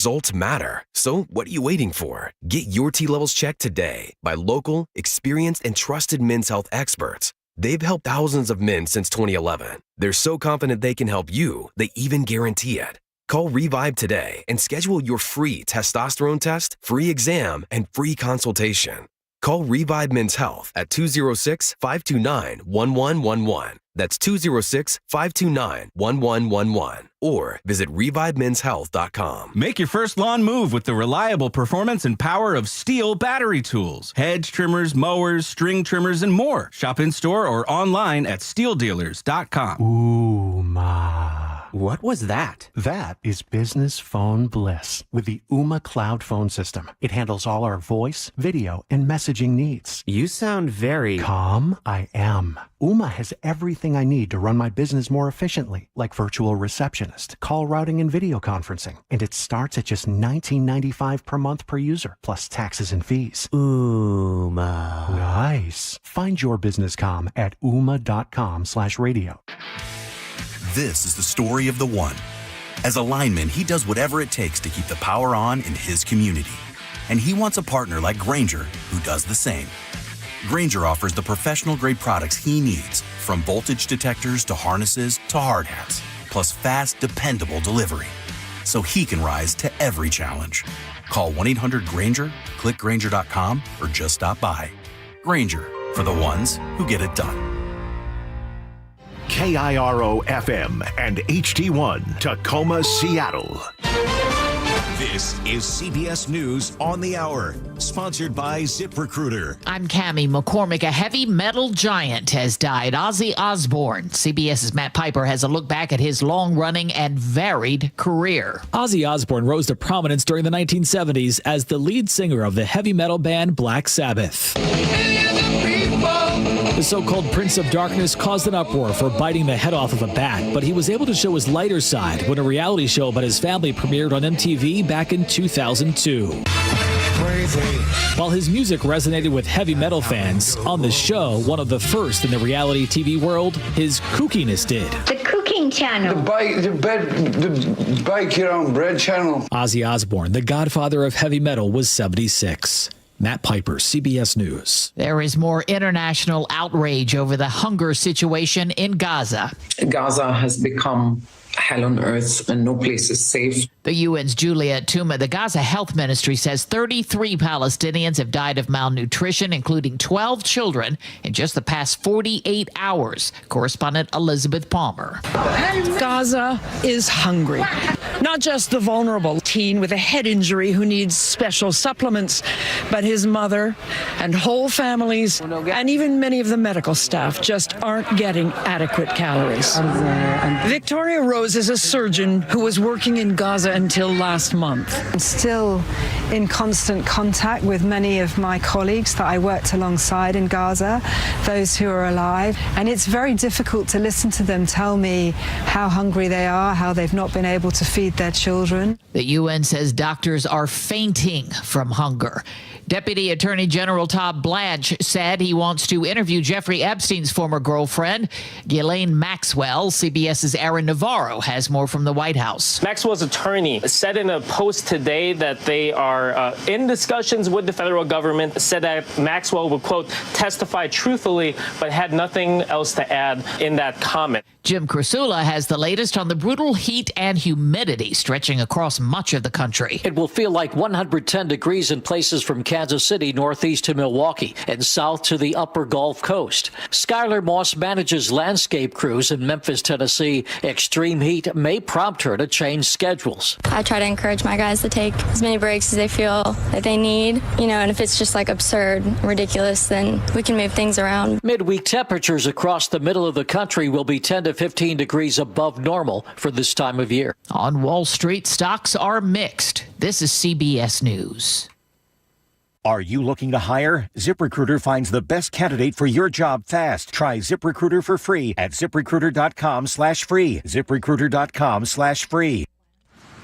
Results matter. So what are you waiting for? Get your T levels checked today by local, experienced, and trusted men's health experts. They've helped thousands of men since 2011. They're so confident they can help you, they even guarantee it. Call Revibe today and schedule your free testosterone test, free exam, and free consultation. Call Revive Men's Health at 206-529-1111. That's 206-529-1111. Or visit ReviveMen'sHealth.com. Make your first lawn move with the reliable performance and power of Steel battery tools. Hedge trimmers, mowers, string trimmers, and more. Shop in-store or online at SteelDealers.com. Ooh, ma. What was that? That is business phone bliss with the Ooma Cloud Phone System. It handles all our voice, video, and messaging needs. You sound very... Calm? I am. Ooma has everything I need to run my business more efficiently, like virtual receptionist, call routing, and video conferencing. And it starts at just $19.95 per month per user, plus taxes and fees. Ooma. Nice. Find your business calm at ooma.com/radio. This is the story of the one. As a lineman, he does whatever it takes to keep the power on in his community. And he wants a partner like Granger who does the same. Granger offers the professional-grade products he needs, from voltage detectors to harnesses to hard hats, plus fast, dependable delivery, so he can rise to every challenge. Call 1-800-GRANGER, click Granger.com, or just stop by. Granger, for the ones who get it done. KIRO FM and HD1, Tacoma, Seattle. This is CBS News on the Hour, sponsored by ZipRecruiter. I'm Cammie McCormick. A heavy metal giant has died, Ozzy Osbourne. CBS's Matt Piper has a look back at his long-running and varied career. Ozzy Osbourne rose to prominence during the 1970s as the lead singer of the heavy metal band Black Sabbath. The so-called Prince of Darkness caused an uproar for biting the head off of a bat, but he was able to show his lighter side when a reality show about his family premiered on MTV back in 2002. Crazy. While his music resonated with heavy metal fans, on the show, one of the first in the reality TV world, his kookiness did. The cooking channel. The bake your own bread channel. Ozzy Osbourne, the godfather of heavy metal, was 76. Matt Piper, CBS News. There is more international outrage over the hunger situation in Gaza. Gaza has become hell on earth and no place is safe. The UN's Juliet Touma, the Gaza Health Ministry, says 33 Palestinians have died of malnutrition, including 12 children, in just the past 48 hours. Correspondent Elizabeth Palmer. Gaza is hungry. Not just the vulnerable teen with a head injury who needs special supplements, but his mother and whole families, and even many of the medical staff just aren't getting adequate calories. Victoria Rose is a surgeon who was working in Gaza until last month. I'm still in constant contact with many of my colleagues that I worked alongside in Gaza, those who are alive, and it's very difficult to listen to them tell me how hungry they are, how they've not been able to feed their children. The UN says doctors are fainting from hunger. Deputy Attorney General Todd Blanche said he wants to interview Jeffrey Epstein's former girlfriend, Ghislaine Maxwell. CBS's Aaron Navarro has more from the White House. Maxwell's attorney said in a post today that they are in discussions with the federal government, said that Maxwell would, quote, testify truthfully, but had nothing else to add in that comment. Jim Krasula has the latest on the brutal heat and humidity stretching across much of the country. It will feel like 110 degrees in places from Kansas City northeast to Milwaukee and south to the upper Gulf Coast. Skylar Moss manages landscape crews in Memphis, Tennessee. Extreme heat may prompt her to change schedules. I try to encourage my guys to take as many breaks as they feel that they need, and if it's just like absurd, ridiculous, then we can move things around. Midweek temperatures across the middle of the country will be 10 to 15 degrees above normal for this time of year. On Wall Street, stocks are mixed. This is CBS News. Are you looking to hire? ZipRecruiter finds the best candidate for your job fast. Try ZipRecruiter for free at ZipRecruiter.com/free. ZipRecruiter.com/free.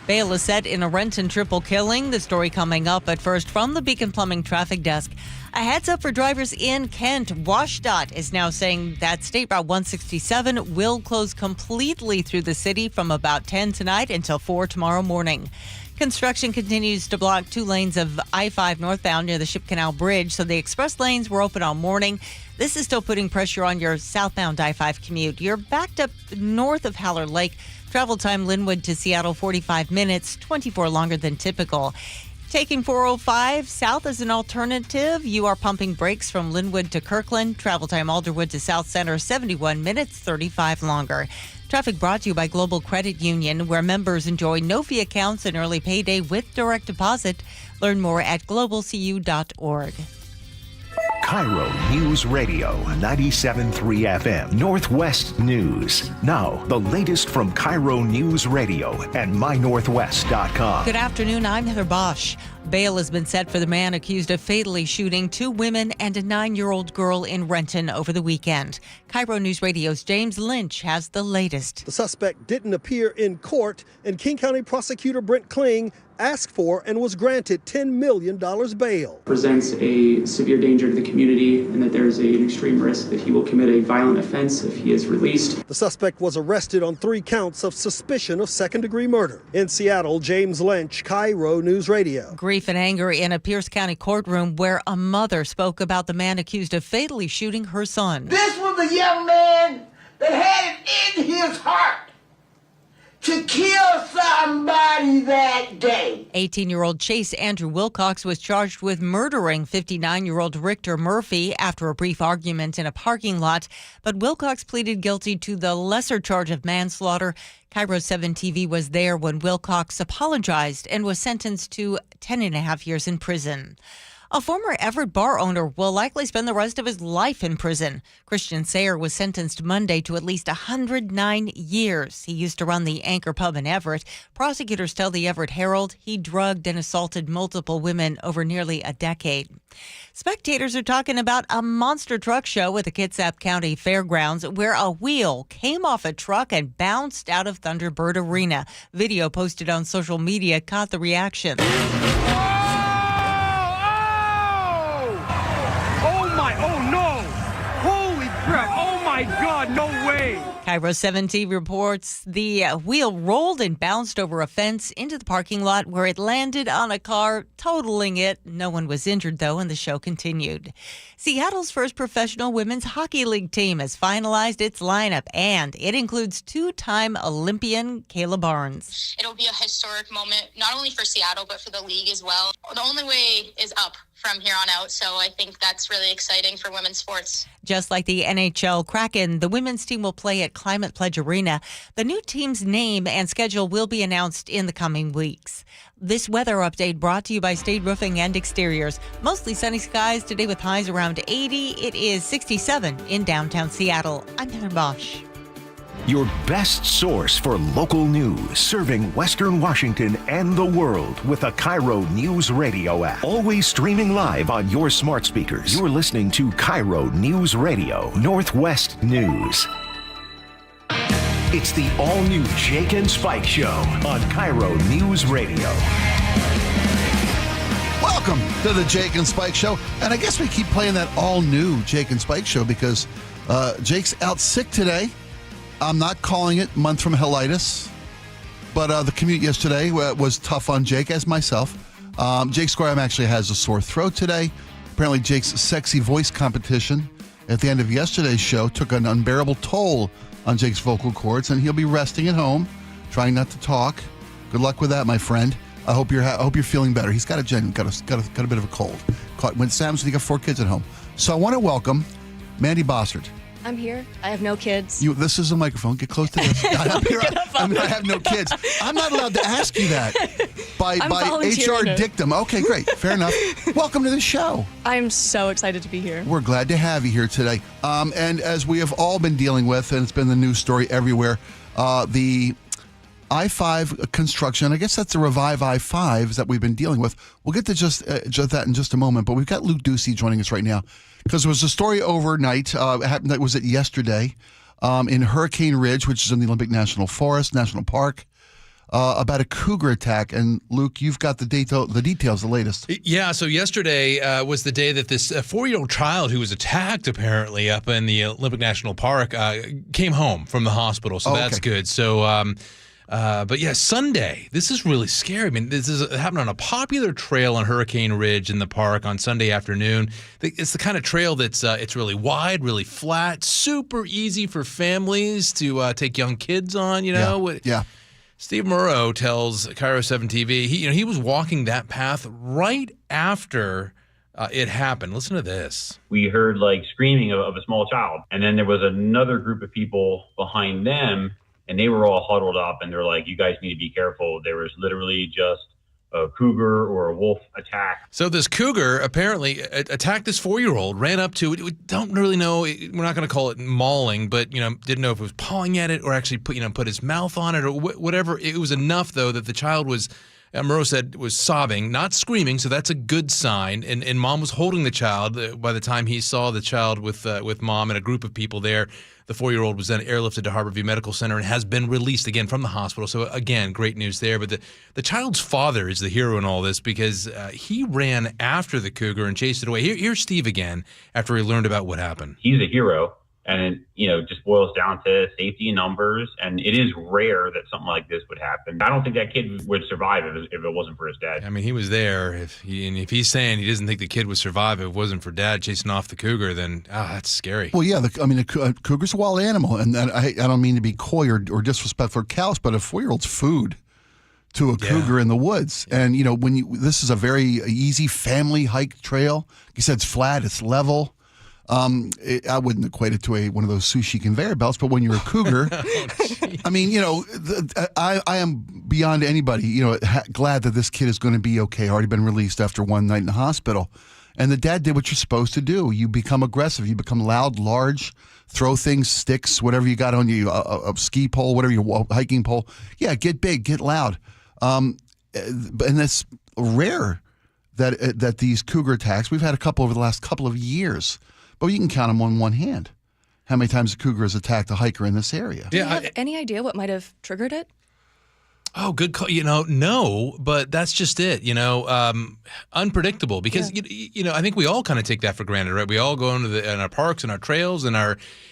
Bail is set in a Renton triple killing. The story coming up, but first from the Beacon Plumbing Traffic Desk. A heads up for drivers in Kent. WashDOT is now saying that State Route 167 will close completely through the city from about 10 tonight until 4 tomorrow morning. Construction continues to block 2 lanes of I-5 northbound near the Ship Canal Bridge, so the express lanes were open all morning. This is still putting pressure on your southbound I-5 commute. You're backed up north of Haller Lake. Travel time Linwood to Seattle, 45 minutes, 24 longer than typical. Taking 405 south as an alternative, you are pumping brakes from Linwood to Kirkland. Travel time Alderwood to South Center, 71 minutes, 35 longer. Traffic brought to you by Global Credit Union, where members enjoy no-fee accounts and early payday with direct deposit. Learn more at globalcu.org. KIRO Newsradio 97.3 FM Northwest News. Now, the latest from KIRO Newsradio and mynorthwest.com. Good afternoon. I'm Heather Bosch. Bail has been set for the man accused of fatally shooting 2 women and a 9-year-old girl in Renton over the weekend. KIRO News Radio's James Lynch has the latest. The suspect didn't appear in court, and King County Prosecutor Brent Kling asked for and was granted $10 million bail. Presents a severe danger to the community and that there is an extreme risk that he will commit a violent offense if he is released. The suspect was arrested on 3 counts of suspicion of second-degree murder. In Seattle, James Lynch, KIRO News Radio. Grief and anger in a Pierce County courtroom where a mother spoke about the man accused of fatally shooting her son. This was a young man that had it in his heart to kill somebody that day. 18-year-old Chase Andrew Wilcox was charged with murdering 59-year-old Richter Murphy after a brief argument in a parking lot, but Wilcox pleaded guilty to the lesser charge of manslaughter. KIRO 7 TV was there when Wilcox apologized and was sentenced to 10.5 years in prison. A former Everett bar owner will likely spend the rest of his life in prison. Christian Sayer was sentenced Monday to at least 109 years. He used to run the Anchor Pub in Everett. Prosecutors tell the Everett Herald he drugged and assaulted multiple women over nearly a decade. Spectators are talking about a monster truck show at the Kitsap County Fairgrounds where a wheel came off a truck and bounced out of Thunderbird Arena. Video posted on social media caught the reaction. My God, no way. KIRO 7 TV reports the wheel rolled and bounced over a fence into the parking lot where it landed on a car, totaling it. No one was injured, though, and the show continued. Seattle's first professional women's hockey league team has finalized its lineup, and it includes 2-time Olympian Kayla Barnes. It'll be a historic moment, not only for Seattle, but for the league as well. The only way is up from here on out, so I think that's really exciting for women's sports. Just like the NHL Kraken, the women's team will play at Climate Pledge Arena. The new team's name and schedule will be announced in the coming weeks. This weather update brought to you by State Roofing and Exteriors. Mostly sunny skies today with highs around 80. It is 67 in downtown Seattle. I'm Heather Bosch. Your best source for local news, serving Western Washington and the world with a KIRO News Radio app. Always streaming live on your smart speakers. You're listening to KIRO News Radio, Northwest News. It's the all-new Jake and Spike Show on KIRO News Radio. Welcome to the Jake and Spike Show. And I guess we keep playing that all-new Jake and Spike Show because Jake's out sick today. I'm not calling it month from hellitis, but the commute yesterday was tough on Jake, as myself. Jake Skorheim actually has a sore throat today. Apparently Jake's sexy voice competition at the end of yesterday's show took an unbearable toll on Jake's vocal cords, and he'll be resting at home, trying not to talk. Good luck with that, my friend. I hope you're feeling better. He's got a bit of a cold. When Sam's, you got 4 kids at home. So I want to welcome Mandy Bossert. I'm here. I have no kids. This is a microphone. Get close to this. I have no kids. I'm not allowed to ask you that by HR dictum. Okay, great. Fair enough. Welcome to the show. I'm so excited to be here. We're glad to have you here today. And as we have all been dealing with, and it's been the news story everywhere, the I-5 construction, I guess that's the Revive I-5s that we've been dealing with. We'll get to just that in just a moment, but we've got Luke Ducey joining us right now because there was a story overnight, was it yesterday, in Hurricane Ridge, which is in the Olympic National Park, about a cougar attack. And Luke, you've got the details, the latest. Yeah, so yesterday was the day that this 4-year-old child who was attacked apparently up in the Olympic National Park came home from the hospital. So that's good. So But yeah, Sunday, this is really scary. I mean, this is happened on a popular trail on Hurricane Ridge in the park on Sunday afternoon. It's the kind of trail that's it's really wide, really flat, super easy for families to take young kids on, Yeah. Steve Moreau tells KIRO 7 TV he was walking that path right after it happened. Listen to this. We heard like screaming of a small child, and then there was another group of people behind them, and they were all huddled up, and they're like, "You guys need to be careful." There was literally just a cougar or a wolf attack. So this cougar apparently attacked this 4-year-old, ran up to it. We don't really know. We're not going to call it mauling, but didn't know if it was pawing at it or actually put his mouth on it or whatever. It was enough though that the child was, Moreau said, was sobbing, not screaming. So that's a good sign. And mom was holding the child. By the time he saw the child with mom and a group of people there, the 4-year-old was then airlifted to Harborview Medical Center and has been released again from the hospital. So again, great news there. But the child's father is the hero in all this because he ran after the cougar and chased it away. Here's Steve again after he learned about what happened. He's a hero. And it just boils down to safety in numbers. And it is rare that something like this would happen. I don't think that kid would survive if it wasn't for his dad. I mean, he was there. If he's saying he doesn't think the kid would survive if it wasn't for dad chasing off the cougar, then that's scary. Well, yeah, a cougar's a wild animal. And I don't mean to be coy or disrespectful or callous, but a 4-year-old's food to a cougar in the woods. And, this is a very easy family hike trail. You said it's flat, it's level. I wouldn't equate it to one of those sushi conveyor belts, but when you're a cougar, I mean, I am beyond anybody, glad that this kid is going to be okay. Already been released after one night in the hospital. And the dad did what you're supposed to do. You become aggressive. You become loud, large, throw things, sticks, whatever you got on you, a ski pole, whatever your hiking pole. Yeah, get big, get loud. And that's rare that these cougar attacks, we've had a couple over the last couple of years. But you can count them on one hand. How many times a cougar has attacked a hiker in this area? Do you have any idea what might have triggered it? Oh, good call. No, but that's just it. Unpredictable because I think we all kind of take that for granted, right? We all go into our parks and our trails and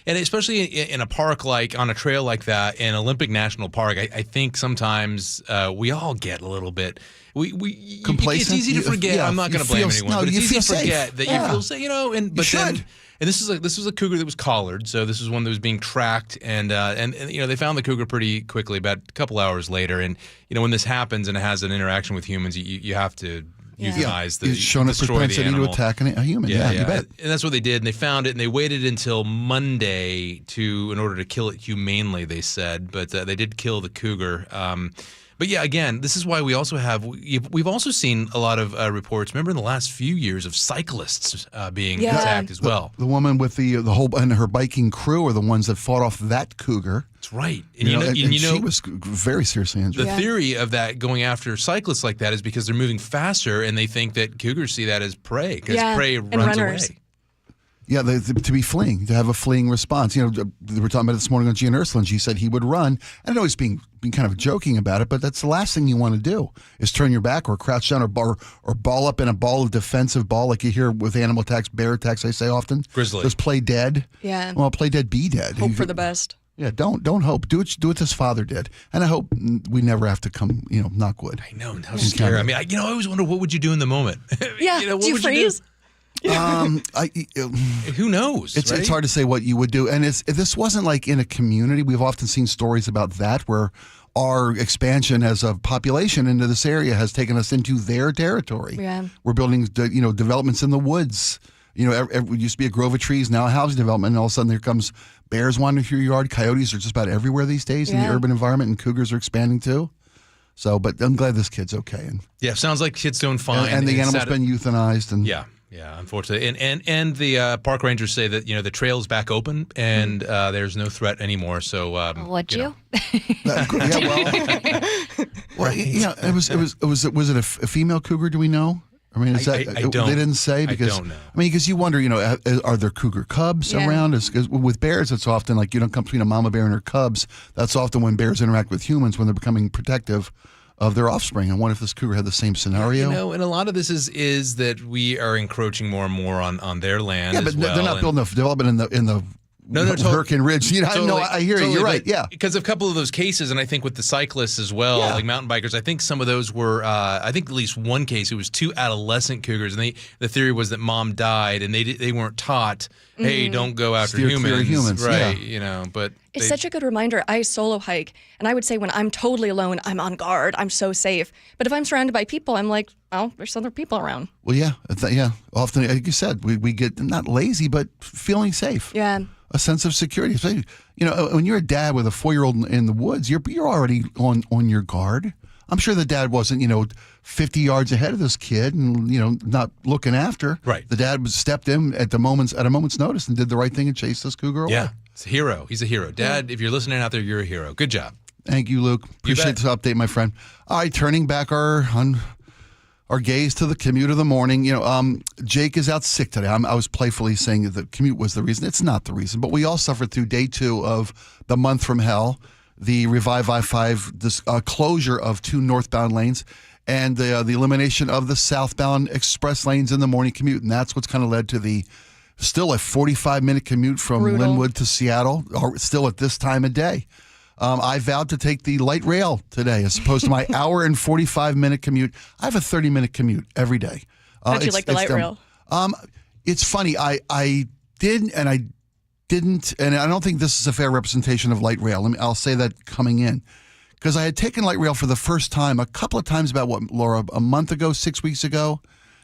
especially in a park like on a trail like that in Olympic National Park. I think sometimes we all get a little bit. It's easy to forget. I'm not going to blame anyone, but it's easy to forget that you feel safe. And this was a cougar that was collared, so this was one that was being tracked, and they found the cougar pretty quickly, about a couple hours later. And when this happens and it has an interaction with humans, you have to euthanize It's shown a propensity to attack a human. Yeah, you bet. And that's what they did, and they found it, and they waited until Monday in order to kill it humanely. They said, but they did kill the cougar. But yeah, again, this is why we've also seen a lot of reports. Remember in the last few years of cyclists being attacked as well. The woman with the whole and her biking crew are the ones that fought off that cougar. That's right. And she was very seriously injured. The theory of that going after cyclists like that is because they're moving faster and they think that cougars see that as prey because prey runs away. Yeah, to be fleeing, to have a fleeing response. We were talking about it this morning on Gian Ursula, and she said he would run. I know he's being kind of joking about it, but that's the last thing you want to do is turn your back or crouch down or ball up in a ball of defensive ball like you hear with animal attacks, bear attacks, I say often. Grizzly. Just play dead. Yeah. Well, play dead, be dead. Hope for the best. Yeah, don't hope. Do what his father did. And I hope we never have to come, knock wood. I know. How scary. I mean, I always wonder, what would you do in the moment? Yeah, do you freeze? Who knows? It's hard to say what you would do, and this wasn't like in a community. We've often seen stories about that where our expansion as a population into this area has taken us into their territory. Yeah, we're building developments in the woods. It used to be a grove of trees, now a housing development, and all of a sudden there comes bears wandering through your yard. Coyotes are just about everywhere these days in the urban environment, and cougars are expanding too. So, but I'm glad this kid's okay. And sounds like kid's doing fine. And the animal's been euthanized. And Yeah, unfortunately, and the park rangers say that the trail's back open and there's no threat anymore. So would you? Was it a female cougar? Do we know? I mean, I don't. They didn't say because I don't know. I mean, because you wonder, are there cougar cubs around? Because with bears, it's often like you don't come between a mama bear and her cubs. That's often when bears interact with humans when they're becoming protective of their offspring. I wonder if this cougar had the same scenario. And a lot of this is that we are encroaching more and more on their land. Yeah, but they're not building a development in the Hurricane Ridge. I hear you. You're right. Yeah. Because of a couple of those cases, and I think with the cyclists as well, like mountain bikers, I think some of those were, I think at least one case, it was 2 adolescent cougars. And the theory was that mom died and they weren't taught, hey, don't go after humans. Right. But it's such a good reminder. I solo hike, and I would say when I'm totally alone, I'm on guard. I'm so safe. But if I'm surrounded by people, I'm like, oh, there's other people around. Well, yeah. Often, like you said, we get not lazy, but feeling safe. Yeah. A sense of security. So, when you're a dad with a 4-year-old in the woods, you're already on your guard. I'm sure the dad wasn't, 50 yards ahead of this kid and, not looking after. Right. The dad stepped in at a moment's notice and did the right thing and chased this cougar away. Yeah. It's a hero. He's a hero. Dad, if you're listening out there, you're a hero. Good job. Thank you, Luke. Appreciate this update, my friend. All right, turning back our gaze to the commute of the morning. Jake is out sick today. I was playfully saying that the commute was the reason. It's not the reason, but we all suffered through day 2 of the month from hell, the Revive I-5 closure of 2 northbound lanes, and the elimination of the southbound express lanes in the morning commute. And that's what's kind of led to still a 45-minute commute from Linwood to Seattle, or still at this time of day. I vowed to take the light rail today as opposed to my hour and 45-minute commute. I have a 30-minute commute every day. How do you like the light rail? It's funny. I did and I didn't, and I don't think this is a fair representation of light rail. I'll say that coming in. Because I had taken light rail for the first time a couple of times Laura, a month ago, 6 weeks ago.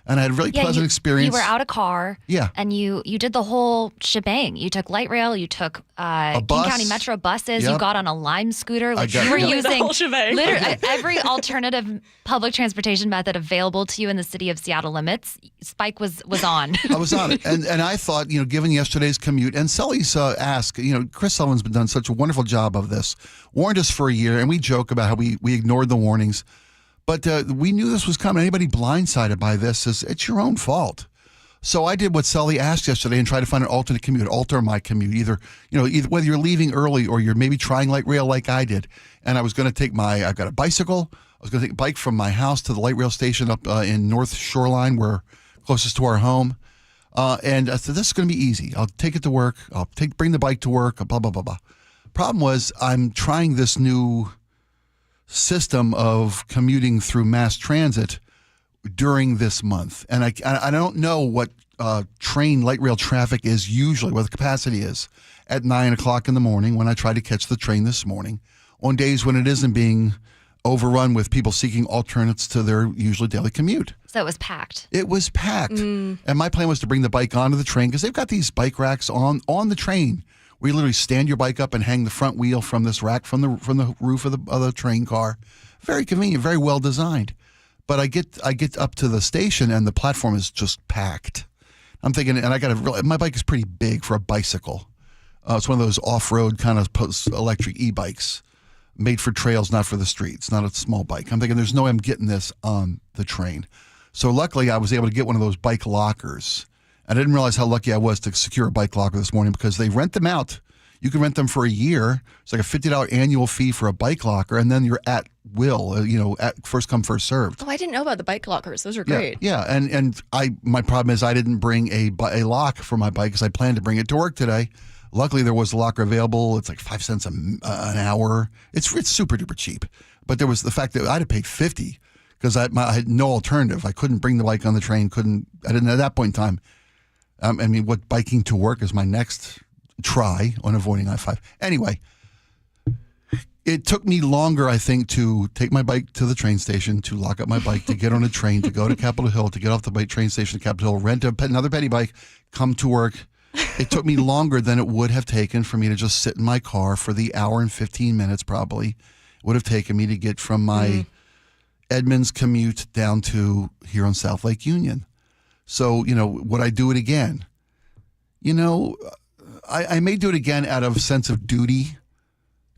And I had a really pleasant experience. You were out of car. Yeah. And you did the whole shebang. You took light rail. You took King County Metro buses. Yep. You got on a Lime scooter. You were using literally every alternative public transportation method available to you in the city of Seattle limits. Spike was on. I was on it. And I thought, given yesterday's commute and Sully's ask, Chris Sullivan's been done such a wonderful job of this. Warned us for a year, and we joke about how we ignored the warnings. But we knew this was coming. Anybody blindsided by this, it's your own fault. So I did what Sully asked yesterday and tried to find an alternate commute, alter my commute, either whether you're leaving early or you're maybe trying light rail like I did. And I was going to take I've got a bicycle. I was going to take a bike from my house to the light rail station up in North Shoreline, where closest to our home. And I said, this is going to be easy. I'll take it to work. Bring the bike to work, blah, blah, blah, blah. Problem was, I'm trying this new system of commuting through mass transit during this month. And I don't know what train light rail traffic is usually, what the capacity is at 9 o'clock in the morning when I try to catch the train this morning, on days when it isn't being overrun with people seeking alternates to their usually daily commute. So it was packed. It was packed. And my plan was to bring the bike onto the train because they've got these bike racks on the train. We literally stand your bike up and hang the front wheel from this rack from the roof of the train car. Very convenient, very well designed. But I get up to the station and the platform is just packed. I'm thinking, and my bike is pretty big for a bicycle. It's one of those off-road kind of electric e-bikes, made for trails, not for the streets. Not a small bike. I'm thinking, there's no way I'm getting this on the train. So luckily, I was able to get one of those bike lockers. I didn't realize how lucky I was to secure a bike locker this morning because they rent them out. You can rent them for a year. It's like a $50 annual fee for a bike locker, and then you're at will, at first come, first served. Oh, I didn't know about the bike lockers. Those are great. Yeah, and my problem is I didn't bring a lock for my bike because I planned to bring it to work today. Luckily, there was a locker available. It's like 5 cents an hour. It's super duper cheap. But there was the fact that I'd have paid $50 because I had no alternative. I couldn't bring the bike on the train. I didn't at that point in time. What biking to work is my next try on avoiding I-5. Anyway, it took me longer, I think, to take my bike to the train station, to lock up my bike, to get on a train, to go to Capitol Hill, to get off the train station to Capitol Hill, rent another petty bike, come to work. It took me longer than it would have taken for me to just sit in my car for the hour and 15 minutes probably. It would have taken me to get from my Edmonds commute down to here on South Lake Union. So, would I do it again? I may do it again out of sense of duty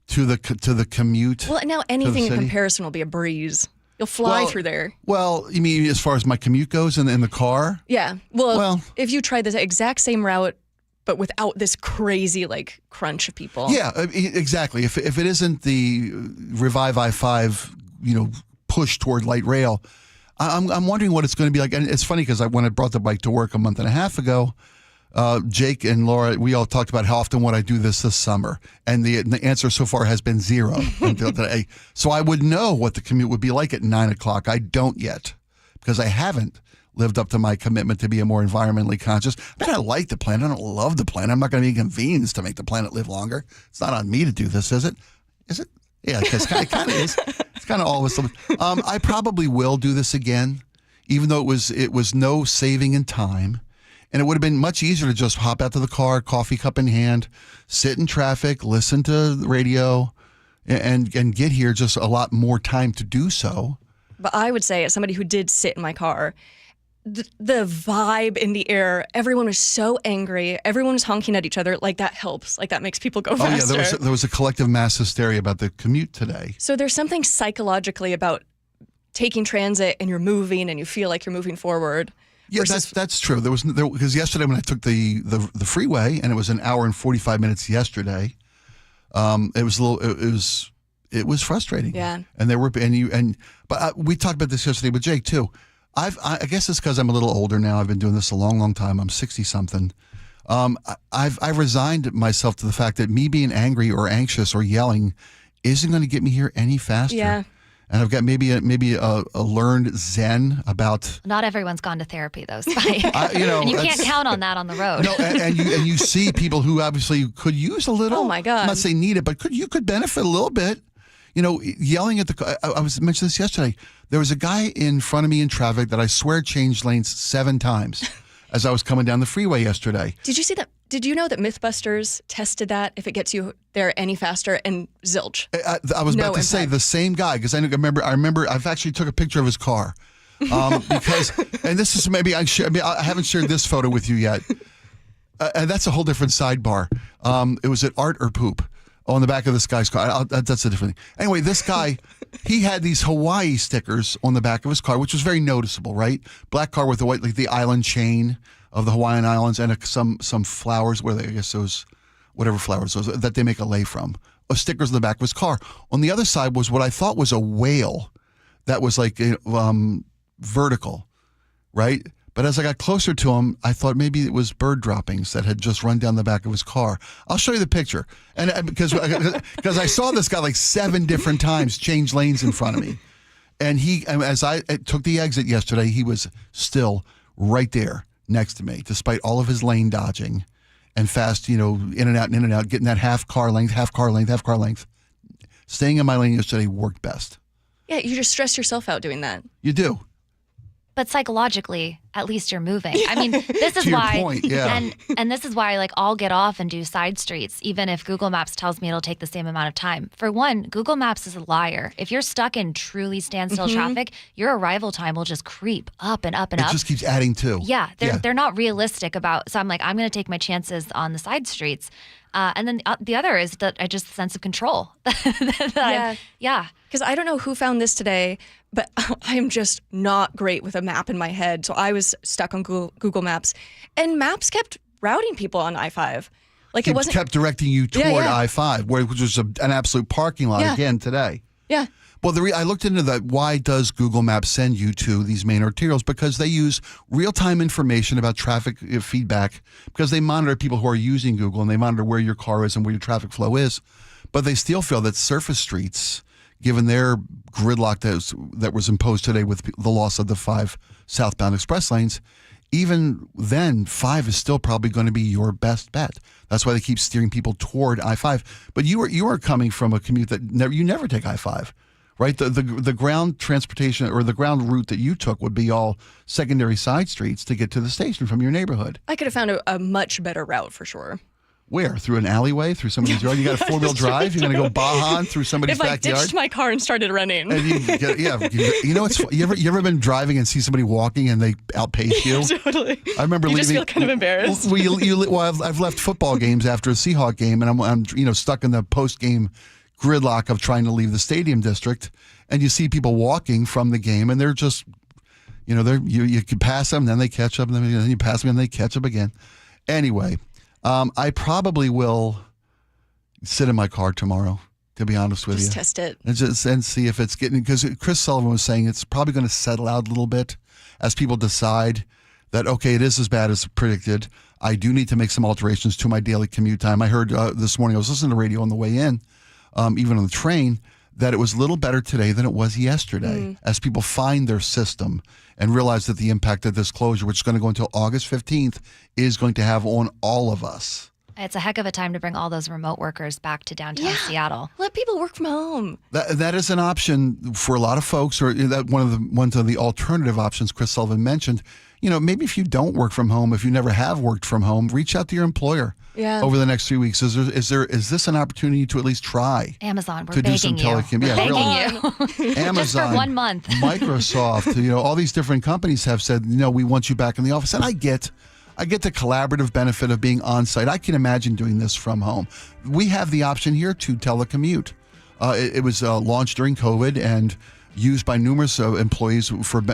to the commute. Well, now anything in comparison will be a breeze. You'll fly through there. Well, you mean as far as my commute goes in the car? Yeah. Well, if you try the exact same route, but without this crazy crunch of people. Yeah, exactly. If it isn't the Revive I-5, push toward light rail, I'm wondering what it's going to be like. And it's funny because when I brought the bike to work a month and a half ago, Jake and Laura, we all talked about how often would I do this summer, and the answer so far has been 0 until today. So I would know what the commute would be like at 9 o'clock. I don't yet, because I haven't lived up to my commitment to be a more environmentally conscious. I mean, I like the planet. I don't love the planet. I'm not going to be inconvenienced to make the planet live longer. It's not on me to do this, is it? Is it? Yeah, it kind of is. It's kind of all of us. I probably will do this again, even though it was no saving in time. And it would have been much easier to just hop out to the car, coffee cup in hand, sit in traffic, listen to the radio, and get here just a lot more time to do so. But I would say, as somebody who did sit in my car, the vibe in the air, everyone was so angry. Everyone was honking at each other. Like, that helps. Like, that makes people go faster. Oh, yeah, there was a collective mass hysteria about the commute today. So there's something psychologically about taking transit and you're moving and you feel like you're moving forward. Yeah, that's true. Because yesterday when I took the freeway, and it was an hour and 45 minutes yesterday, it was frustrating. Yeah. And but we talked about this yesterday with Jake too. I guess it's because I'm a little older now. I've been doing this a long, long time. I'm 60 something. I've resigned myself to the fact that me being angry or anxious or yelling isn't going to get me here any faster. Yeah. And I've got maybe a learned zen about. Not everyone's gone to therapy though, Spike. And you can't count on that on the road. No, and you see people who obviously could use a little. Oh my God! I'm not saying need it, but you could benefit a little bit. Yelling at the. I was mentioning this yesterday. There was a guy in front of me in traffic that I swear changed lanes 7 times as I was coming down the freeway yesterday. Did you see that? Did you know that Mythbusters tested that if it gets you there any faster, and zilch? I was about to say the same guy, because I remember I've actually took a picture of his car because, and this is maybe I haven't shared this photo with you yet, and that's a whole different sidebar. It was at Art or Poop on the back of this guy's car. That's a different thing. Anyway, this guy, he had these Hawaii stickers on the back of his car, which was very noticeable, right? Black car with the white, like the island chain of the Hawaiian Islands, and some flowers, I guess those, whatever flowers those that they make a lei from. Stickers on the back of his car. On the other side was what I thought was a whale that was like vertical, right? But as I got closer to him, I thought maybe it was bird droppings that had just run down the back of his car. I'll show you the picture, and because I saw this guy like 7 different times change lanes in front of me, and as I took the exit yesterday, he was still right there next to me, despite all of his lane dodging and fast, in and out, getting that half car length. Staying in my lane yesterday worked best. Yeah, you just stress yourself out doing that. You do. But psychologically, at least you're moving. I mean, this is To your why, point, yeah. and this is why, like, I'll get off and do side streets, even if Google Maps tells me it'll take the same amount of time. For one, Google Maps is a liar. If you're stuck in truly standstill traffic, your arrival time will just creep up and up and up. It just keeps adding to. Yeah, they're not realistic about. So I'm like, I'm going to take my chances on the side streets. And then the other is that I just sense of control. Yeah. Because I don't know who found this today, but I am just not great with a map in my head. So I was stuck on Google Maps, and Maps kept routing people on I-5. Like, it wasn't kept directing you toward I-5, which was an absolute parking lot again today. Yeah. Well, I looked into that. Why does Google Maps send you to these main arterials? Because they use real-time information about traffic feedback, because they monitor people who are using Google, and they monitor where your car is and where your traffic flow is. But they still feel that surface streets, given their gridlock that was imposed today with the loss of the 5 southbound express lanes, even then, 5 is still probably going to be your best bet. That's why they keep steering people toward I-5. But you are coming from a commute that you never take I-5. Right, the ground transportation or the ground route that you took would be all secondary side streets to get to the station from your neighborhood. I could have found a much better route for sure. Where? Through an alleyway? Through somebody's yard? You got a 4-wheel drive? You're going to go Baja through somebody's backyard? If I ditched my car and started running. And you ever been driving and see somebody walking and they outpace you? Totally. I remember you leaving. just feel kind of embarrassed. I've left football games after a Seahawks game, and I'm stuck in the post-game gridlock of trying to leave the stadium district, and you see people walking from the game, and they're just, you can pass them, then they catch up, and then you pass them, and they catch up again. Anyway, I probably will sit in my car tomorrow, to be honest with you. Just test it. And see if it's getting, because Chris Sullivan was saying it's probably going to settle out a little bit as people decide that, okay, it is as bad as predicted. I do need to make some alterations to my daily commute time. I heard this morning, I was listening to radio on the way in, even on the train, that it was a little better today than it was yesterday as people find their system and realize that the impact of this closure, which is going to go until August 15th, is going to have on all of us. It's a heck of a time to bring all those remote workers back to downtown Seattle. Let people work from home. That is an option for a lot of folks, or that one of the alternative options Chris Sullivan mentioned. Maybe if you don't work from home, if you never have worked from home, reach out to your employer over the next 3 weeks. Is this an opportunity to at least try? Amazon, we're to begging do some you. telecom. We're Yeah, begging you. Amazon, just for 1 month. Microsoft, all these different companies have said, we want you back in the office. And I get the collaborative benefit of being on site. I can imagine doing this from home. We have the option here to telecommute. It was launched during COVID and used by numerous employees for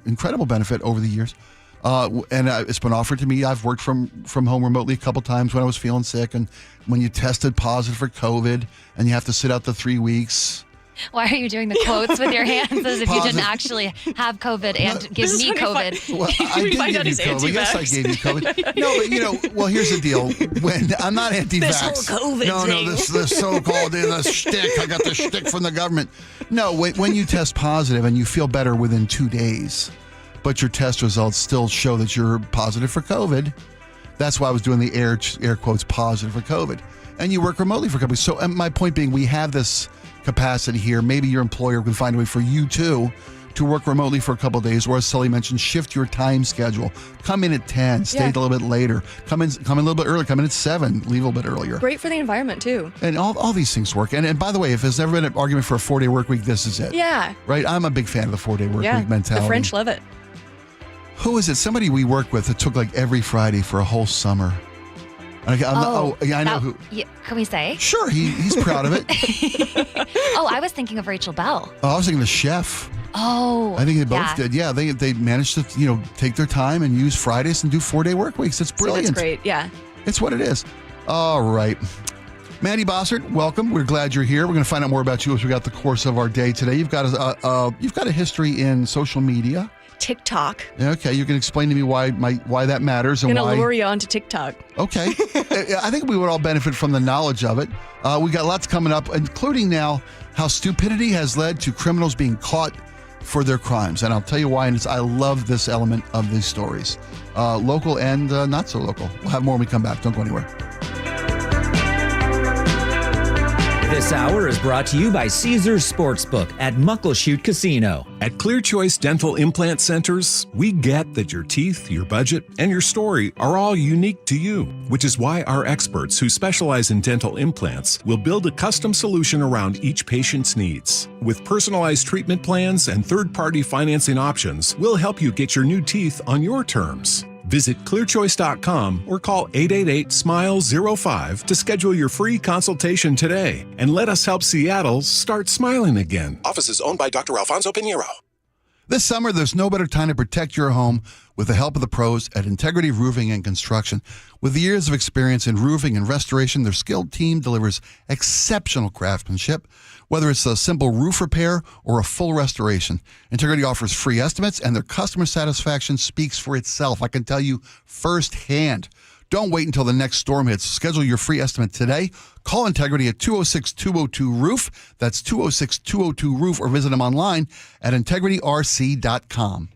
incredible benefit over the years. And it's been offered to me. I've worked from home remotely a couple times when I was feeling sick, and when you tested positive for COVID and you have to sit out the 3 weeks. Why are you doing the quotes with your hands as if you didn't actually have COVID and give me COVID? Well, I did give you COVID. Yes, I gave you COVID. No, but here's the deal. When I'm not anti-vax. This whole COVID thing. This so-called the shtick. I got the shtick from the government. No, when you test positive and you feel better within 2 days, but your test results still show that you're positive for COVID. That's why I was doing the air quotes positive for COVID. And you work remotely for companies. So my point being, we have this capacity here. Maybe your employer can find a way for you too to work remotely for a couple of days, or as Sully mentioned, shift your time schedule. Come in at 10, stay a little bit later. Come in a little bit early. Come in at 7, leave a little bit earlier. Great for the environment too. And all these things work. And by the way, if there's ever been an argument for a 4-day work week, this is it. Yeah. Right? I'm a big fan of the 4-day work week mentality. The French love it. Who is it? Somebody we work with that took like every Friday for a whole summer. I know who. Yeah, can we say? Sure, he's proud of it. I was thinking of Rachel Bell. I was thinking the chef. Oh, I think they both did. Yeah, they managed to take their time and use Fridays and do 4-day work weeks. It's brilliant. So that's great. Yeah, it's what it is. All right. Mandy Bossert, welcome. We're glad you're here. We're going to find out more about you as we got the course of our day today. You've got a history in social media. TikTok. Okay, you can explain to me why that matters and why. I'm going to lure you onto TikTok. Okay. I think we would all benefit from the knowledge of it. We got lots coming up, including now how stupidity has led to criminals being caught for their crimes. And I'll tell you why, and I love this element of these stories. Local and not so local. We'll have more when we come back. Don't go anywhere. This hour is brought to you by Caesars Sportsbook at Muckleshoot Casino. At Clear Choice Dental Implant Centers, we get that your teeth, your budget, and your story are all unique to you, which is why our experts who specialize in dental implants will build a custom solution around each patient's needs. With personalized treatment plans and third-party financing options, we'll help you get your new teeth on your terms. Visit clearchoice.com or call 888-SMILE-05 to schedule your free consultation today and let us help Seattle start smiling again. Office is owned by Dr. Alfonso Pinheiro. This summer, there's no better time to protect your home with the help of the pros at Integrity Roofing and Construction. With years of experience in roofing and restoration, their skilled team delivers exceptional craftsmanship. Whether it's a simple roof repair or a full restoration, Integrity offers free estimates, and their customer satisfaction speaks for itself. I can tell you firsthand. Don't wait until the next storm hits. Schedule your free estimate today. Call Integrity at 206-202-ROOF. That's 206-202-ROOF, or visit them online at integrityrc.com.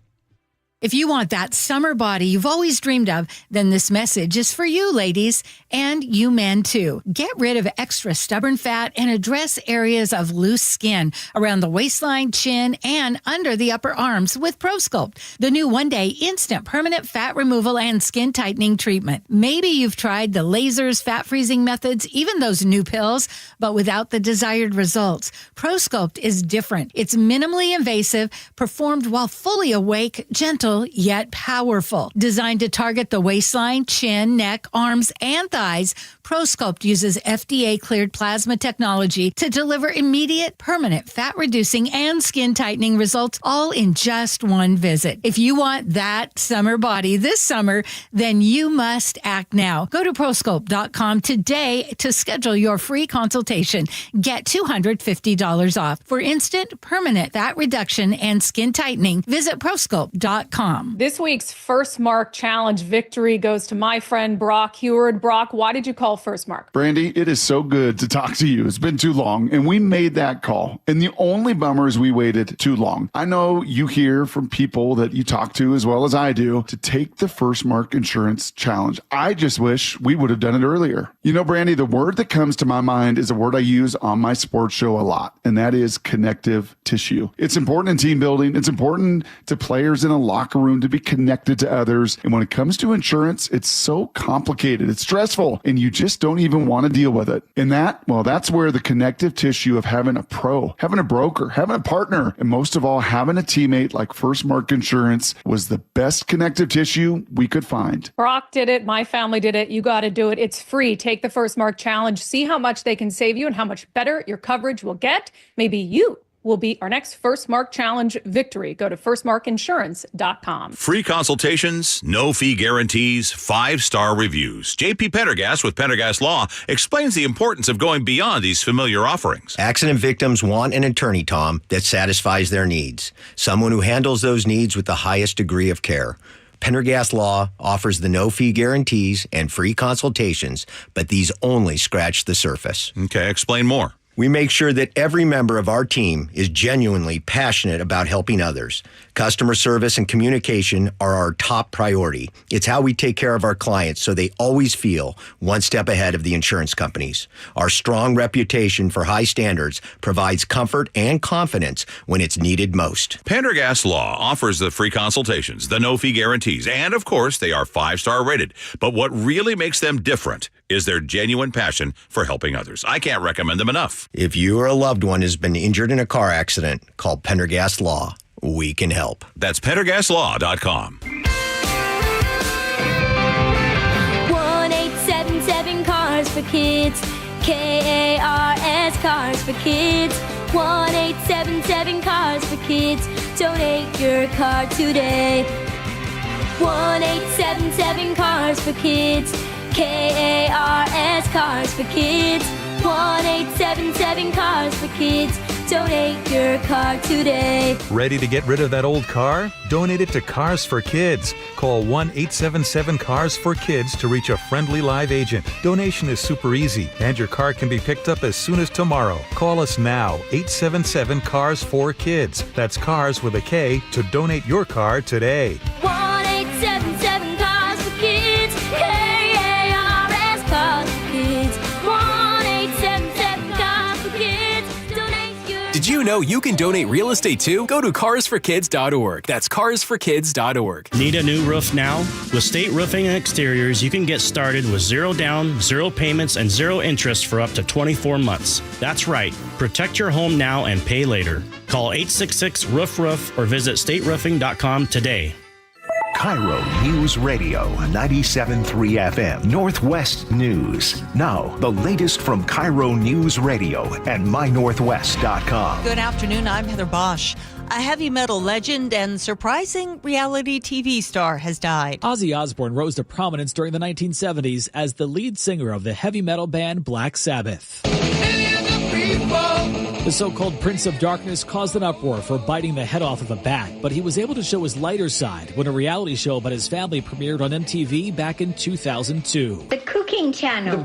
If you want that summer body you've always dreamed of, then this message is for you, ladies, and you men too. Get rid of extra stubborn fat and address areas of loose skin around the waistline, chin, and under the upper arms with ProSculpt, the new one-day instant permanent fat removal and skin tightening treatment. Maybe you've tried the lasers, fat freezing methods, even those new pills, but without the desired results. ProSculpt is different. It's minimally invasive, performed while fully awake, gentle, yet powerful. Designed to target the waistline, chin, neck, arms, and thighs, ProSculpt uses FDA-cleared plasma technology to deliver immediate, permanent fat-reducing and skin-tightening results, all in just one visit. If you want that summer body this summer, then you must act now. Go to ProSculpt.com today to schedule your free consultation. Get $250 off. For instant, permanent fat reduction and skin tightening, visit ProSculpt.com. SportsMark.com. This week's First Mark Challenge victory goes to my friend Brock Heward. Brock, why did you call First Mark? Brandy, it is so good to talk to you. It's been too long, and we made that call. And the only bummer is we waited too long. I know you hear from people that you talk to as well as I do to take the First Mark Insurance Challenge. I just wish we would have done it earlier. You know, Brandy, the word that comes to my mind is a word I use on my sports show a lot, and that is connective tissue. It's important in team building. It's important to players in a locker room to be connected to others. And when it comes to insurance, it's so complicated. It's stressful, and you just don't even want to deal with it. And that's where the connective tissue of having a pro, having a broker, having a partner, and most of all, having a teammate like First Mark Insurance was the best connective tissue we could find. Brock did it. My family did it. You got to do it. It's free. Take the First Mark Challenge. See how much they can save you and how much better your coverage will get. Maybe you will be our next First Mark Challenge victory. Go to firstmarkinsurance.com. Free consultations, no fee guarantees, 5-star reviews. JP Pendergast with Pendergast Law explains the importance of going beyond these familiar offerings. Accident victims want an attorney, Tom, that satisfies their needs. Someone who handles those needs with the highest degree of care. Pendergast Law offers the no-fee guarantees and free consultations, but these only scratch the surface. Okay, explain more. We make sure that every member of our team is genuinely passionate about helping others. Customer service and communication are our top priority. It's how we take care of our clients so they always feel one step ahead of the insurance companies. Our strong reputation for high standards provides comfort and confidence when it's needed most. Pendergast Law offers the free consultations, the no-fee guarantees, and of course, they are 5-star rated. But what really makes them different is their genuine passion for helping others. I can't recommend them enough. If you or a loved one has been injured in a car accident, call Pendergast Law. We can help. That's PendergastLaw.com. 1-877 Cars for Kids. KARS Cars for Kids. 1-877 Cars for Kids. Donate your car today. 1-877 Cars for Kids. KARS Cars for Kids. 1-877 Cars for Kids. Donate your car today. Ready to get rid of that old car? Donate it to Cars for Kids. Call 1-877-CARS-FOR-KIDS to reach a friendly live agent. Donation is super easy, and your car can be picked up as soon as tomorrow. Call us now, 877-CARS-FOR-KIDS. That's Cars with a K to donate your car today. 1-877 Cars for Kids. KARS Cars for Kids. 1-877 Cars for Kids. Donate your. Did you know you can donate real estate too? Go to carsforkids.org. That's carsforkids.org. Need a new roof now? With State Roofing and Exteriors, you can get started with 0 down, 0 payments, and 0 interest for up to 24 months. That's right. Protect your home now and pay later. Call 866-ROOF-ROOF or visit stateroofing.com today. KIRO Newsradio 97.3 FM Northwest News. Now, the latest from KIRO Newsradio and mynorthwest.com. Good afternoon. I'm Heather Bosch. A heavy metal legend and surprising reality TV star has died. Ozzy Osbourne rose to prominence during the 1970s as the lead singer of the heavy metal band Black Sabbath. The so-called Prince of Darkness caused an uproar for biting the head off of a bat, but he was able to show his lighter side when a reality show about his family premiered on MTV back in 2002. The cooking channel. The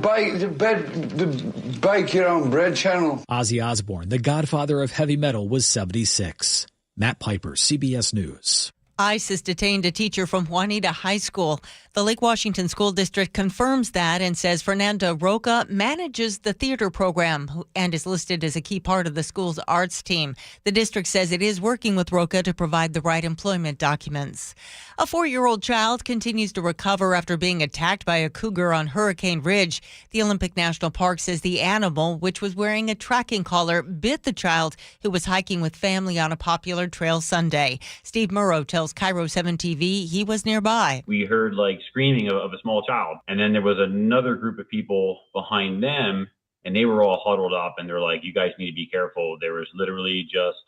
bake your own bread channel. Ozzy Osbourne, the godfather of heavy metal, was 76. Matt Piper, CBS News. ICE has detained a teacher from Juanita High School. The Lake Washington School District confirms that and says Fernanda Roca manages the theater program and is listed as a key part of the school's arts team. The district says it is working with Roca to provide the right employment documents. A 4-year-old child continues to recover after being attacked by a cougar on Hurricane Ridge. The Olympic National Park says the animal, which was wearing a tracking collar, bit the child who was hiking with family on a popular trail Sunday. Steve Murrow tells KIRO 7 TV he was nearby. We heard screaming of a small child. And then there was another group of people behind them, and they were all huddled up, and they're like, you guys need to be careful. There was literally just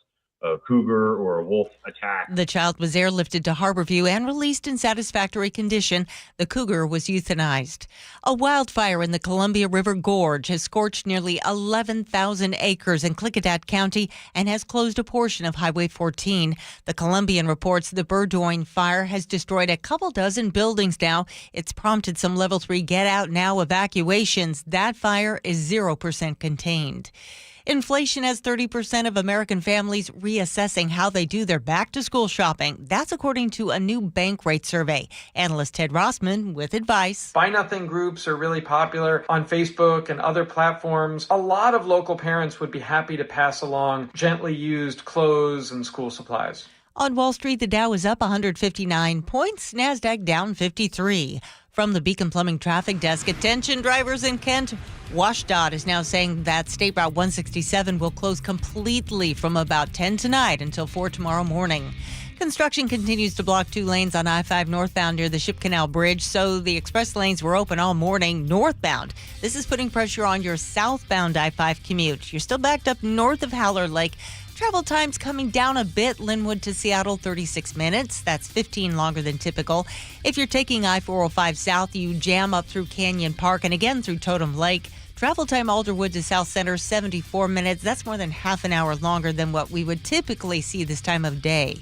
cougar or a wolf attack. The child was airlifted to Harborview and released in satisfactory condition. The cougar was euthanized. A wildfire in the Columbia River Gorge has scorched nearly 11,000 acres in Klickitat County and has closed a portion of Highway 14. The Columbian reports the Burdoin fire has destroyed a couple dozen buildings now. It's prompted some Level 3 get-out-now evacuations. That fire is 0% contained. Inflation has 30% of American families reassessing how they do their back-to-school shopping. That's according to a new bank rate survey. Analyst Ted Rossman with advice. Buy Nothing groups are really popular on Facebook and other platforms. A lot of local parents would be happy to pass along gently used clothes and school supplies. On Wall Street, the Dow is up 159 points, NASDAQ down 53. From the Beacon Plumbing Traffic Desk, attention drivers in Kent. WashDOT is now saying that State Route 167 will close completely from about 10 tonight until 4 tomorrow morning. Construction continues to block 2 lanes on I-5 northbound near the Ship Canal Bridge, so the express lanes were open all morning northbound. This is putting pressure on your southbound I-5 commute. You're still backed up north of Howler Lake. Travel times coming down a bit. Linwood to Seattle, 36 minutes. That's 15 longer than typical. If you're taking I-405 south, you jam up through Canyon Park and again through Totem Lake. Travel time Alderwood to South Center, 74 minutes. That's more than half an hour longer than what we would typically see this time of day.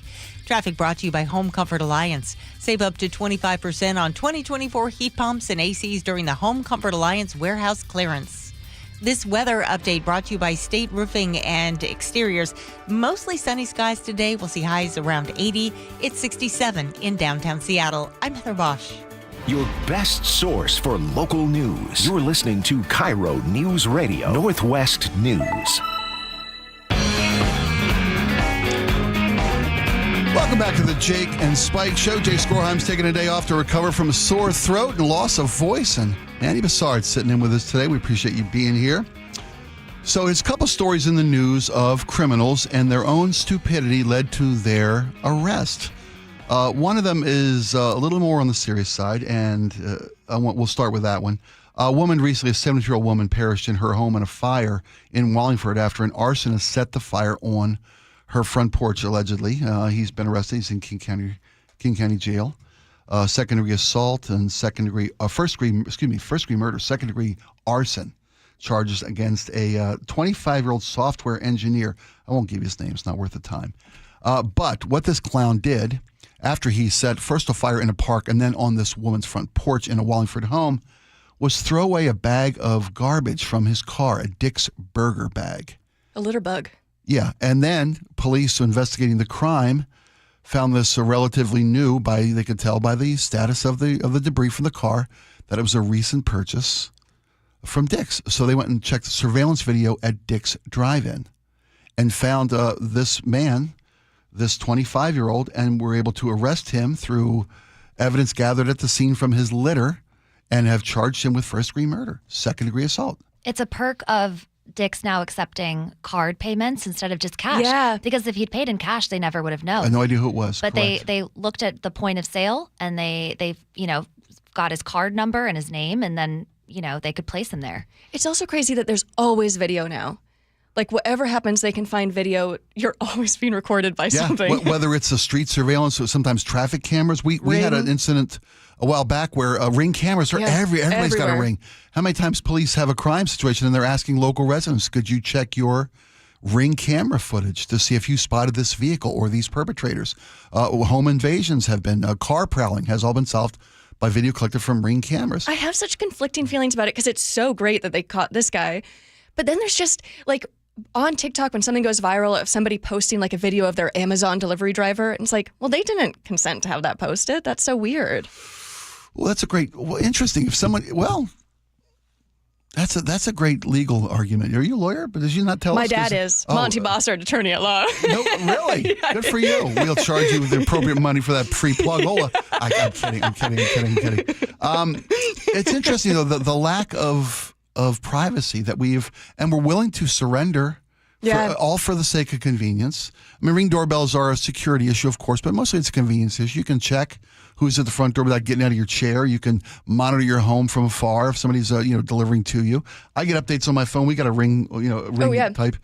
Traffic brought to you by Home Comfort Alliance. Save up to 25% on 2024 heat pumps and ACs during the Home Comfort Alliance warehouse clearance. This weather update brought to you by State Roofing and Exteriors. Mostly sunny skies today. We'll see highs around 80. It's 67 in downtown Seattle. I'm Heather Bosch. Your best source for local news. You're listening to KIRO Newsradio Northwest News. Welcome back to the Jake and Spike Show. Jay Skorheim's taking a day off to recover from a sore throat and loss of voice. And Mandy Bassard's sitting in with us today. We appreciate you being here. So there's a couple stories in the news of criminals and their own stupidity led to their arrest. One of them is a little more on the serious side, and we'll start with that one. A woman recently, a 70-year-old woman, perished in her home in a fire in Wallingford after an arsonist set the fire on her front porch, allegedly. He's been arrested. He's in King County Jail. Second-degree assault and first-degree murder, second-degree arson charges against a 25-year-old software engineer. I won't give you his name. It's not worth the time. But what this clown did, after he set first a fire in a park and then on this woman's front porch in a Wallingford home, was throw away a bag of garbage from his car, a Dick's Burger bag. A litter bug. Yeah, and then police investigating the crime found this relatively new they could tell by the status of the debris from the car that it was a recent purchase from Dick's. So they went and checked the surveillance video at Dick's Drive-In and found this man, this 25-year-old, and were able to arrest him through evidence gathered at the scene from his litter and have charged him with first-degree murder, second-degree assault. It's a perk of Dick's now accepting card payments instead of just cash. Yeah. Because if he'd paid in cash, they never would have known. I had no idea who it was. But they looked at the point of sale and they got his card number and his name, and then, they could place him there. It's also crazy that there's always video now. Like, whatever happens, they can find video. You're always being recorded by something. Whether it's a street surveillance or sometimes traffic cameras. We had an incident a while back where Ring cameras are everybody's got a Ring. How many times police have a crime situation and they're asking local residents, could you check your Ring camera footage to see if you spotted this vehicle or these perpetrators? Home invasions have been, car prowling has all been solved by video collected from Ring cameras. I have such conflicting feelings about it because it's so great that they caught this guy. But then there's just, like, on TikTok, when something goes viral of somebody posting like a video of their Amazon delivery driver, and it's like, well, they didn't consent to have that posted. That's so weird. Well, interesting. If someone, that's a great legal argument. Are you a lawyer? But did you not tell us? My dad is. Monty Bossard, attorney at law. No, really? Yeah, good for you. We'll charge you with the appropriate money for that free plug. I'm kidding. It's interesting, though, the lack of privacy that and we're willing to surrender all for the sake of convenience. I mean, Ring doorbells are a security issue, of course, but mostly it's a convenience issue. You can check who's at the front door without getting out of your chair. You can monitor your home from afar if somebody's delivering to you. I get updates on my phone. We got a Ring type.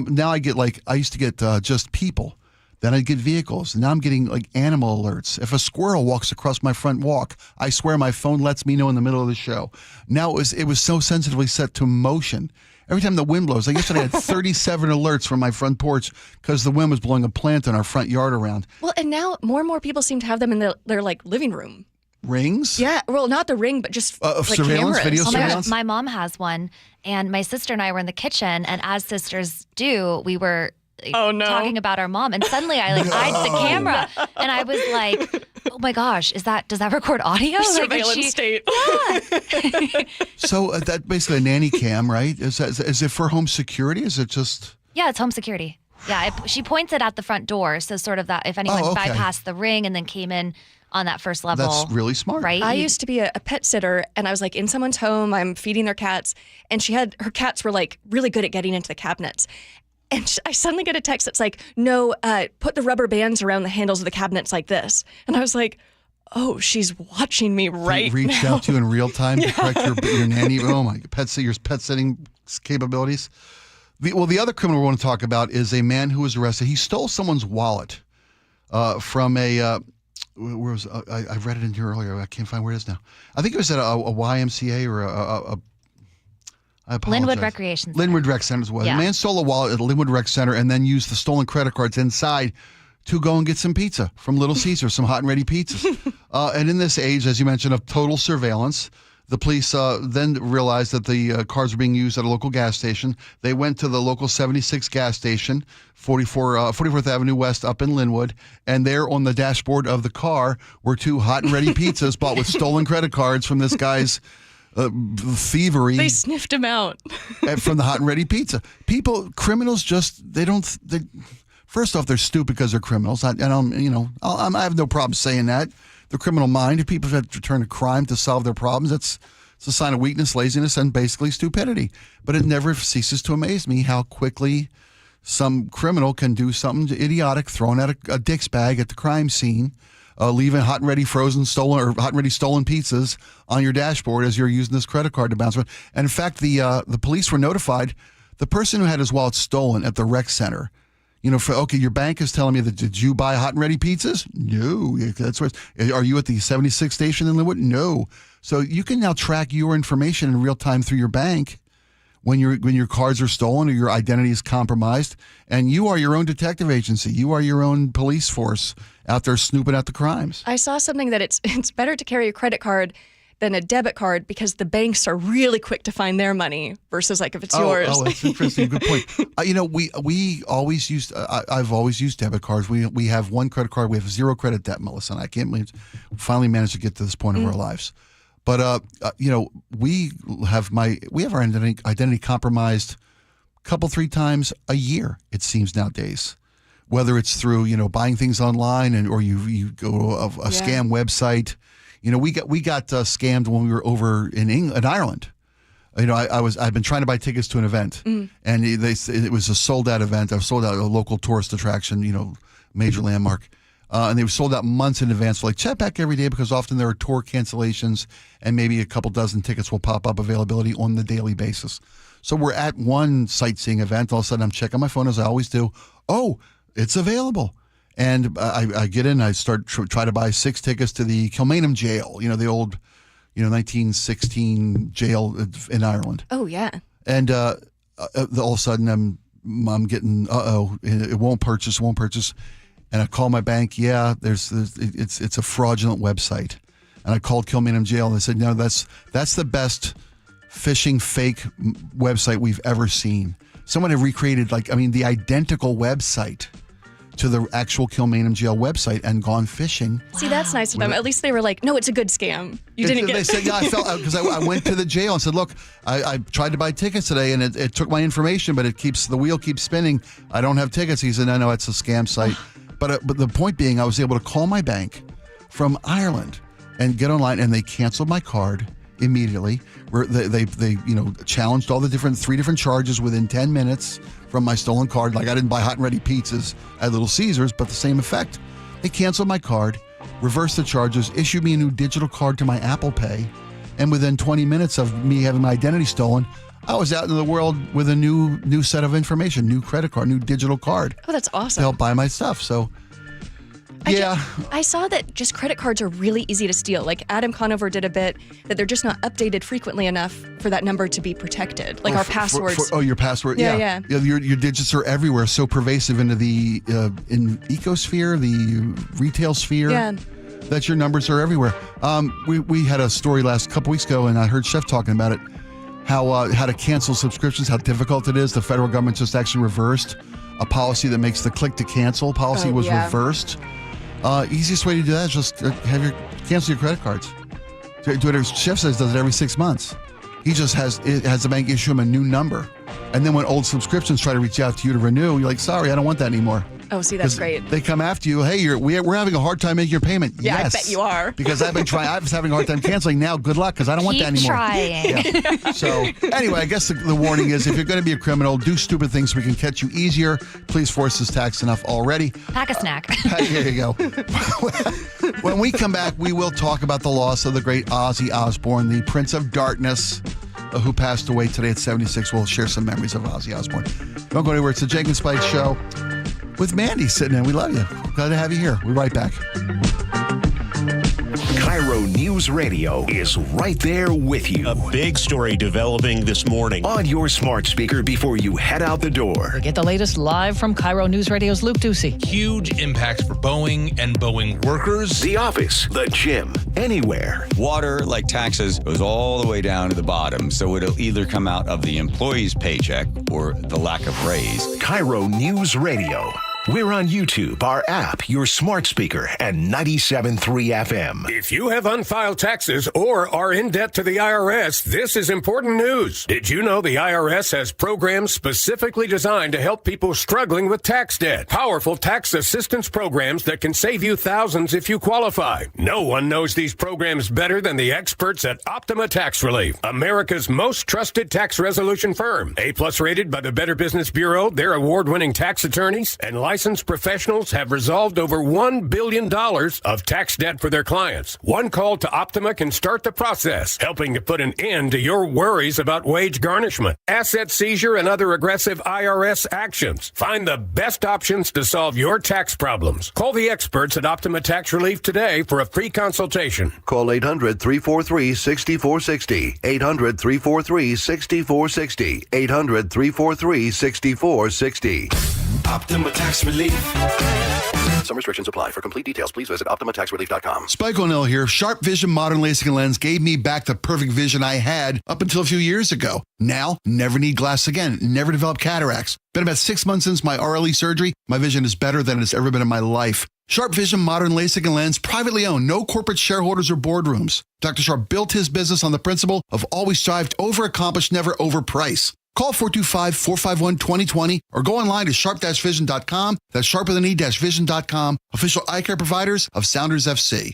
Now I get I used to get just people. Then I'd get vehicles. Now I'm getting animal alerts. If a squirrel walks across my front walk, I swear my phone lets me know in the middle of the show. Now it was so sensitively set to motion. Every time the wind blows, yesterday I had 37 alerts from my front porch because the wind was blowing a plant in our front yard around. Well, and now more and more people seem to have them in their living room. Rings? Yeah, well, not the ring, but just surveillance, cameras. video surveillance. My mom has one, and my sister and I were in the kitchen, and as sisters do, we were talking about our mom, and suddenly I eyed the camera, and I was like, "Oh my gosh, does that record audio?" Surveillance state. Yeah. So that basically a nanny cam, right? Is it for home security? Is it just? Yeah, it's home security. Yeah, she points it at the front door, so sort of that if anyone bypassed the ring and then came in on that first level. That's really smart. Right? I used to be a pet sitter, and I was in someone's home, I'm feeding their cats, and her cats were really good at getting into the cabinets. And I suddenly get a text that's no, put the rubber bands around the handles of the cabinets like this. And I was like, oh, she's watching me right now. Reached out to you in real time to correct your nanny. Oh my, your pet sitting capabilities. The other criminal we want to talk about is a man who was arrested. He stole someone's wallet from a. Where was I read it in here earlier? I can't find where it is now. I think it was at a YMCA or a I apologize. Linwood Recreation Center. Linwood Rec Center as well. Yeah. The man stole a wallet at the Linwood Rec Center and then used the stolen credit cards inside to go and get some pizza from Little Caesar, some hot and ready pizzas. And in this age, as you mentioned, of total surveillance, the police then realized that the cards were being used at a local gas station. They went to the local 76 gas station, 44th Avenue West up in Linwood, and there on the dashboard of the car were 2 hot and ready pizzas bought with stolen credit cards from this guy's thievery. They sniffed him out from the hot and ready pizza. Criminals first off, they're stupid because they're criminals. I have no problem saying that. The criminal mind, if people have to turn to crime to solve their problems, it's a sign of weakness, laziness, and basically stupidity. But it never ceases to amaze me how quickly some criminal can do something idiotic, throwing out a Dick's bag at the crime scene, leaving hot and ready stolen pizzas on your dashboard as you're using this credit card to bounce around. And in fact, the police were notified. The person who had his wallet stolen at the rec center, your bank is telling me that did you buy hot and ready pizzas? No, that's what. Are you at the 76 station in Linwood? No. So you can now track your information in real time through your bank when your cards are stolen or your identity is compromised, and you are your own detective agency. You are your own police force out there snooping at the crimes. I saw something that it's better to carry a credit card than a debit card because the banks are really quick to find their money versus if it's yours. Oh, that's interesting. Good point. We always used. I've always used debit cards. We have one credit card. We have 0 credit debt, Melissa, and I can't believe we finally managed to get to this point of our lives. But we have our identity compromised a couple 3 times a year. It seems nowadays. Whether it's through buying things online or you go to a scam website. We got scammed when we were over in Ireland. I've been trying to buy tickets to an event, and it was a sold out event. I was sold out a local tourist attraction, major landmark, and they were sold out months in advance. So check back every day because often there are tour cancellations, and maybe a couple dozen tickets will pop up availability on the daily basis. So we're at one sightseeing event. All of a sudden, I'm checking my phone as I always do. Oh, it's available. And I get in, I start try to buy 6 tickets to the Kilmainham jail, the old, 1916 jail in Ireland. Oh, yeah. And all of a sudden I'm getting, it won't purchase. And I call my bank. Yeah, it's a fraudulent website. And I called Kilmainham jail and they said, no, that's the best phishing fake website we've ever seen. Someone had recreated the identical website to the actual Kilmainham jail website and gone fishing. See, that's nice of them. At least they were no, it's a good scam. They said, yeah, I felt, because I went to the jail and said, look, I tried to buy tickets today and it took my information, but the wheel keeps spinning. I don't have tickets. He said, no, it's a scam site. But the point being, I was able to call my bank from Ireland and get online, and they canceled my card immediately. They challenged all the 3 different charges within 10 minutes from my stolen card. I didn't buy hot and ready pizzas at Little Caesars, but the same effect. They canceled my card, reversed the charges, issued me a new digital card to my Apple Pay, and within 20 minutes of me having my identity stolen, I was out in the world with a new set of information, new credit card, new digital card. Oh, that's awesome. To help buy my stuff. So, yeah. I saw that just credit cards are really easy to steal. Like Adam Conover did a bit that they're just not updated frequently enough for that number to be protected. Like our passwords. Your password. Yeah. Your digits are everywhere, so pervasive into the ecosphere, the retail sphere. Yeah. That your numbers are everywhere. We had a story last couple weeks ago, and I heard Chef talking about it. How to cancel subscriptions, how difficult it is. The federal government just actually reversed a policy that makes the click to cancel policy was reversed. Easiest way to do that is just cancel your credit cards. Do what Chef says, does it every 6 months. He just has the bank issue him a new number. And then when old subscriptions try to reach out to you to renew, you're like, sorry, I don't want that anymore. Oh, see, that's great. They come after you. Hey, we're having a hard time making your payment. Yeah, yes, I bet you are. Because I've been trying. I was having a hard time canceling. Now, good luck, because I don't want that anymore. Keep trying. Yeah. So anyway, I guess the warning is, if you're going to be a criminal, do stupid things so we can catch you easier. Police force is taxed enough already. Pack a snack. Here you go. When we come back, we will talk about the loss of the great Ozzy Osbourne, the Prince of Darkness, who passed away today at 76. We'll share some memories of Ozzy Osbourne. Don't go anywhere. It's the Jake and Spike Show with Mandy sitting in. We love you. Glad to have you here. We'll be right back. KIRO News Radio is right there with you. A big story developing this morning on your smart speaker before you head out the door. Get the latest live from KIRO News Radio's Luke Ducey. Huge impacts for Boeing and Boeing workers. The office, the gym, anywhere. Water, like taxes, goes all the way down to the bottom, so it'll either come out of the employee's paycheck or the lack of raise. KIRO News Radio. We're on YouTube, our app, your smart speaker, and 97.3 FM. If you have unfiled taxes or are in debt to the IRS, this is important news. Did you know the IRS has programs specifically designed to help people struggling with tax debt? Powerful tax assistance programs that can save you thousands if you qualify. No one knows these programs better than the experts at Optima Tax Relief, America's most trusted tax resolution firm. A+ rated by the Better Business Bureau, their award-winning tax attorneys and licensed professionals have resolved over $1 billion of tax debt for their clients. One call to Optima can start the process, helping to put an end to your worries about wage garnishment, asset seizure, and other aggressive IRS actions. Find the best options to solve your tax problems. Call the experts at Optima Tax Relief today for a free consultation. Call 800-343-6460. 800-343-6460. 800-343-6460. Optima Tax Relief. Some restrictions apply. For complete details, please visit OptimaTaxRelief.com. Spike O'Neill here. Sharp Vision Modern LASIK and Lens gave me back the perfect vision I had up until a few years ago. Now, never need glasses again. Never develop cataracts. Been about 6 months since my RLE surgery. My vision is better than it's ever been in my life. Sharp Vision Modern LASIK and Lens, privately owned, no corporate shareholders or boardrooms. Dr. Sharp built his business on the principle of always strive to overaccomplish, never overprice. Call 425-451-2020 or go online to sharp-vision.com. That's sharp-vision.com. Official eye care providers of Sounders FC.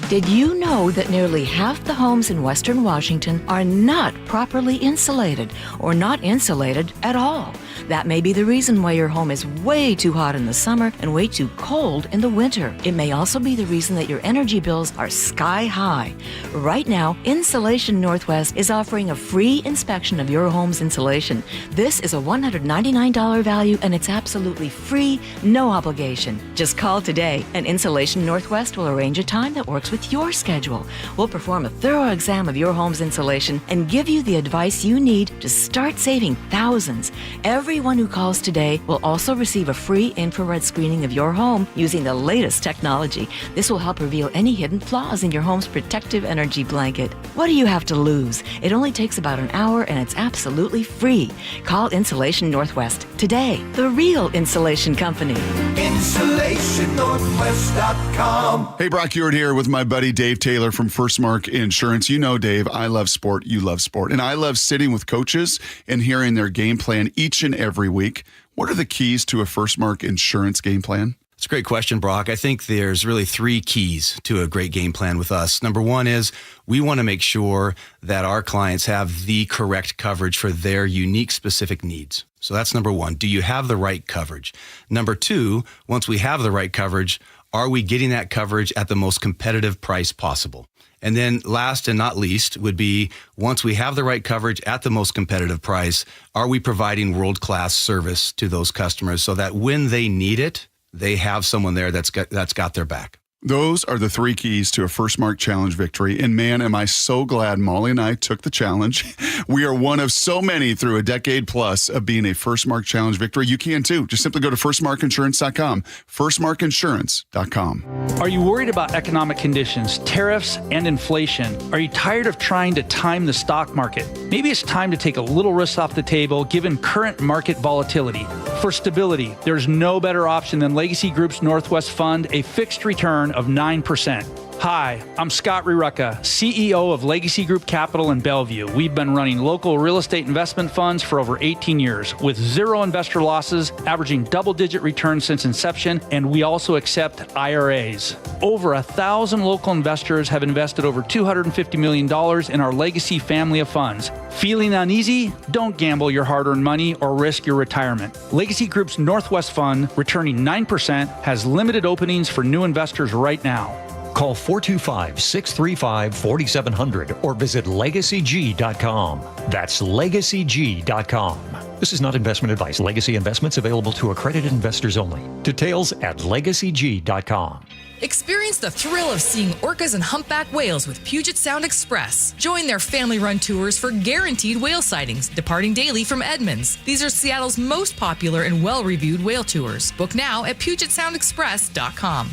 Did you know that nearly half the homes in Western Washington are not properly insulated or not insulated at all? That may be the reason why your home is way too hot in the summer and way too cold in the winter. It may also be the reason that your energy bills are sky high. Right now, Insulation Northwest is offering a free inspection of your home's insulation. This is a $199 value and it's absolutely free, no obligation. Just call today and Insulation Northwest will arrange a time that works with your schedule. We'll perform a thorough exam of your home's insulation and give you the advice you need to start saving thousands. Everyone who calls today will also receive a free infrared screening of your home using the latest technology. This will help reveal any hidden flaws in your home's protective energy blanket. What do you have to lose? It only takes about an hour and it's absolutely free. Call Insulation Northwest today, the real insulation company. InsulationNorthwest.com. Hey, Brock Ewart here with my buddy Dave Taylor from First Mark Insurance. You know, Dave, I love sport. You love sport. And I love sitting with coaches and hearing their game plan each and every week. What are the keys to a First Mark Insurance game plan? It's a great question, Brock. I think there's really 3 keys to a great game plan with us. Number 1 is we want to make sure that our clients have the correct coverage for their unique specific needs. So that's number 1. Do you have the right coverage? Number 2, once we have the right coverage, are we getting that coverage at the most competitive price possible? And then last and not least would be, once we have the right coverage at the most competitive price, are we providing world-class service to those customers so that when they need it, they have someone there that's got their back? Those are the 3 keys to a First Mark Challenge victory. And man, am I so glad Molly and I took the challenge. We are one of so many through a decade plus of being a First Mark Challenge victory. You can too. Just simply go to firstmarkinsurance.com, firstmarkinsurance.com. Are you worried about economic conditions, tariffs, and inflation? Are you tired of trying to time the stock market? Maybe it's time to take a little risk off the table given current market volatility. For stability, there's no better option than Legacy Group's Northwest Fund, a fixed return of 9%. Hi, I'm Scott Rurucka, CEO of Legacy Group Capital in Bellevue. We've been running local real estate investment funds for over 18 years with 0 investor losses, averaging double-digit returns since inception, and we also accept IRAs. Over 1,000 local investors have invested over $250 million in our Legacy family of funds. Feeling uneasy? Don't gamble your hard-earned money or risk your retirement. Legacy Group's Northwest Fund, returning 9%, has limited openings for new investors right now. Call 425-635-4700 or visit LegacyG.com. That's LegacyG.com. This is not investment advice. Legacy investments available to accredited investors only. Details at LegacyG.com. Experience the thrill of seeing orcas and humpback whales with Puget Sound Express. Join their family-run tours for guaranteed whale sightings, departing daily from Edmonds. These are Seattle's most popular and well-reviewed whale tours. Book now at PugetSoundExpress.com.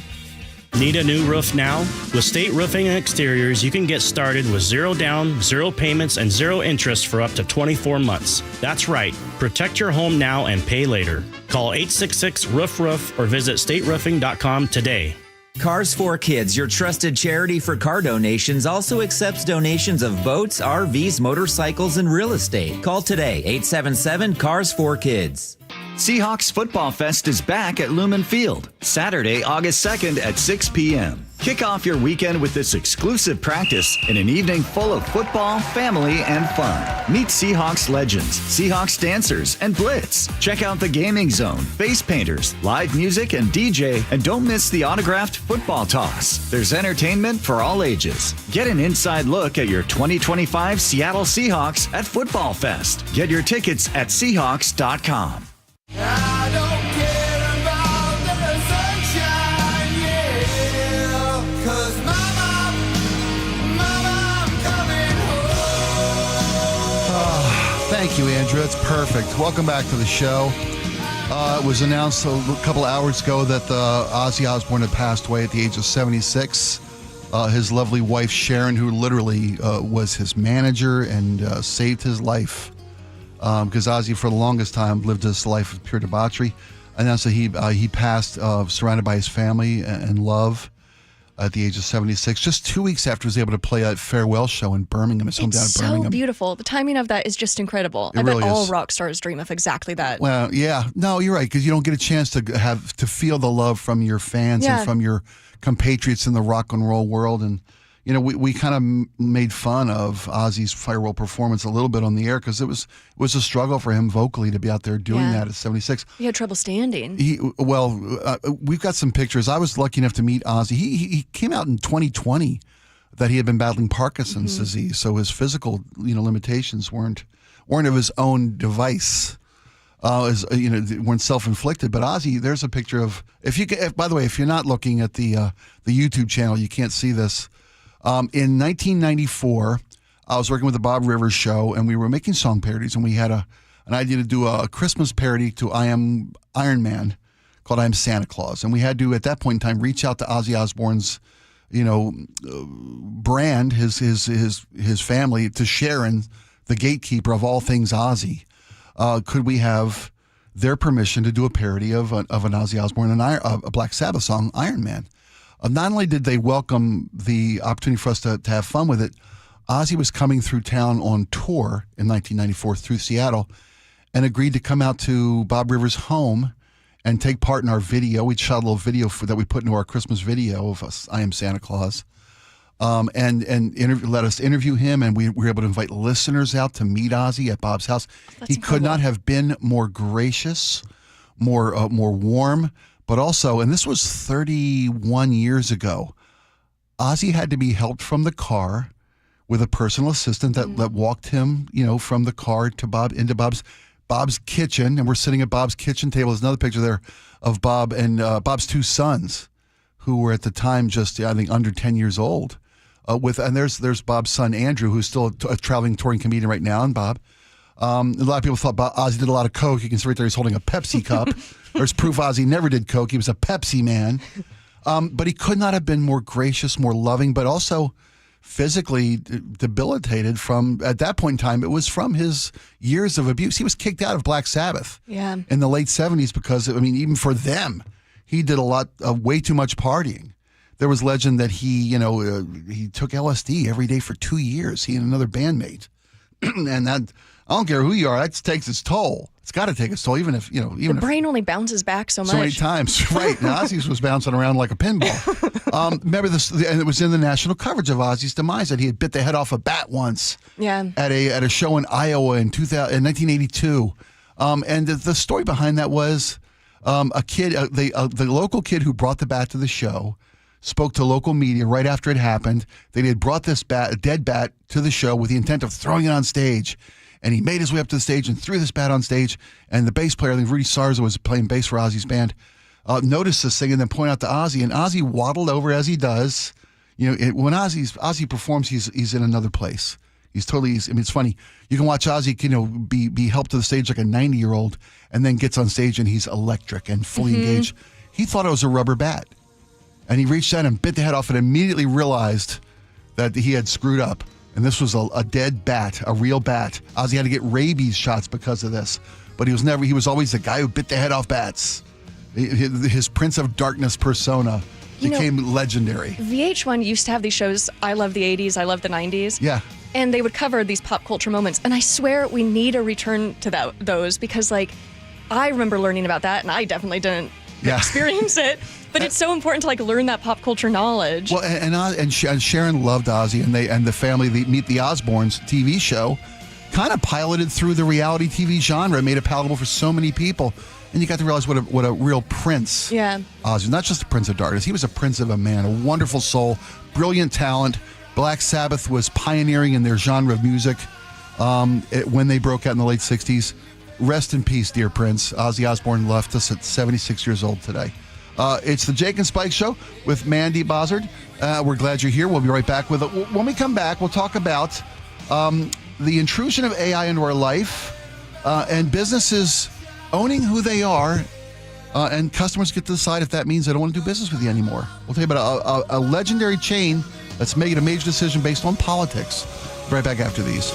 Need a new roof now? With State Roofing and Exteriors, you can get started with 0 down, 0 payments, and 0 interest for up to 24 months. That's right. Protect your home now and pay later. Call 866-ROOF-ROOF or visit stateroofing.com today. Cars for Kids, your trusted charity for car donations, also accepts donations of boats, RVs, motorcycles, and real estate. Call today, 877-CARS4KIDS. Seahawks Football Fest is back at Lumen Field, Saturday, August 2nd at 6 p.m. Kick off your weekend with this exclusive practice in an evening full of football, family, and fun. Meet Seahawks legends, Seahawks dancers, and Blitz. Check out the gaming zone, face painters, live music, and DJ, and don't miss the autographed football toss. There's entertainment for all ages. Get an inside look at your 2025 Seattle Seahawks at Football Fest. Get your tickets at Seahawks.com. I don't care about the sunshine, yeah, 'cause mama, I'm coming home. Thank you, Andrew. It's perfect. Welcome back to the show. It was announced a couple hours ago that Ozzy Osbourne had passed away at the age of 76. His lovely wife, Sharon, who literally was his manager and saved his life. Because Ozzy, for the longest time, lived his life of pure debauchery. And then so he passed surrounded by his family and love at the age of 76, just 2 weeks after he was able to play that farewell show in Birmingham, his hometown of Birmingham. It's so beautiful. The timing of that is just incredible. It really bet all is. rock stars dream of exactly that. Well, yeah. No, you're right, because you don't get a chance to feel the love from your fans and from your compatriots in the rock and roll world. And you know, we kind of made fun of Ozzy's farewell performance a little bit on the air because it was a struggle for him vocally to be out there doing that at 76. He had trouble standing. We've got some pictures. I was lucky enough to meet Ozzy. He came out in 2020 that he had been battling Parkinson's disease, so his physical limitations weren't of his own device. Weren't self-inflicted. But Ozzy, there's a picture of by the way, if you're not looking at the YouTube channel, you can't see this. In 1994, I was working with the Bob Rivers Show, and we were making song parodies, and we had an idea to do a Christmas parody to I Am Iron Man called I Am Santa Claus. And we had to, at that point in time, reach out to Ozzy Osbourne's, brand, his family, to Sharon, the gatekeeper of all things Ozzy. Could we have their permission to do a parody of an Ozzy Osbourne and a Black Sabbath song, Iron Man? Not only did they welcome the opportunity for us to have fun with it, Ozzy was coming through town on tour in 1994 through Seattle and agreed to come out to Bob Rivers' home and take part in our video. We shot a little video that we put into our Christmas video of us, I Am Santa Claus, and let us interview him, and we were able to invite listeners out to meet Ozzy at Bob's house. He could not have been more gracious, more warm. But also, and this was 31 years ago, Ozzy had to be helped from the car with a personal assistant that walked him, from the car to into Bob's kitchen. And we're sitting at Bob's kitchen table. There's another picture there of Bob and Bob's two sons, who were at the time just, I think, under 10 years old. And there's Bob's son, Andrew, who's still a traveling touring comedian right now. And Bob, a lot of people thought Ozzy did a lot of coke. You can see right there he's holding a Pepsi cup. There's proof Ozzy never did coke. He was a Pepsi man. But he could not have been more gracious, more loving, but also physically debilitated from, at that point in time, it was from his years of abuse. He was kicked out of Black Sabbath in the late 70s because, even for them, he did a lot of way too much partying. There was legend that he took LSD every day for 2 years, he and another bandmate. And that, I don't care who you are, that takes its toll. It's got to take its toll, even if the brain only bounces back so much. So many times, right? And Ozzy's was bouncing around like a pinball. Remember this, and it was in the national coverage of Ozzy's demise that he had bit the head off a bat once. Yeah. At a show in Iowa in 1982, and the story behind that was a kid, the local kid who brought the bat to the show, spoke to local media right after it happened. They had brought this bat, a dead bat, to the show with the intent of throwing it on stage. And he made his way up to the stage and threw this bat on stage. And the bass player, I think Rudy Sarza was playing bass for Ozzy's band, noticed this thing and then pointed out to Ozzy. And Ozzy waddled over as he does. When Ozzy performs, he's in another place. He's totally. It's funny. You can watch Ozzy, be helped to the stage like a 90-year-old, and then gets on stage and he's electric and fully engaged. He thought it was a rubber bat, and he reached out and bit the head off and immediately realized that he had screwed up. And this was a dead bat, a real bat. Ozzy had to get rabies shots because of this. But he was always the guy who bit the head off bats. His Prince of Darkness persona became legendary. VH1 used to have these shows, I love the 80s, I love the 90s. Yeah. And they would cover these pop culture moments. And I swear we need a return to those because, I remember learning about that, and I definitely didn't experience it. But it's so important to learn that pop culture knowledge. Well, and Sharon loved Ozzy, and the family, Meet the Osbournes TV show, kind of piloted through the reality TV genre, made it palatable for so many people, and you got to realize what a real prince. Yeah, Ozzy, not just a prince of darkness, he was a prince of a man, a wonderful soul, brilliant talent. Black Sabbath was pioneering in their genre of music when they broke out in the late '60s. Rest in peace, dear Prince. Ozzy Osbourne left us at 76 years old today. It's the Jake and Spike Show with Mandy Bozzard. We're glad you're here. We'll be right back with it. When we come back, we'll talk about the intrusion of AI into our life and businesses owning who they are, and customers get to decide if that means they don't want to do business with you anymore. We'll tell you about a legendary chain that's making a major decision based on politics. Right back after these.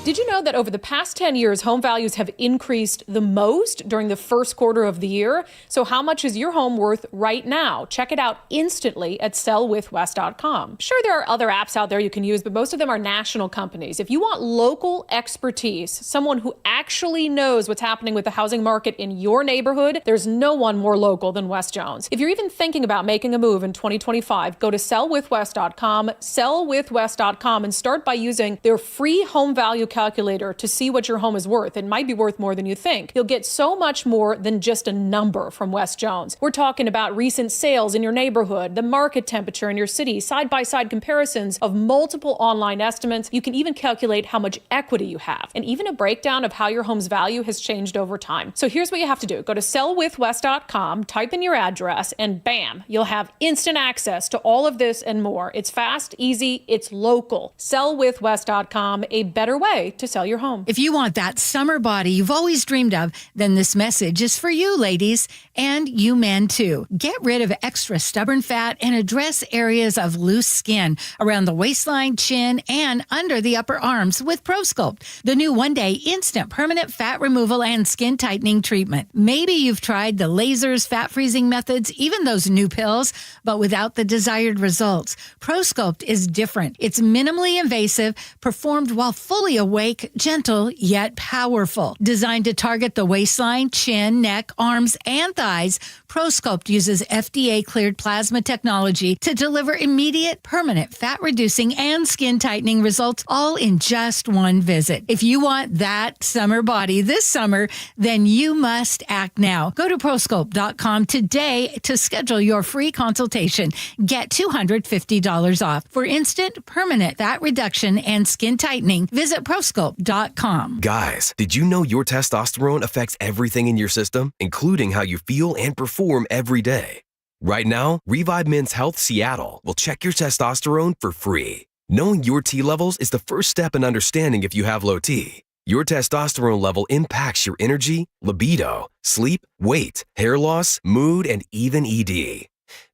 Did you know that over the past 10 years, home values have increased the most during the first quarter of the year? So how much is your home worth right now? Check it out instantly at sellwithwest.com. Sure, there are other apps out there you can use, but most of them are national companies. If you want local expertise, someone who actually knows what's happening with the housing market in your neighborhood, there's no one more local than Wes Jones. If you're even thinking about making a move in 2025, go to sellwithwest.com, sellwithwest.com, and start by using their free home value calculator to see what your home is worth. It might be worth more than you think. You'll get so much more than just a number from Wes Jones. We're talking about recent sales in your neighborhood, the market temperature in your city, side-by-side comparisons of multiple online estimates. You can even calculate how much equity you have, and even a breakdown of how your home's value has changed over time. So here's what you have to do. Go to sellwithwest.com, type in your address, and bam, you'll have instant access to all of this and more. It's fast, easy, it's local. Sellwithwest.com, a better way to sell your home. If you want that summer body you've always dreamed of, then this message is for you, ladies, and you men too. Get rid of extra stubborn fat and address areas of loose skin around the waistline, chin, and under the upper arms with ProSculpt, the new one-day instant permanent fat removal and skin tightening treatment. Maybe you've tried the lasers, fat freezing methods, even those new pills, but without the desired results. ProSculpt is different. It's minimally invasive, performed while fully aware awake, gentle, yet powerful. Designed to target the waistline, chin, neck, arms, and thighs, ProSculpt uses FDA-cleared plasma technology to deliver immediate, permanent fat-reducing and skin-tightening results, all in just one visit. If you want that summer body this summer, then you must act now. Go to ProSculpt.com today to schedule your free consultation. Get $250 off. For instant, permanent fat reduction and skin tightening, visit ProSculpt.com. Guys, did you know your testosterone affects everything in your system, including how you feel and perform every day? Right now, Revibe Men's Health Seattle will check your testosterone for free. Knowing your T levels is the first step in understanding if you have low T. Your testosterone level impacts your energy, libido, sleep, weight, hair loss, mood, and even ED.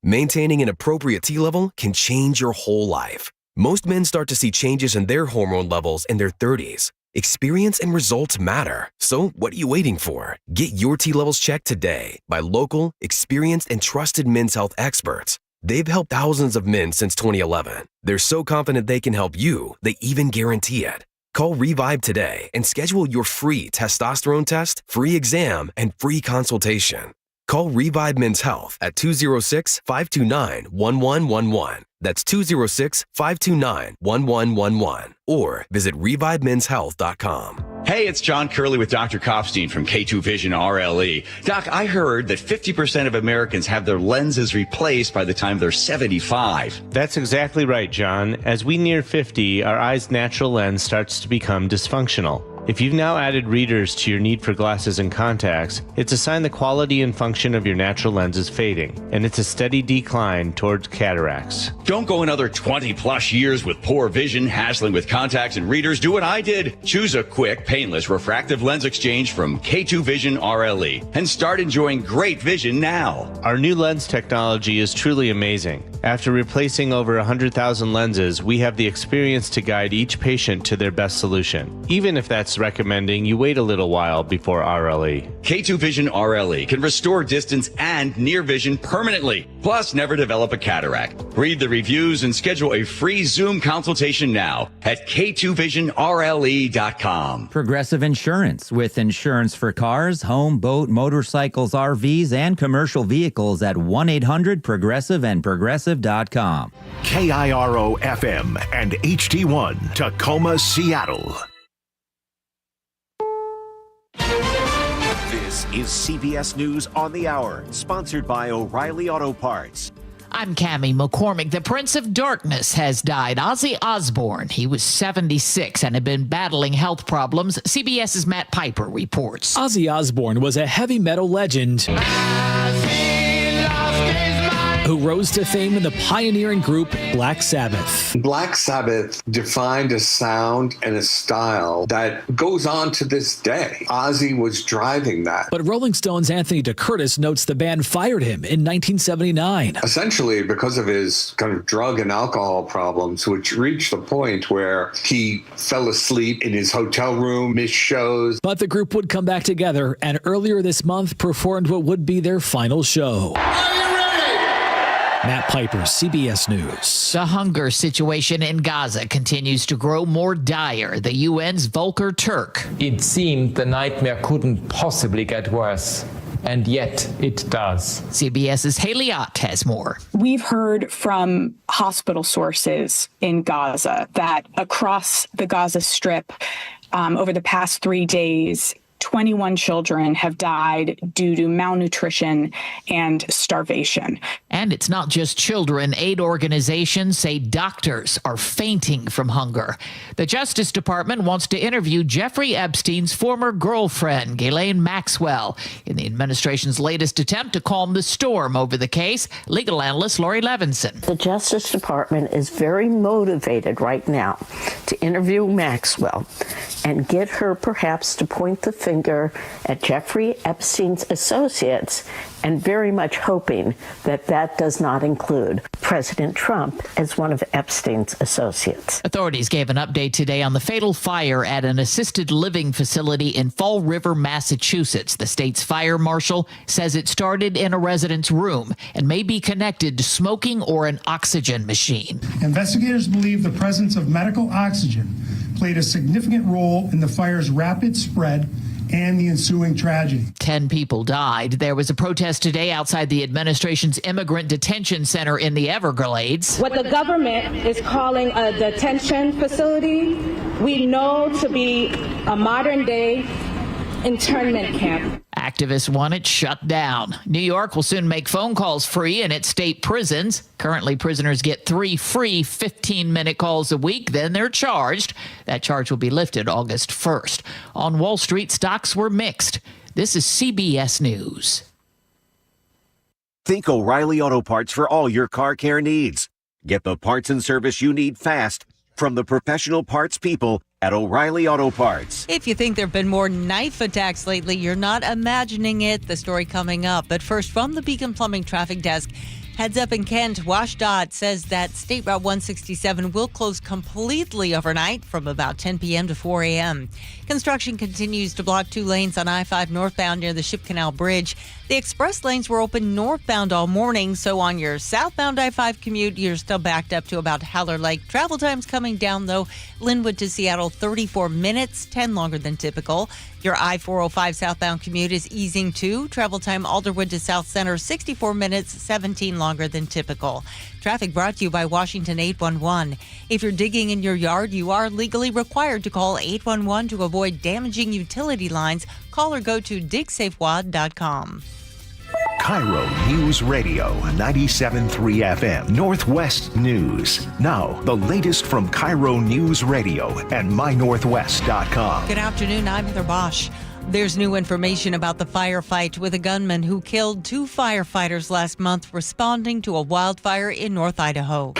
Maintaining an appropriate T level can change your whole life. Most men start to see changes in their hormone levels in their 30s. Experience and results matter. So what are you waiting for? Get your T levels checked today by local, experienced, and trusted men's health experts. They've helped thousands of men since 2011. They're so confident they can help you, they even guarantee it. Call Revibe today and schedule your free testosterone test, free exam, and free consultation. Call Revibe Men's Health at 206-529-1111. That's 206-529-1111. Or visit ReviveMen'sHealth.com. Hey, it's John Curley with Dr. Kopstein from K2 Vision RLE. Doc, I heard that 50% of Americans have their lenses replaced by the time they're 75. That's exactly right, John. As we near 50, our eye's natural lens starts to become dysfunctional. If you've now added readers to your need for glasses and contacts, it's a sign the quality and function of your natural lens is fading, and it's a steady decline towards cataracts. Don't go another 20 plus years with poor vision, hassling with contacts and readers. Do what I did. Choose a quick, painless refractive lens exchange from K2 Vision RLE and start enjoying great vision now. Our new lens technology is truly amazing. After replacing over 100,000 lenses, we have the experience to guide each patient to their best solution, even if that's recommending you wait a little while before RLE. K2 Vision RLE can restore distance and near vision permanently, plus never develop a cataract. Read the reviews and schedule a free Zoom consultation now at K2VisionRLE.com. Progressive Insurance, with insurance for cars, home, boat, motorcycles, RVs, and commercial vehicles at 1-800-PROGRESSIVE and Progressive.com. KIRO FM and HD1 Tacoma, Seattle. This is CBS News on the Hour, sponsored by O'Reilly Auto Parts. I'm Cammie McCormick. The Prince of Darkness has died. Ozzy Osbourne. He was 76 and had been battling health problems. CBS's Matt Piper reports. Ozzy Osbourne was a heavy metal legend who rose to fame in the pioneering group Black Sabbath. Black Sabbath defined a sound and a style that goes on to this day. Ozzy was driving that. But Rolling Stone's Anthony DeCurtis notes the band fired him in 1979. Essentially because of his kind of drug and alcohol problems, which reached the point where he fell asleep in his hotel room, missed shows. But the group would come back together and earlier this month performed what would be their final show. Matt Piper, CBS News. The hunger situation in Gaza continues to grow more dire. The UN's Volker Turk. It seemed the nightmare couldn't possibly get worse. And yet it does. CBS's Haley Ott has more. We've heard from hospital sources in Gaza that across the Gaza Strip over the past 3 days, 21 children have died due to malnutrition and starvation. And it's not just children. Aid organizations say doctors are fainting from hunger. The Justice Department wants to interview Jeffrey Epstein's former girlfriend, Ghislaine Maxwell, in the administration's latest attempt to calm the storm over the case. Legal analyst Lori Levinson. The Justice Department is very motivated right now to interview Maxwell and get her perhaps to point the finger at Jeffrey Epstein's associates, and very much hoping that that does not include President Trump as one of Epstein's associates. Authorities gave an update today on the fatal fire at an assisted living facility in Fall River, Massachusetts. The state's fire marshal says it started in a resident's room and may be connected to smoking or an oxygen machine. Investigators believe the presence of medical oxygen played a significant role in the fire's rapid spread and the ensuing tragedy. 10 people died. There was a protest today outside the administration's immigrant detention center in the Everglades. What the government is calling a detention facility, we know to be a modern-day internment camp. Activists want it shut down. New York will soon make phone calls free in its state prisons. Currently, prisoners get 3 free 15-minute calls a week, then they're charged. That charge will be lifted August 1st. On Wall Street, stocks were mixed. This is CBS News. Think O'Reilly Auto Parts for all your car care needs. Get the parts and service you need fast from the professional parts people at O'Reilly Auto Parts. If you think there have been more knife attacks lately, you're not imagining it. The story coming up. But first, from the Beacon Plumbing Traffic Desk, heads up in Kent, WashDOT says that State Route 167 will close completely overnight from about 10 p.m. to 4 a.m. Construction continues to block 2 lanes on I-5 northbound near the Ship Canal Bridge. The express lanes were open northbound all morning, so on your southbound I-5 commute, you're still backed up to about Howler Lake. Travel times coming down, though. Linwood to Seattle, 34 minutes, 10 longer than typical. Your I-405 southbound commute is easing too. Travel time Alderwood to South Center, 64 minutes, 17 longer than typical. Traffic brought to you by Washington 811. If you're digging in your yard, you are legally required to call 811 to avoid damaging utility lines. Call or go to digsafewad.com. KIRO News Radio 97.3 FM Northwest News. Now, the latest from KIRO News Radio and mynorthwest.com. Good afternoon, I'm Heather Bosch. There's new information about the firefight with a gunman who killed 2 firefighters last month responding to a wildfire in North Idaho.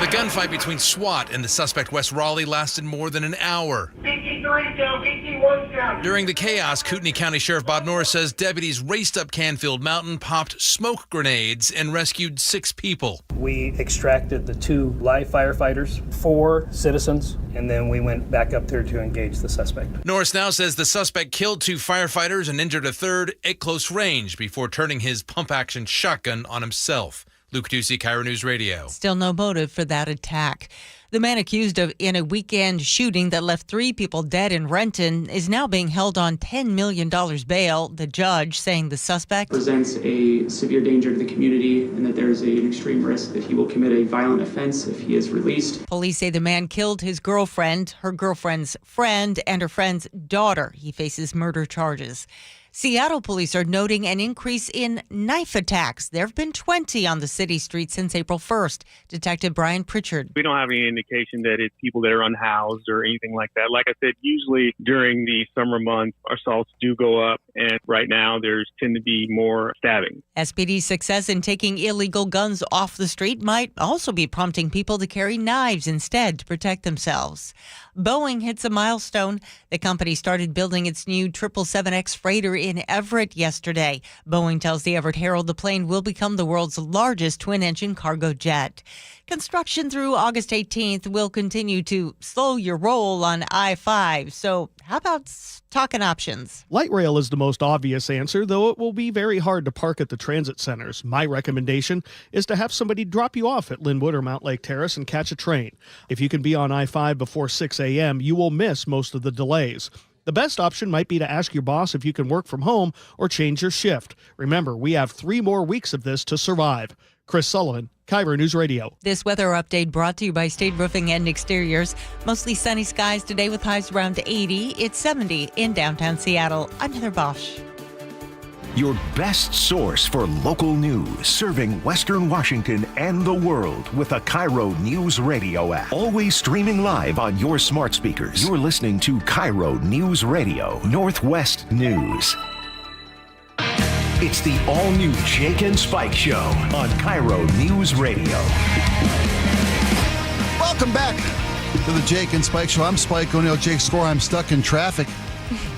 The gunfight between SWAT and the suspect West Raleigh lasted more than an hour. 53 down, 51 down. During the chaos, Kootenai County Sheriff Bob Norris says deputies raced up Canfield Mountain, popped smoke grenades, and rescued 6 people. We extracted the 2 live firefighters, 4 citizens, and then we went back up there to engage the suspect. Norris now says the suspect killed 2 firefighters and injured a third at close range before turning his pump-action shotgun on himself. Luke Ducey, KIRO News Radio. Still no motive for that attack. The man accused of in a weekend shooting that left 3 people dead in Renton is now being held on $10 million bail. The judge saying the suspect presents a severe danger to the community and that there is an extreme risk that he will commit a violent offense if he is released. Police say the man killed his girlfriend, her girlfriend's friend, and her friend's daughter. He faces murder charges. Seattle police are noting an increase in knife attacks. There have been 20 on the city streets since April 1st. Detective Brian Pritchard. We don't have any indication that it's people that are unhoused or anything like that. Like I said, usually during the summer months, assaults do go up, and right now there's tend to be more stabbing. SPD's success in taking illegal guns off the street might also be prompting people to carry knives instead to protect themselves. Boeing hits a milestone. The company started building its new 777X freighter in Everett yesterday. Boeing tells the Everett Herald the plane will become the world's largest twin-engine cargo jet. Construction through August 18th will continue to slow your roll on I-5. So how about talking options? Light rail is the most obvious answer, though it will be very hard to park at the transit centers. My recommendation is to have somebody drop you off at Linwood or Mount Lake Terrace and catch a train. If you can be on I-5 before 6 a.m., you will miss most of the delays. The best option might be to ask your boss if you can work from home or change your shift. Remember, we have 3 more weeks of this to survive. Chris Sullivan, KIRO News Radio. This weather update brought to you by State Roofing and Exteriors. Mostly sunny skies today with highs around 80. It's 70 in downtown Seattle. I'm Heather Bosch. Your best source for local news, serving Western Washington and the world with a KIRO News Radio app. Always streaming live on your smart speakers. You're listening to KIRO News Radio, Northwest News. It's the all-new Jake and Spike Show on KIRO News Radio. Welcome back to the Jake and Spike Show. I'm Spike O'Neill. Jake Skorheim stuck in traffic.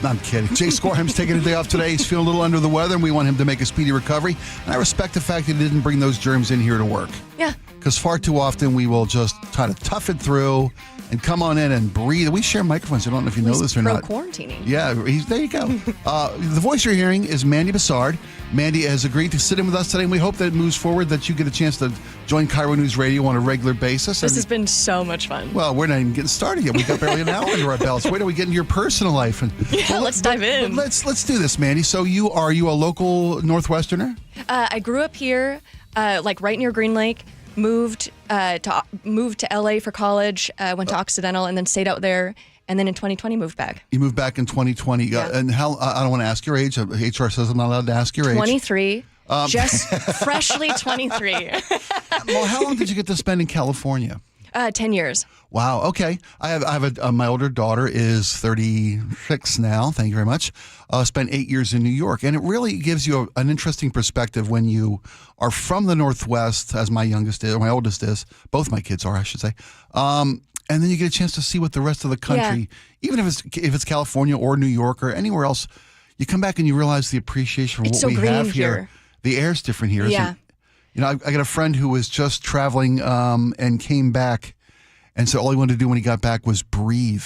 No, I'm kidding. Jake Skorheim's taking a day off today. He's feeling a little under the weather, and we want him to make a speedy recovery. And I respect the fact that he didn't bring those germs in here to work. Yeah, because far too often we will just try to tough it through and come on in and breathe. We share microphones. I don't know if you know this or not. Quarantining. Yeah, there you go. The voice you're hearing is Mandy Bassard. Mandy has agreed to sit in with us today, and we hope that it moves forward, that you get a chance to join KIRO News Radio on a regular basis. This has been so much fun. Well, we're not even getting started yet. We got barely an hour under our belts. Wait till we get into your personal life. Let's dive in. Let's do this, Mandy. So are you a local Northwesterner? I grew up here, like right near Green Lake. Moved to LA for college. Went to Occidental and then stayed out there. And then in 2020 moved back. You moved back in 2020. Yeah. And how? I don't want to ask your age. HR says I'm not allowed to ask your age. 23. Just freshly 23. Well, how long did you get to spend in California? 10 years. Wow. Okay. I have my older daughter is 36 now. Thank you very much. Spent 8 years in New York, and it really gives you an interesting perspective when you are from the Northwest, as my youngest is, or my oldest is. Both my kids are, I should say. And then you get a chance to see what the rest of the country, even if it's California or New York or anywhere else, you come back and you realize the appreciation for what we have here. The air's different here. Yeah. I got a friend who was just traveling and came back, and so all he wanted to do when he got back was breathe.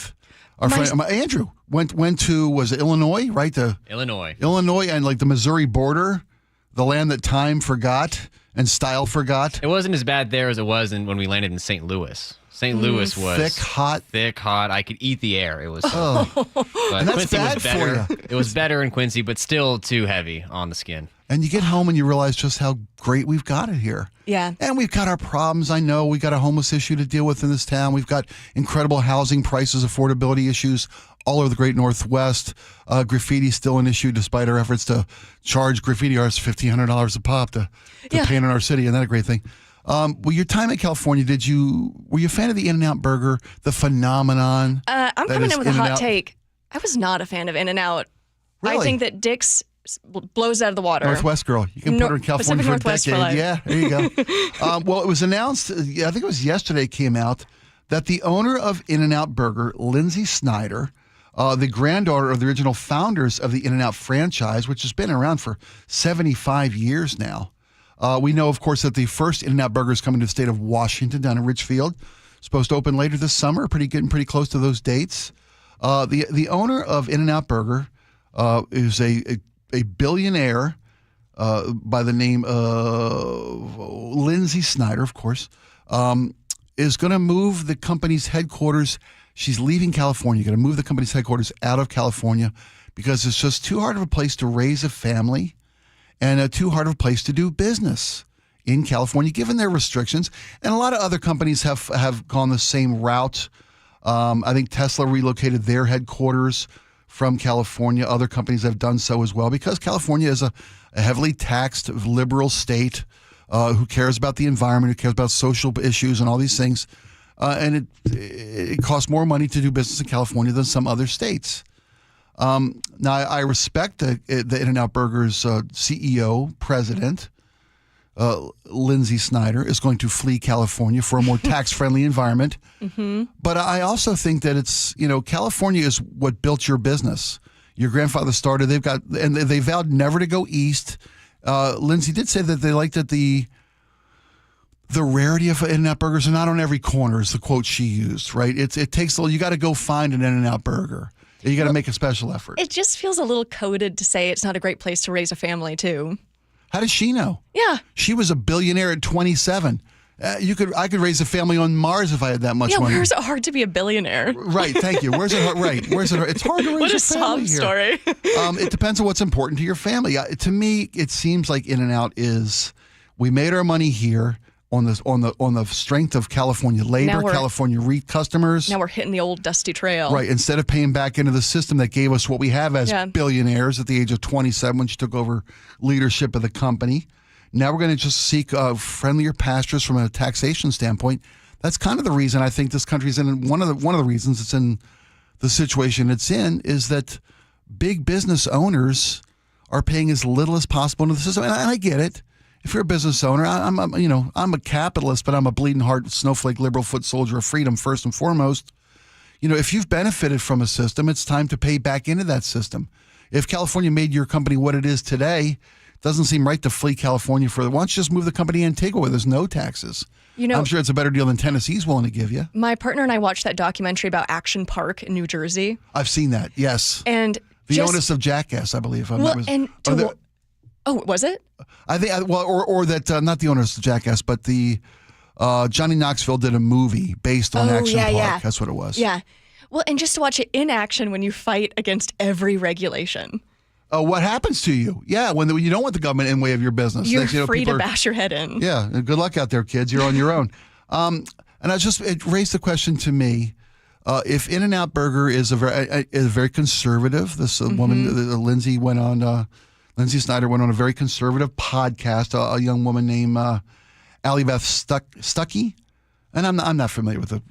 Our friend Andrew went to, was it Illinois, right? Illinois, and like the Missouri border, the land that time forgot and style forgot. It wasn't as bad there as it was when we landed in St. Louis. St. Louis was thick, hot. I could eat the air. It was, but and that's Quincy bad was better. for you. It was better in Quincy, but still too heavy on the skin. And you get home and you realize just how great we've got it here. Yeah. And we've got our problems. I know we got a homeless issue to deal with in this town. We've got incredible housing prices, affordability issues all over the great Northwest. Graffiti still an issue despite our efforts to charge graffiti artists $1,500 a pop to paint in our city. Isn't that a great thing? Well, your time in California, were you a fan of the In-N-Out Burger, the phenomenon? I'm coming in with a hot take. I was not a fan of In-N-Out. Really? I think that Dick's blows out of the water. Northwest girl. You can put her in California for a decade. Yeah, there you go. Well, it was announced, I think it was yesterday it came out, that the owner of In-N-Out Burger, Lindsay Snyder, the granddaughter of the original founders of the In-N-Out franchise, which has been around for 75 years now. We know, of course, that the first In-N-Out Burger is coming to the state of Washington down in Richfield. Supposed to open later this summer, getting pretty close to those dates. The owner of In-N-Out Burger is a billionaire by the name of Lindsay Snyder, of course, is going to move the company's headquarters. She's leaving California, going to move the company's headquarters out of California because it's just too hard of a place to raise a family and too hard of a place to do business in California, given their restrictions. And a lot of other companies have gone the same route. I think Tesla relocated their headquarters from California. Other companies have done so as well because California is a heavily taxed liberal state who cares about the environment, who cares about social issues and all these things. And it costs more money to do business in California than some other states. Now, I respect the In-N-Out Burger's CEO, president, Lindsay Snyder, is going to flee California for a more tax-friendly environment. Mm-hmm. But I also think that it's, California is what built your business. Your grandfather started, they vowed never to go east. Lindsay did say that they liked that the rarity of In-N-Out Burgers are not on every corner is the quote she used, right? It takes a little, you got to go find an In-N-Out Burger. You got to make a special effort. It just feels a little coded to say it's not a great place to raise a family, too. How does she know? Yeah. She was a billionaire at 27. I could raise a family on Mars if I had that much money. Yeah, where's it hard to be a billionaire? Right, thank you. Where's it hard? Right, where's it hard? It's hard to raise what a family sob story. It depends on what's important to your family. To me, it seems like In-N-Out is, we made our money here on the strength of California labor, California customers. Now we're hitting the old dusty trail. Right. Instead of paying back into the system that gave us what we have as billionaires at the age of 27 when she took over leadership of the company, now we're going to just seek friendlier pastures from a taxation standpoint. That's kind of the reason I think this country's in. One of the reasons it's in the situation it's in is that big business owners are paying as little as possible into the system, and I get it. If you're a business owner, I'm a capitalist, but I'm a bleeding heart snowflake liberal foot soldier of freedom first and foremost. If you've benefited from a system, it's time to pay back into that system. If California made your company what it is today, doesn't seem right to flee California for. Why don't you just move the company to Antigua where there's no taxes? I'm sure it's a better deal than Tennessee's willing to give you. My partner and I watched that documentary about Action Park in New Jersey. I've seen that, yes. And The Onus of Jackass, I believe. Was it? I think, or that, not The Onus of Jackass, but the Johnny Knoxville did a movie based on Action Park. Yeah. That's what it was. Yeah. Well, and just to watch it in action when you fight against every regulation. Oh, what happens to you? Yeah, when you don't want the government in the way of your business. You're free to bash your head in. Yeah, good luck out there, kids. You're on your own. And it raised the question to me, if In-N-Out Burger is very conservative, this woman, Lindsay Snyder went on a very conservative podcast, a young woman named Allie Beth Stuckey. And I'm not familiar with the.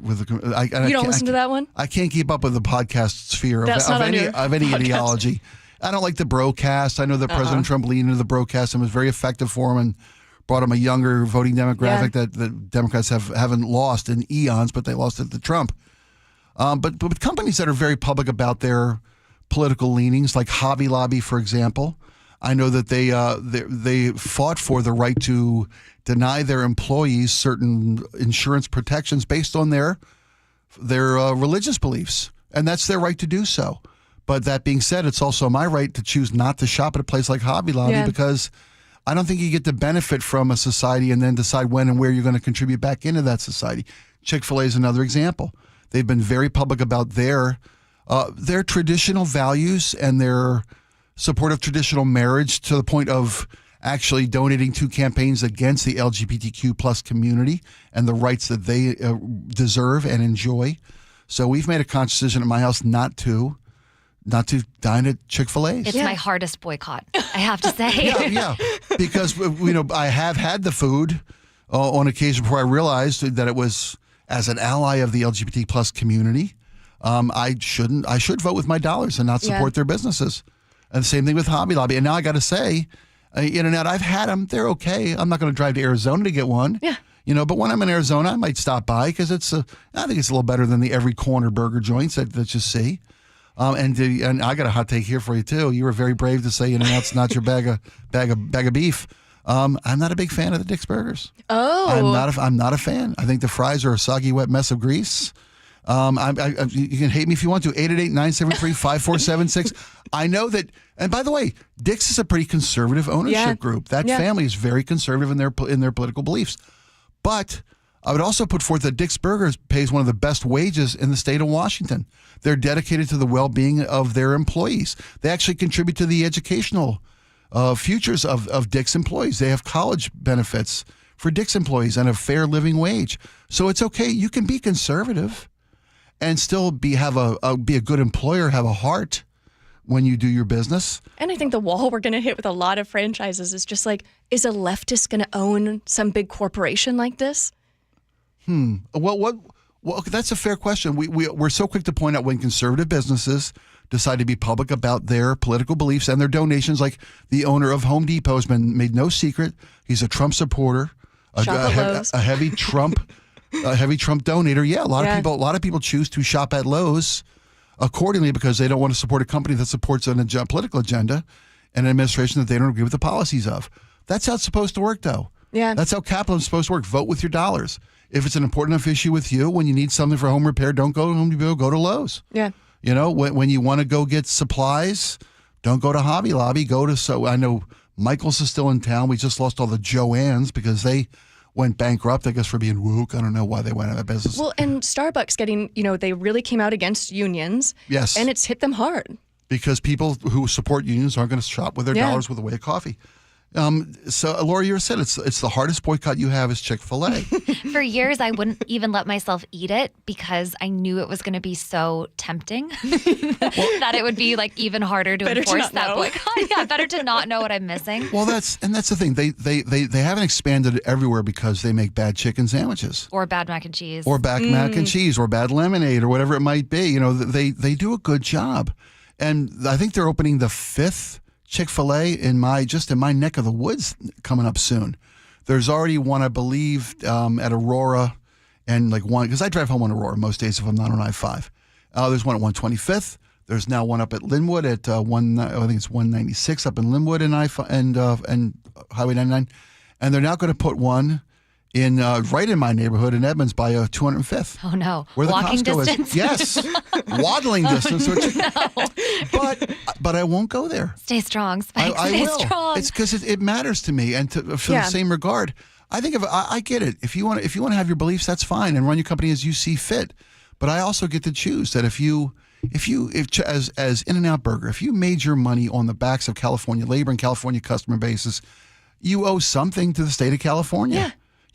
You don't listen to that one? I can't keep up with the podcast sphere of any ideology. I don't like the broadcast. I know that President Trump leaned into the broadcast and was very effective for him and brought him a younger voting demographic that the Democrats haven't lost in eons, but they lost it to Trump. But with companies that are very public about their political leanings, like Hobby Lobby, for example, I know that they fought for the right to deny their employees certain insurance protections based on their religious beliefs, and that's their right to do so. But that being said, it's also my right to choose not to shop at a place like Hobby Lobby because I don't think you get to benefit from a society and then decide when and where you're going to contribute back into that society. Chick-fil-A is another example. They've been very public about their traditional values and their support of traditional marriage to the point of actually donating to campaigns against the LGBTQ plus community and the rights that they deserve and enjoy. So we've made a conscious decision at my house not to dine at Chick-fil-A. It's my hardest boycott, I have to say. Yeah, because I have had the food on occasion before I realized that it was as an ally of the LGBT plus community. I should vote with my dollars and not support their businesses. And the same thing with Hobby Lobby. And now I got to say, In-N-Out, I've had them. They're okay. I'm not going to drive to Arizona to get one. Yeah. But when I'm in Arizona, I might stop by because I think it's a little better than the every corner burger joints that you see. And I got a hot take here for you too. You were very brave to say In-N-Out's not your bag of beef. I'm not a big fan of the Dick's Burgers. Oh, I'm not a fan. I think the fries are a soggy, wet mess of grease. You can hate me if you want to. 888-973-5476. I know that. And by the way, Dick's is a pretty conservative ownership group. That family is very conservative in their political beliefs. But I would also put forth that Dick's Burgers pays one of the best wages in the state of Washington. They're dedicated to the well-being of their employees. They actually contribute to the educational futures of Dick's employees. They have college benefits for Dick's employees and a fair living wage. So it's okay. You can be conservative and still be a good employer, have a heart when you do your business. And I think the wall we're going to hit with a lot of franchises is just like, is a leftist going to own some big corporation like this? Well, that's a fair question. We're so quick to point out when conservative businesses decide to be public about their political beliefs and their donations. Like the owner of Home Depot has made no secret. He's a Trump supporter, a heavy Trump donator. Yeah, a lot of people choose to shop at Lowe's accordingly because they don't want to support a company that supports a political agenda and an administration that they don't agree with the policies of. That's how it's supposed to work, though. Yeah, that's how capitalism is supposed to work. Vote with your dollars. If it's an important enough issue with you, when you need something for home repair, don't go to Home Depot, go to Lowe's. Yeah. When you want to go get supplies, don't go to Hobby Lobby. I know Michael's is still in town. We just lost all the Joann's because they went bankrupt, I guess, for being woke. I don't know why they went out of business. Well, and Starbucks they really came out against unions. Yes. And it's hit them hard. Because people who support unions aren't going to shop with their dollars with a way of coffee. So, Laura, you said it's the hardest boycott you have is Chick-fil-A. For years, I wouldn't even let myself eat it because I knew it was going to be so tempting that it would be even harder to enforce that boycott. Yeah, better to not know what I'm missing. Well, that's the thing. They haven't expanded everywhere because they make bad chicken sandwiches or bad mac and cheese or bad mac and cheese or bad lemonade or whatever it might be. They do a good job, and I think they're opening the 5th Chick-fil-A in my neck of the woods coming up soon. There's already one, I believe, at Aurora, and one because I drive home on Aurora most days if I'm not on I-5. There's one at 125th. There's now one up at Linwood at I think it's 196 up in Linwood and Highway 99, and they're now going to put one in right in my neighborhood in Edmonds by 205th. Oh no! Where the Walking Costco distance? is. Yes, waddling distance. But I won't go there. Stay strong, Spike. Stay will. strong. It's because it matters to me, and for the same regard, I think I get it. If you want to have your beliefs, that's fine, and run your company as you see fit. But I also get to choose that if as In-N-Out Burger, if you made your money on the backs of California labor and California customer bases, you owe something to the state of California. Yeah.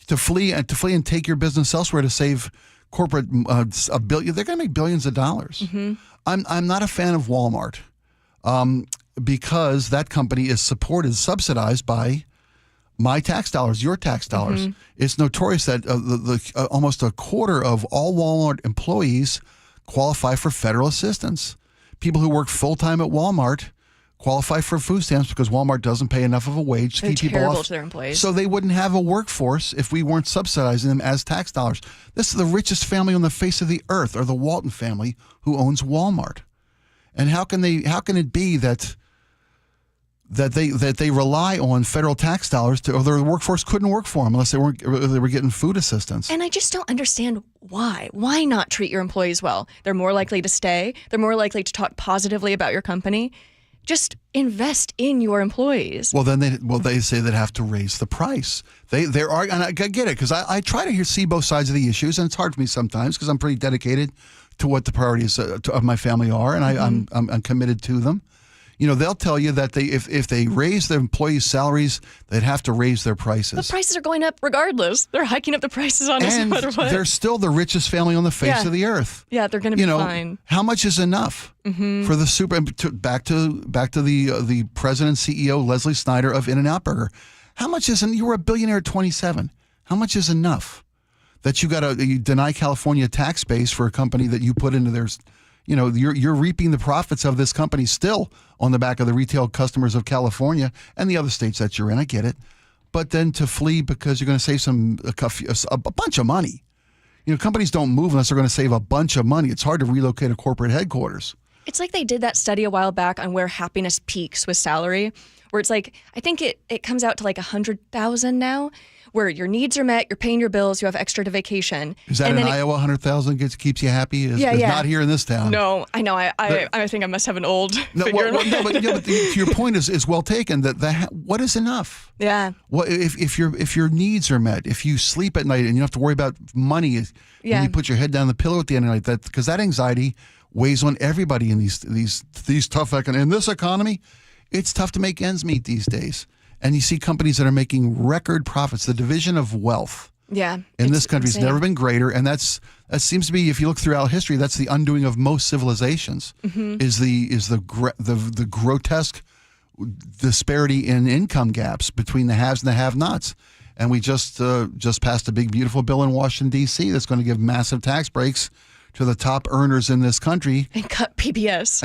To flee and take your business elsewhere to save corporate $1 billion, they're going to make billions of dollars. Mm-hmm. I'm not a fan of Walmart because that company is subsidized by my tax dollars, your tax dollars. Mm-hmm. It's notorious that almost a quarter of all Walmart employees qualify for federal assistance. People who work full time at Walmart qualify for food stamps because Walmart doesn't pay enough of a wage to They're keep people terrible off. to their employees. So they wouldn't have a workforce if we weren't subsidizing them as tax dollars. This is the richest family on the face of the earth, or the Walton family, who owns Walmart. And how can it be that they rely on federal tax dollars or their workforce couldn't work for them unless they were getting food assistance? And I just don't understand why. Why not treat your employees well? They're more likely to stay. They're more likely to talk positively about your company. Just invest in your employees. Well, then they say they'd have to raise the price. There are, and I get it because I try to see both sides of the issues, and it's hard for me sometimes because I'm pretty dedicated to what the priorities of my family are, and I'm committed to them. You know, they'll tell you that if they raise their employees' salaries, they'd have to raise their prices. The prices are going up regardless. They're hiking up the prices on us no matter what. They're still the richest family on the face of the earth. Yeah, they're going to be fine. How much is enough for the back to the president and CEO Leslie Snyder of In-N-Out Burger? How much is you were a billionaire at 27? How much is enough that you deny California tax base for a company that you put into their? You know, you're reaping the profits of this company still on the back of the retail customers of California and the other states that you're in. I get it. But then to flee because you're going to save a bunch of money. You know, companies don't move unless they're going to save a bunch of money. It's hard to relocate a corporate headquarters. It's like they did that study a while back on where happiness peaks with salary, where it's like, I think it comes out to like 100,000 now, where your needs are met, you're paying your bills, you have extra to vacation. Is that in Iowa, 100,000 keeps you happy? Yeah. Not here in this town. No, I know. I think I must have an old figure. But to your point is well taken. What is enough? Yeah. What if your needs are met? If you sleep at night and you don't have to worry about money, and you put your head down the pillow at the end of the night, because that anxiety weighs on everybody in these tough in this economy. It's tough to make ends meet these days. And you see companies that are making record profits. The division of wealth in this country has never been greater. And that seems to be, if you look throughout history, that's the undoing of most civilizations, is the grotesque disparity in income gaps between the haves and the have-nots. And we just passed a big, beautiful bill in Washington, D.C. that's going to give massive tax breaks to the top earners in this country. And cut PBS.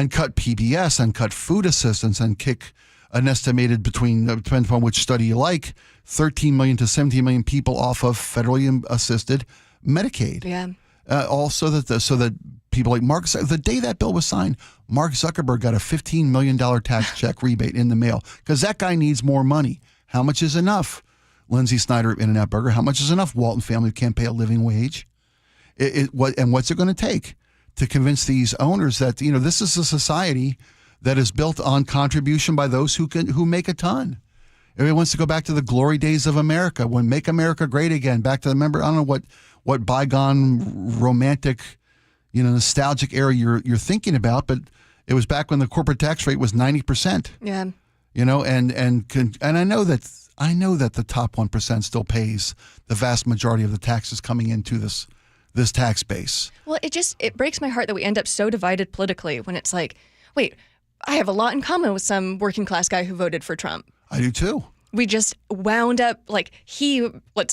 And cut food assistance and kick an estimated between, depending upon which study you like, 13 million to 17 million people off of federally assisted Medicaid. Yeah. So that people like Mark, the day that bill was signed, Mark Zuckerberg got a $15 million tax check rebate in the mail because that guy needs more money. How much is enough? Lindsay Snyder of In-N-Out Burger. How much is enough? Walton family can't pay a living wage. What's it going to take to convince these owners that this is a society that is built on contribution by those who make a ton. Everyone wants to go back to the glory days of America, when Make America Great Again. Back to I don't know what bygone romantic, nostalgic era you're thinking about, but it was back when the corporate tax rate was 90%. Yeah. And I know that the top 1% still pays the vast majority of the taxes coming into this tax base. Well, it breaks my heart that we end up so divided politically when it's like, wait, I have a lot in common with some working class guy who voted for Trump. I do too. We just wound up like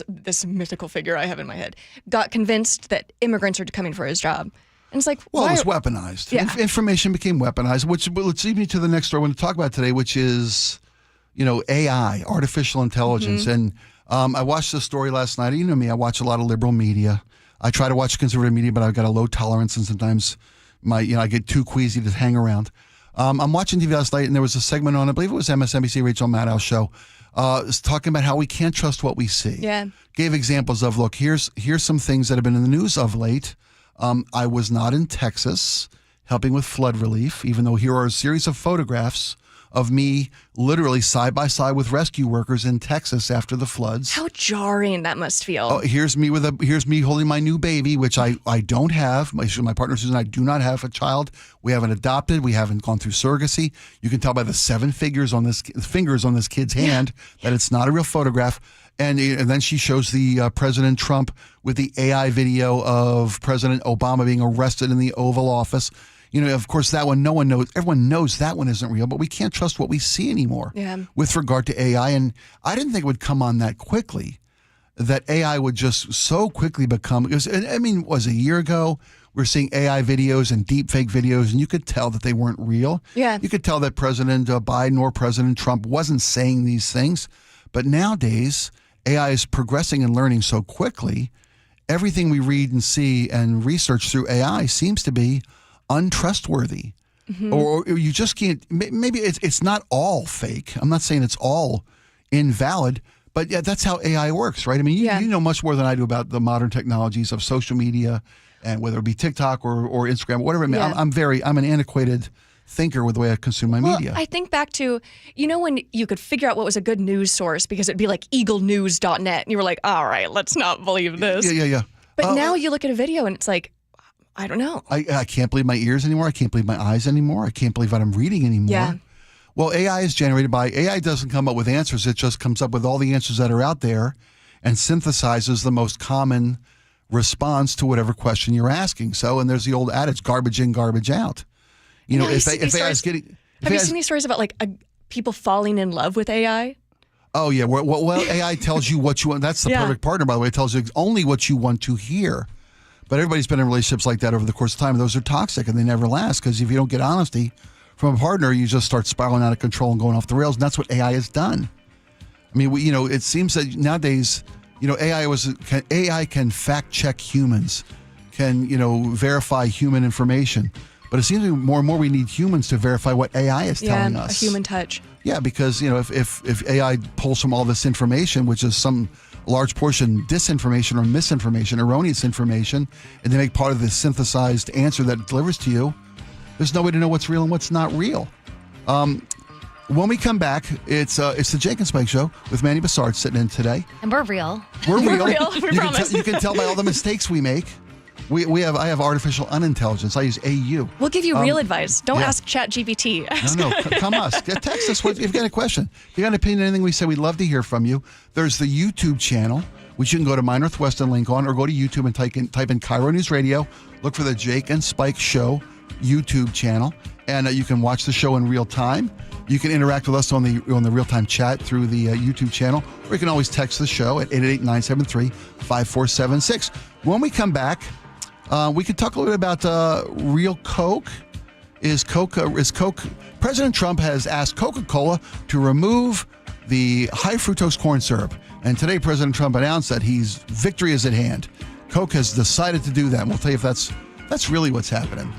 this mythical figure I have in my head got convinced that immigrants are coming for his job. And it's like, it was weaponized. Yeah. Information became weaponized, which let's lead me to the next story I want to talk about today, which is, AI, artificial intelligence. And I watched this story last night. You know me, I watch a lot of liberal media. I try to watch conservative media, but I've got a low tolerance and sometimes I get too queasy to hang around. I'm watching TV last night, and there was a segment on, I believe it was MSNBC, Rachel Maddow's show, talking about how we can't trust what we see. Yeah. Gave examples of, look, here's some things that have been in the news of late. I was not in Texas helping with flood relief, even though here are a series of photographs of me literally side by side with rescue workers in Texas after the floods. How jarring that must feel. Oh, here's me holding my new baby, which I don't have. My partner Susan and I do not have a child. We haven't adopted. We haven't gone through surrogacy. You can tell by the 7 fingers on this kid's hand that it's not a real photograph. And then she shows the President Trump with the AI video of President Obama being arrested in the Oval Office. Of course, that one, no one knows. Everyone knows that one isn't real, but we can't trust what we see anymore with regard to AI. And I didn't think it would come on that quickly, that AI would just so quickly become, was a year ago, we're seeing AI videos and deep fake videos, and you could tell that they weren't real. Yeah. You could tell that President Biden or President Trump wasn't saying these things. But nowadays, AI is progressing and learning so quickly. Everything we read and see and research through AI seems to be untrustworthy, or you just can't. Maybe it's not all fake. I'm not saying it's all invalid, but yeah, that's how AI works, right? I mean, you know much more than I do about the modern technologies of social media, and whether it be TikTok or Instagram, whatever. I'm an antiquated thinker with the way I consume my media. I think back to, when you could figure out what was a good news source because it'd be like eaglenews.net, and you were like, all right, let's not believe this. Yeah. But now you look at a video and it's like, I don't know. I can't believe my ears anymore. I can't believe my eyes anymore. I can't believe what I'm reading anymore. Yeah. Well, AI doesn't come up with answers. It just comes up with all the answers that are out there and synthesizes the most common response to whatever question you're asking. So, and there's the old adage, garbage in, garbage out. Have you seen these stories about people falling in love with AI? Oh, yeah. Well, AI tells you what you want. That's the perfect partner, by the way. It tells you only what you want to hear. But everybody's been in relationships like that over the course of time. Those are toxic and they never last, because if you don't get honesty from a partner, you just start spiraling out of control and going off the rails. And that's what AI has done. I mean, it seems that nowadays, AI can fact check humans, can, verify human information. But it seems more and more we need humans to verify what AI is telling us. A human touch. Yeah, because, if AI pulls from all this information, which is some large portion disinformation or misinformation, erroneous information, and they make part of the synthesized answer that it delivers to you, there's no way to know what's real and what's not real. When we come back, it's the Jake and Spike Show with Mandy Bassard sitting in today. And we're real. We're real. We promise. You can tell by all the mistakes we make. I have artificial unintelligence. I use AU. We'll give you real advice. Don't ask ChatGPT. No, come us. Text us if you've got a question. If you've got an opinion on anything we say, we'd love to hear from you. There's the YouTube channel, which you can go to My Northwest and link on, or go to YouTube and type in KIRO News Radio. Look for the Jake and Spike Show YouTube channel, and you can watch the show in real time. You can interact with us on the real-time chat through the YouTube channel, or you can always text the show at 888-973-5476. When we come back, we could talk a little bit about real Coke. Is Coke? President Trump has asked Coca-Cola to remove the high fructose corn syrup, and today President Trump announced that victory is at hand. Coke has decided to do that. And we'll tell you if that's really what's happening,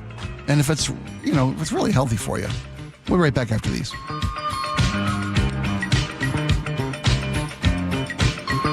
and if it's if it's really healthy for you. We'll be right back after these.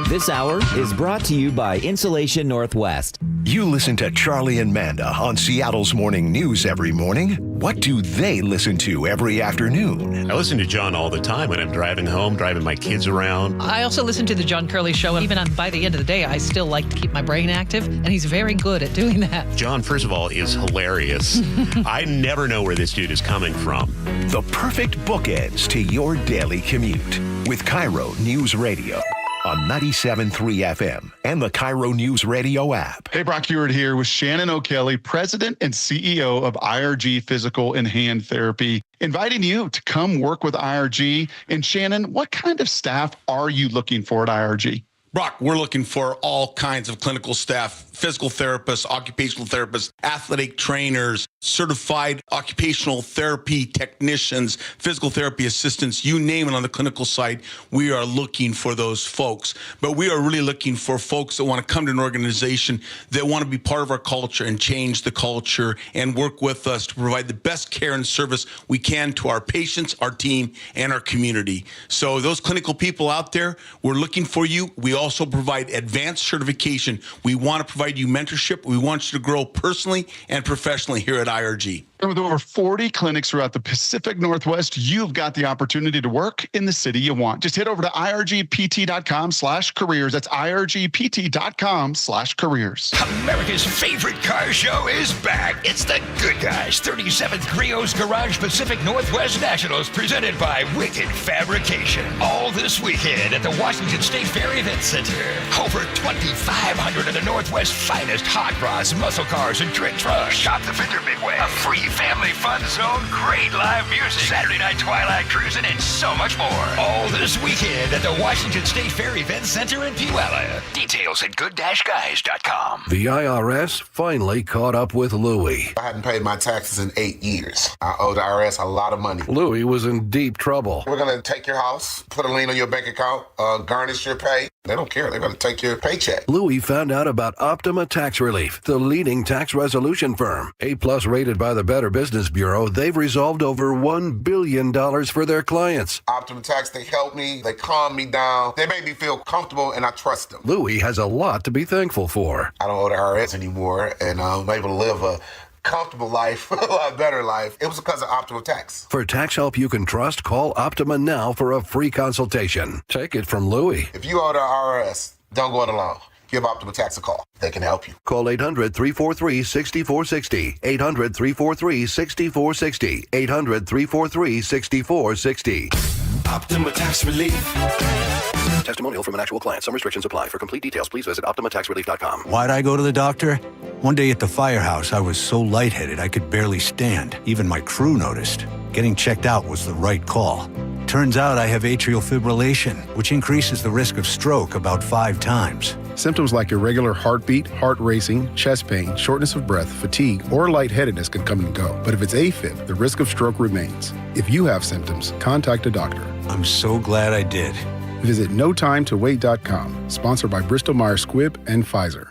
This hour is brought to you by Insulation Northwest. You listen to Charlie and Manda on Seattle's Morning News every morning. What do they listen to every afternoon? I listen to John all the time when I'm driving home, driving my kids around. I also listen to the John Curley Show. Even by the end of the day, I still like to keep my brain active, and he's very good at doing that. John, first of all, is hilarious. I never know where this dude is coming from. The perfect bookends to your daily commute with KIRO News Radio on 97.3 FM and the KIRO News Radio app. Hey, Brock Heward here with Shannon O'Kelly, President and CEO of IRG Physical and Hand Therapy, inviting you to come work with IRG. And Shannon, what kind of staff are you looking for at IRG? Brock, we're looking for all kinds of clinical staff, physical therapists, occupational therapists, athletic trainers, certified occupational therapy technicians, physical therapy assistants, you name it on the clinical side, we are looking for those folks. But we are really looking for folks that want to come to an organization that want to be part of our culture and change the culture and work with us to provide the best care and service we can to our patients, our team, and our community. So those clinical people out there, we're looking for you. We also provide advanced certification. We want to provide you mentorship. We want you to grow personally and professionally here at IRG. With over 40 clinics throughout the Pacific Northwest, you've got the opportunity to work in the city you want. Just head over to irgpt.com/careers. That's irgpt.com/careers. America's favorite car show is back. It's the Good Guys 37th Griot's Garage Pacific Northwest Nationals, presented by Wicked Fabrication. All this weekend at the Washington State Fair Event Center. Over 2,500 of the Northwest's finest hot rods, muscle cars, and trick trucks. Shop the Fender Midway. A free family fun zone, great live music, Saturday night twilight cruising, and so much more. All this weekend at the Washington State Fair Event Center in Puyallup. Details at good-guys.com. The IRS finally caught up with Louie. I hadn't paid my taxes in 8 years. I owe the IRS a lot of money. Louie was in deep trouble. We're going to take your house, put a lien on your bank account, garnish your pay. They don't care. They're going to take your paycheck. Louie found out about Optima Tax Relief, the leading tax resolution firm. A+ rated by the Better Business Bureau, they've resolved over $1 billion for their clients. Optima Tax, they help me. They calm me down. They make me feel comfortable, and I trust them. Louie has a lot to be thankful for. I don't owe the IRS anymore, and I'm able to live a comfortable life, a lot better life. It was because of Optima Tax. For tax help you can trust, call Optima now for a free consultation. Take it from Louie. If you owe the IRS, don't go it alone. Give Optima Tax a call. They can help you. Call 800-343-6460. 800-343-6460. 800-343-6460. Optima Tax Relief. Testimonial from an actual client. Some restrictions apply. For complete details, please visit OptimaTaxRelief.com. Why'd I go to the doctor? One day at the firehouse, I was so lightheaded I could barely stand. Even my crew noticed. Getting checked out was the right call. Turns out I have atrial fibrillation, which increases the risk of stroke about 5 times. Symptoms like irregular heartbeat, heart racing, chest pain, shortness of breath, fatigue, or lightheadedness can come and go. But if it's AFib, the risk of stroke remains. If you have symptoms, contact a doctor. I'm so glad I did. Visit notimetowait.com. Sponsored by Bristol-Myers Squibb and Pfizer.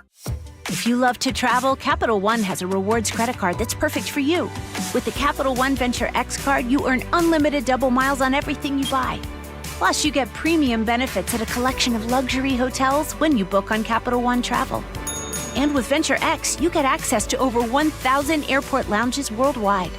If you love to travel, Capital One has a rewards credit card that's perfect for you. With the Capital One Venture X card, you earn unlimited double miles on everything you buy. Plus, you get premium benefits at a collection of luxury hotels when you book on Capital One Travel. And with Venture X, you get access to over 1,000 airport lounges worldwide.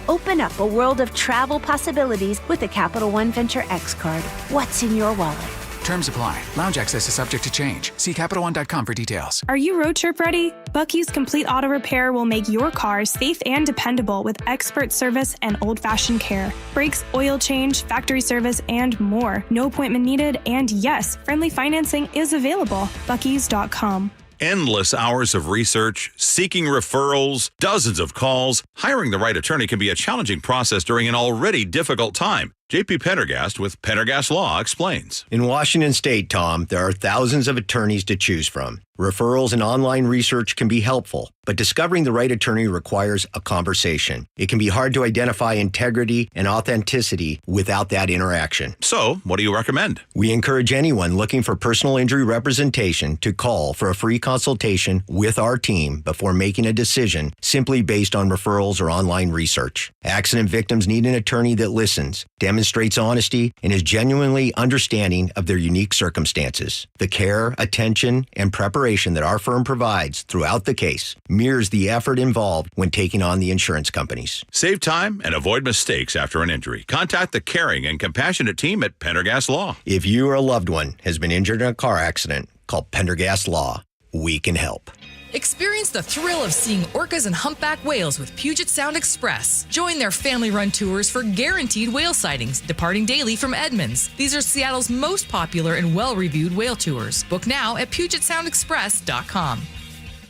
Open up a world of travel possibilities with the Capital One Venture X card. What's in your wallet? Terms apply. Lounge access is subject to change. See CapitalOne.com for details. Are you road trip ready? Bucky's Complete Auto Repair will make your car safe and dependable with expert service and old-fashioned care. Brakes, oil change, factory service, and more. No appointment needed, and yes, friendly financing is available. Bucky's.com. Endless hours of research, seeking referrals, dozens of calls. Hiring the right attorney can be a challenging process during an already difficult time. JP Pendergast with Pendergast Law explains. In Washington State, Tom, there are thousands of attorneys to choose from. Referrals and online research can be helpful, but discovering the right attorney requires a conversation. It can be hard to identify integrity and authenticity without that interaction. So, what do you recommend? We encourage anyone looking for personal injury representation to call for a free consultation with our team before making a decision simply based on referrals or online research. Accident victims need an attorney that listens, demonstrates honesty, and is genuinely understanding of their unique circumstances. The care, attention, and preparation that our firm provides throughout the case mirrors the effort involved when taking on the insurance companies. Save time and avoid mistakes after an injury. Contact the caring and compassionate team at Pendergast Law. If you or a loved one has been injured in a car accident, call Pendergast Law. We can help. Experience the thrill of seeing orcas and humpback whales with Puget Sound Express. Join their family-run tours for guaranteed whale sightings, departing daily from Edmonds. These are Seattle's most popular and well-reviewed whale tours. Book now at PugetSoundExpress.com.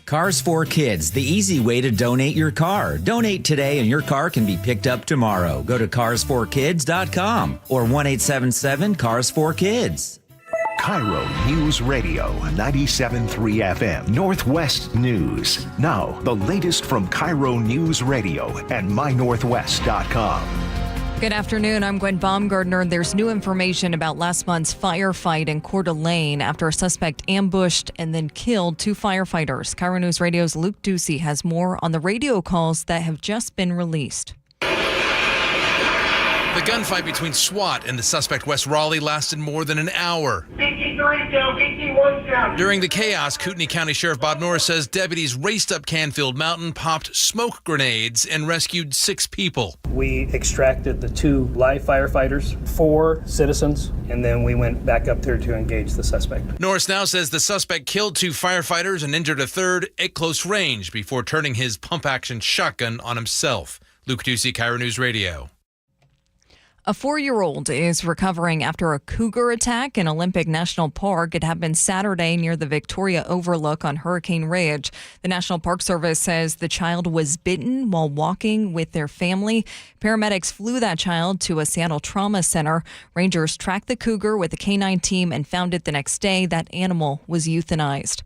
Cars for Kids, the easy way to donate your car. Donate today and your car can be picked up tomorrow. Go to carsforkids.com or 1-877-CARS4KIDS. KIRO News Radio 97.3 FM Northwest News. Now, the latest from KIRO News Radio and mynorthwest.com. Good afternoon. I'm Gwen Baumgardner. There's new information about last month's firefight in Coeur d'Alene after a suspect ambushed and then killed 2 firefighters. KIRO News Radio's Luke Ducey has more on the radio calls that have just been released. The gunfight between SWAT and the suspect West Raleigh lasted more than an hour. 53 down, 51 down. During the chaos, Kootenai County Sheriff Bob Norris says deputies raced up Canfield Mountain, popped smoke grenades, and rescued 6 people. We extracted the 2 live firefighters, 4 citizens, and then we went back up there to engage the suspect. Norris now says the suspect killed 2 firefighters and injured a 3rd at close range before turning his pump-action shotgun on himself. Luke Ducey, KIRO News Radio. A 4-year-old is recovering after a cougar attack in Olympic National Park. It happened Saturday near the Victoria Overlook on Hurricane Ridge. The National Park Service says the child was bitten while walking with their family. Paramedics flew that child to a Seattle trauma center. Rangers tracked the cougar with a canine team and found it the next day. That animal was euthanized.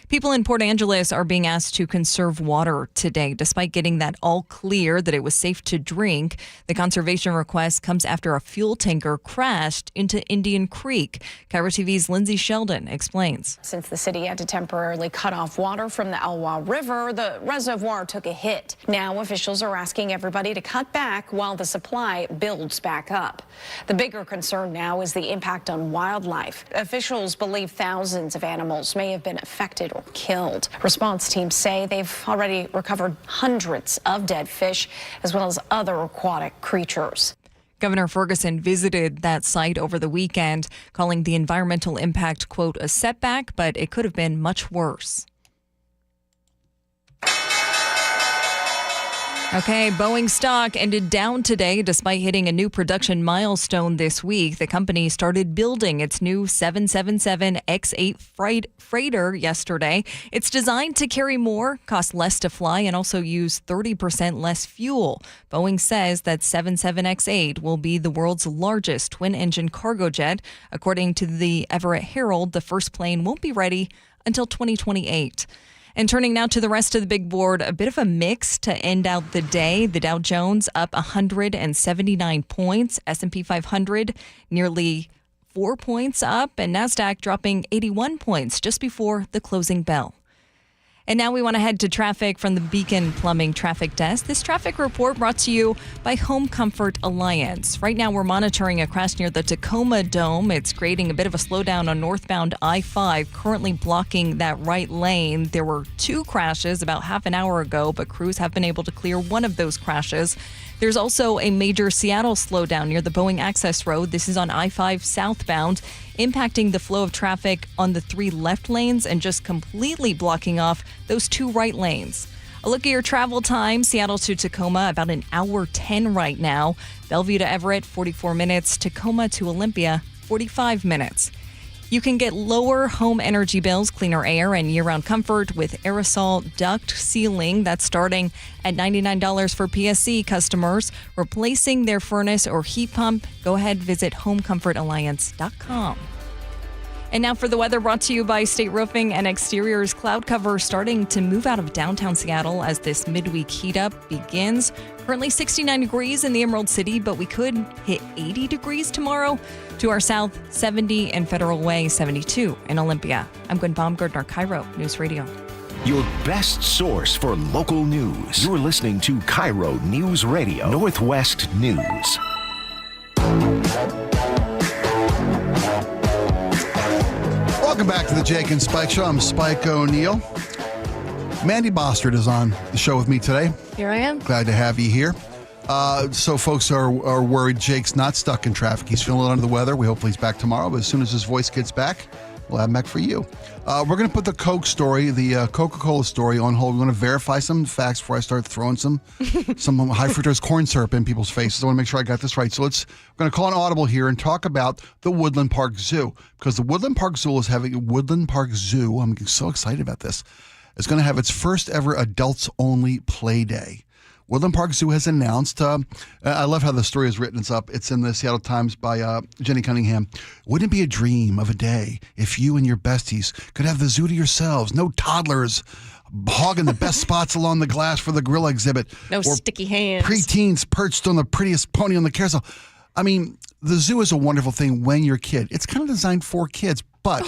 People in Port Angeles are being asked to conserve water today, despite getting that all clear that it was safe to drink. The conservation request comes after a fuel tanker crashed into Indian Creek. KIRO TV's Lindsay Sheldon explains. Since the city had to temporarily cut off water from the Elwha River, the reservoir took a hit. Now officials are asking everybody to cut back while the supply builds back up. The bigger concern now is the impact on wildlife. Officials believe thousands of animals may have been affected or killed. Response teams say they've already recovered hundreds of dead fish as well as other aquatic creatures. Governor Ferguson visited that site over the weekend, calling the environmental impact, quote, a setback, but it could have been much worse. Okay, Boeing stock ended down today despite hitting a new production milestone this week. The company started building its new 777 X8 freighter yesterday. It's designed to carry more, cost less to fly, and also use 30% less fuel. Boeing says that 77X8 will be the world's largest twin-engine cargo jet. According to the Everett Herald, the first plane won't be ready until 2028. And turning now to the rest of the big board, a bit of a mix to end out the day. The Dow Jones up 179 points, S&P 500 nearly 4 points up, and NASDAQ dropping 81 points just before the closing bell. And now we want to head to traffic from the Beacon Plumbing Traffic Desk. This traffic report brought to you by Home Comfort Alliance. Right now we're monitoring a crash near the Tacoma Dome. It's creating a bit of a slowdown on northbound I-5, currently blocking that right lane. There were 2 crashes about half an hour ago, but crews have been able to clear one of those crashes. There's also a major Seattle slowdown near the Boeing Access Road. This is on I-5 southbound, impacting the flow of traffic on the 3 left lanes and just completely blocking off those 2 right lanes. A look at your travel time. Seattle to Tacoma, about an hour 10 right now. Bellevue to Everett, 44 minutes. Tacoma to Olympia, 45 minutes. You can get lower home energy bills, cleaner air, and year-round comfort with aerosol duct sealing. That's starting at $99 for PSC customers. Replacing their furnace or heat pump, go ahead, visit homecomfortalliance.com. And now for the weather, brought to you by State Roofing and Exteriors. Cloud cover starting to move out of downtown Seattle as this midweek heat up begins. Currently 69 degrees in the Emerald City, but we could hit 80 degrees tomorrow. To our south, 70 in Federal Way, 72 in Olympia. I'm Gwen Baumgardner, KIRO News Radio. Your best source for local news. You're listening to KIRO News Radio, Northwest News. Welcome back to the Jake and Spike Show. I'm Spike O'Neill. Mandy Bostard is on the show with me today. Here I am. Glad to have you here. So folks are worried Jake's not stuck in traffic. He's feeling under the weather. We hopefully he's back tomorrow, but as soon as his voice gets back, we'll have him back for you. We're going to put the Coke story, the Coca-Cola story on hold. We want to verify some facts before I start throwing some high fructose corn syrup in people's faces. I want to make sure I got this right. So we're going to call an audible here and talk about the Woodland Park Zoo, because the Woodland Park Zoo is having I'm so excited about this. It's going to have its first ever adults only play day, Woodland Park Zoo has announced, I love how the story is written. It's in the Seattle Times by Jenny Cunningham. Wouldn't it be a dream of a day if you and your besties could have the zoo to yourselves? No toddlers hogging the best spots along the glass for the gorilla exhibit. No sticky hands. Preteens perched on the prettiest pony on the carousel. I mean, the zoo is a wonderful thing when you're a kid. It's kind of designed for kids. But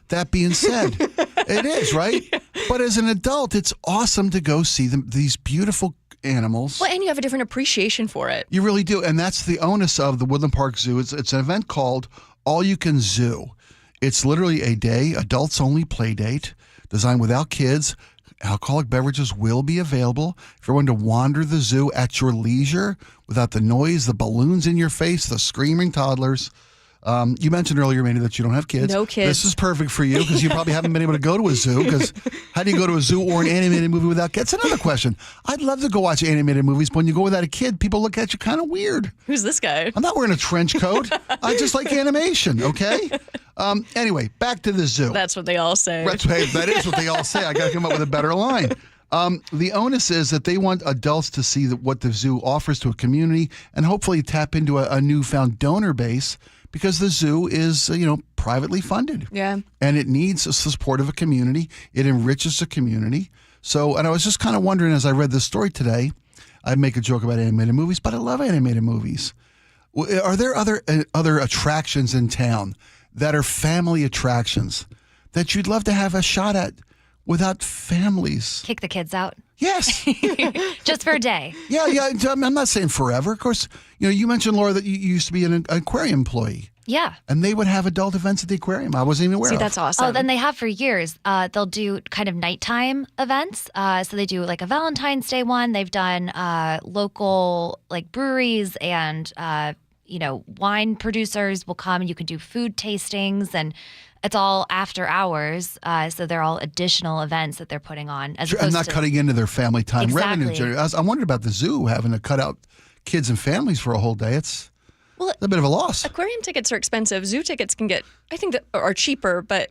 that being said, it is, right? Yeah. But as an adult, it's awesome to go see these beautiful animals. Well, and you have a different appreciation for it. You really do. And that's the onus of the Woodland Park Zoo. It's an event called All You Can Zoo. It's literally a day, adults-only play date, designed without kids. Alcoholic beverages will be available. If you're going to wander the zoo at your leisure, without the noise, the balloons in your face, the screaming toddlers. You mentioned earlier, Mandy, that you don't have kids. No kids. This is perfect for you because you probably haven't been able to go to a zoo, because how do you go to a zoo or an animated movie without kids? That's another question. I'd love to go watch animated movies, but when you go without a kid, people look at you kind of weird. Who's this guy? I'm not wearing a trench coat. I just like animation, okay? Anyway, back to the zoo. That's what they all say. That is what they all say. I got to come up with a better line. The onus is that they want adults to see what the zoo offers to a community and hopefully tap into a newfound donor base, because the zoo is, privately funded. Yeah. And it needs the support of a community. It enriches the community. So, and I was just kind of wondering as I read this story today, I make a joke about animated movies, but I love animated movies. Are there other attractions in town that are family attractions that you'd love to have a shot at without families? Kick the kids out. Yes. Just for a day. Yeah. I'm not saying forever. Of course, you mentioned, Laura, that you used to be an aquarium employee. Yeah. And they would have adult events at the aquarium. I wasn't even aware of. That's awesome. Oh, then they have for years. They'll do kind of nighttime events. So they do like a Valentine's Day one. They've done local like breweries and, wine producers will come and you can do food tastings, and it's all after hours. So they're all additional events that they're putting on. And not cutting into their family time Exactly. revenue. I wondered about the zoo having to cut out kids and families for a whole day. It's a bit of a loss. Aquarium tickets are expensive. Zoo tickets are cheaper, but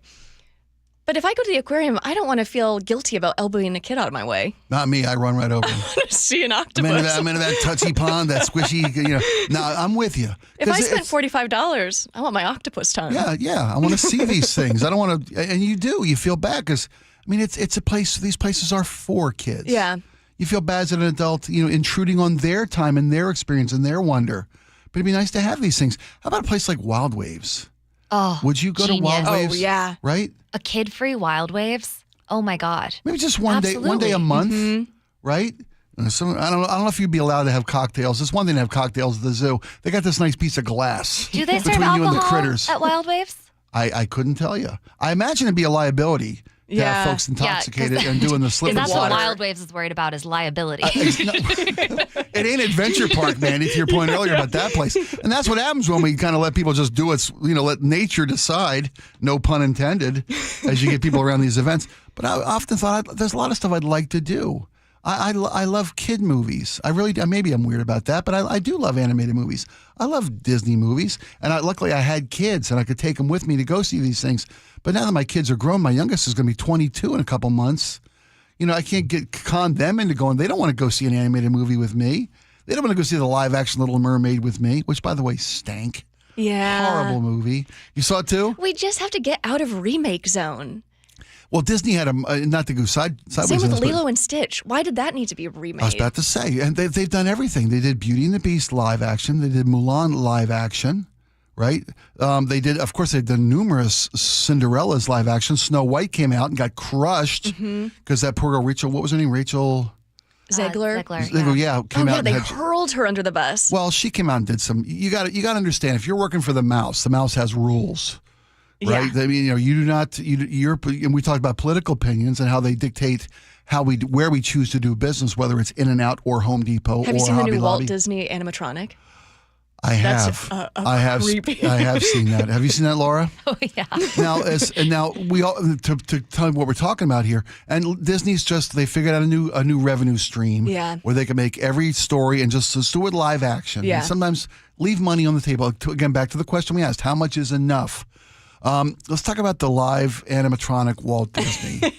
if I go to the aquarium, I don't want to feel guilty about elbowing a kid out of my way. Not me. I run right over. See an octopus. I'm into that touchy pond, that squishy. No, I'm with you. If I spent $45, I want my octopus time. Yeah. I want to see these things. I don't want to. And you do. You feel bad because it's a place. These places are for kids. Yeah. You feel bad as an adult, intruding on their time and their experience and their wonder. But it'd be nice to have these things. How about a place like Wild Waves? Oh, would you go to Wild Waves? Oh, yeah. Right? A kid-free Wild Waves? Oh, my God. Maybe just one day a month, right? So I don't know if you'd be allowed to have cocktails. It's one thing to have cocktails at the zoo. They got this nice piece of glass Do they serve between you and the alcohol critters. at Wild Waves? I couldn't tell you. I imagine it'd be a liability to have folks intoxicated and doing the slip and That's slide. what Wild Waves is worried about, is liability. It ain't Adventure Park, Mandy, to your point earlier about that place. And that's what happens when we kind of let people just do it, let nature decide, no pun intended, as you get people around these events. But I often thought there's a lot of stuff I'd like to do. I love kid movies. I really do. Maybe I'm weird about that, but I do love animated movies. I love Disney movies. And luckily I had kids and I could take them with me to go see these things. But now that my kids are grown, my youngest is going to be 22 in a couple months. I can't con them into going. They don't want to go see an animated movie with me. They don't want to go see the live action Little Mermaid with me, which, by the way, stank. Yeah. Horrible movie. You saw it too? We just have to get out of remake zone. Well, Disney had not to go sideways. Same with Lilo and Stitch. Why did that need to be remade? I was about to say, and they've done everything. They did Beauty and the Beast live action. They did Mulan live action, right? They did numerous Cinderella's live action. Snow White came out and got crushed because that poor girl, Rachel, what was her name? Rachel Zegler. Came out. They hurled her under the bus. Well, she came out and did some. You got to understand, if you're working for the mouse has rules. Right. Yeah. I mean, you do not. And we talked about political opinions and how they dictate where we choose to do business, whether it's In-N-Out or Home Depot. Have or you seen Hobby the new Lobby. Walt Disney animatronic? I have. I have. Creepy. I have seen that. Have you seen that, Laura? Oh yeah. Now we all to tell you what we're talking about here. And Disney's they figured out a new revenue stream. Yeah. Where they can make every story and just do it live action. Yeah. And sometimes leave money on the table. Again, back to the question we asked: how much is enough? Let's talk about the live animatronic Walt Disney.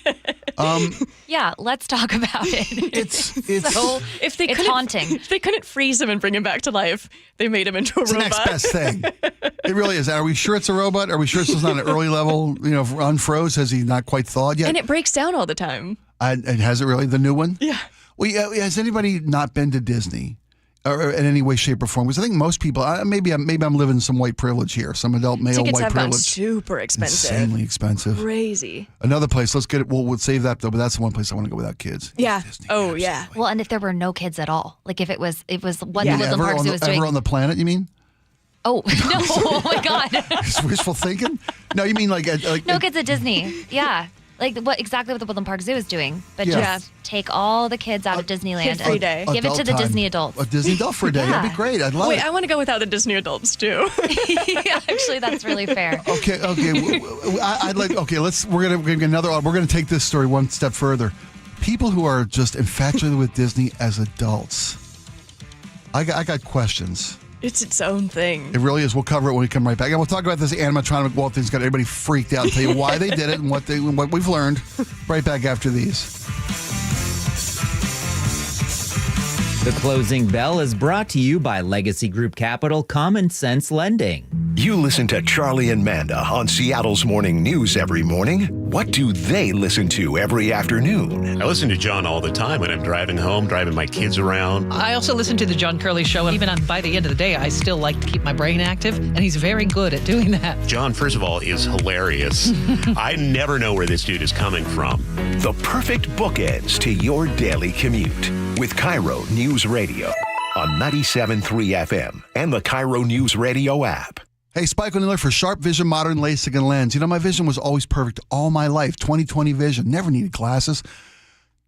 Yeah, let's talk about it. It's so if they it's haunting. If they couldn't freeze him and bring him back to life, they made him into a it's robot. the next best thing. It really is. Are we sure it's a robot? Are we sure it's just not an early level, unfroze? Has he not quite thawed yet? And it breaks down all the time. And has it really? The new one? Yeah. Well, has anybody not been to Disney? Or in any way, shape, or form? Because I think most people, maybe I'm living in some white privilege here, some adult male Tickets white have gotten privilege. super expensive. Insanely expensive. Crazy. Another place, let's get it. We'll save that though, but that's the one place I want to go without kids. Yeah. Oh, yeah. Well, and if there were no kids at all, like if it was what Yeah. the Woodland Parks was doing. Ever on the planet, you mean? Oh, no. Oh, my God. It's wishful thinking? No, you mean like no kids at Disney. Yeah. Like exactly what the Woodland Park Zoo is doing. But just take all the kids out of Disneyland free day. and give it to the Disney adults. A Disney adult for a day. That'd be great. I'd love it. Wait, I want to go without the Disney adults too. Yeah, actually, that's really fair. Okay. I'd like. Okay, we're gonna get another. We're gonna take this story one step further. People who are just infatuated with Disney as adults. I got questions. It's its own thing. It really is. We'll cover it when we come right back. And we'll talk about this animatronic wall thing's got everybody freaked out and tell you why they did it and what we've learned. Right back after these. The closing bell is brought to you by Legacy Group Capital Common Sense Lending. You listen to Charlie and Manda on Seattle's Morning News every morning. What do they listen to every afternoon? I listen to John all the time when I'm driving home, driving my kids around. I also listen to the John Curley Show, and even by the end of the day, I still like to keep my brain active, and he's very good at doing that. John, first of all, is hilarious. I never know where this dude is coming from. The perfect bookends to your daily commute with KIRO News Radio on 97.3 FM and the KIRO Newsradio app. Hey, Spike O'Neill for Sharp Vision Modern LASIK and Lens. My vision was always perfect all my life. 20/20 vision. Never needed glasses.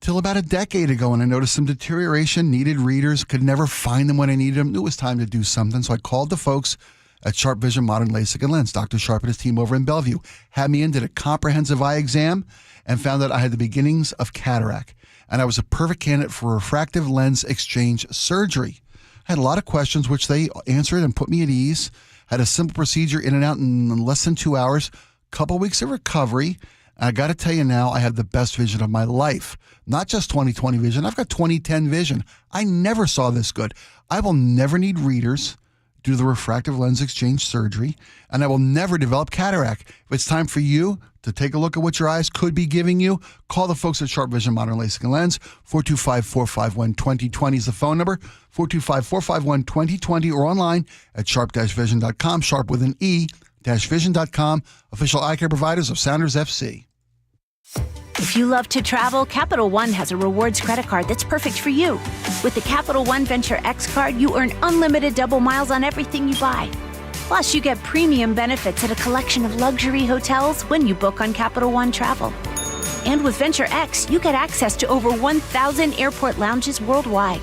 Till about a decade ago, and I noticed some deterioration, needed readers, could never find them when I needed them. Knew it was time to do something, so I called the folks at Sharp Vision Modern LASIK and Lens. Dr. Sharp and his team over in Bellevue had me in, did a comprehensive eye exam, and found that I had the beginnings of cataract. And I was a perfect candidate for refractive lens exchange surgery. I had a lot of questions, which they answered and put me at ease. Had a simple procedure in and out in less than 2 hours. Couple weeks of recovery. And I got to tell you now, I have the best vision of my life. Not just 20/20 vision. I've got 20/10 vision. I never saw this good. I will never need readers due to the refractive lens exchange surgery, and I will never develop cataract. If it's time for you to take a look at what your eyes could be giving you, call the folks at Sharp Vision Modern LASIK and Lens. 425-451-2020 is the phone number. 425-451-2020 or online at sharp-vision.com. Sharp with an E-vision.com. Official eye care providers of Sounders FC. If you love to travel, Capital One has a rewards credit card that's perfect for you. With the Capital One Venture X card, you earn unlimited double miles on everything you buy. Plus, you get premium benefits at a collection of luxury hotels when you book on Capital One Travel. And with Venture X, you get access to over 1,000 airport lounges worldwide.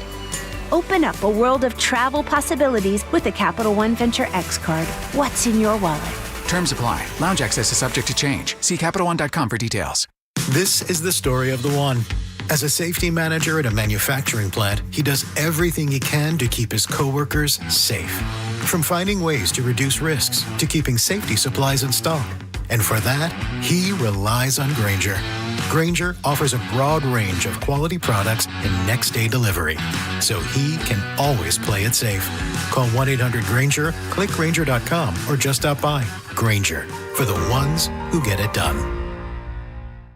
Open up a world of travel possibilities with the Capital One Venture X card. What's in your wallet? Terms apply. Lounge access is subject to change. See CapitalOne.com for details. This is the story of the one. As a safety manager at a manufacturing plant, he does everything he can to keep his coworkers safe. From finding ways to reduce risks to keeping safety supplies in stock. And for that, he relies on Granger. Granger offers a broad range of quality products and next-day delivery, so he can always play it safe. Call 1-800-GRANGER, click Granger.com, or just stop by. Granger, for the ones who get it done.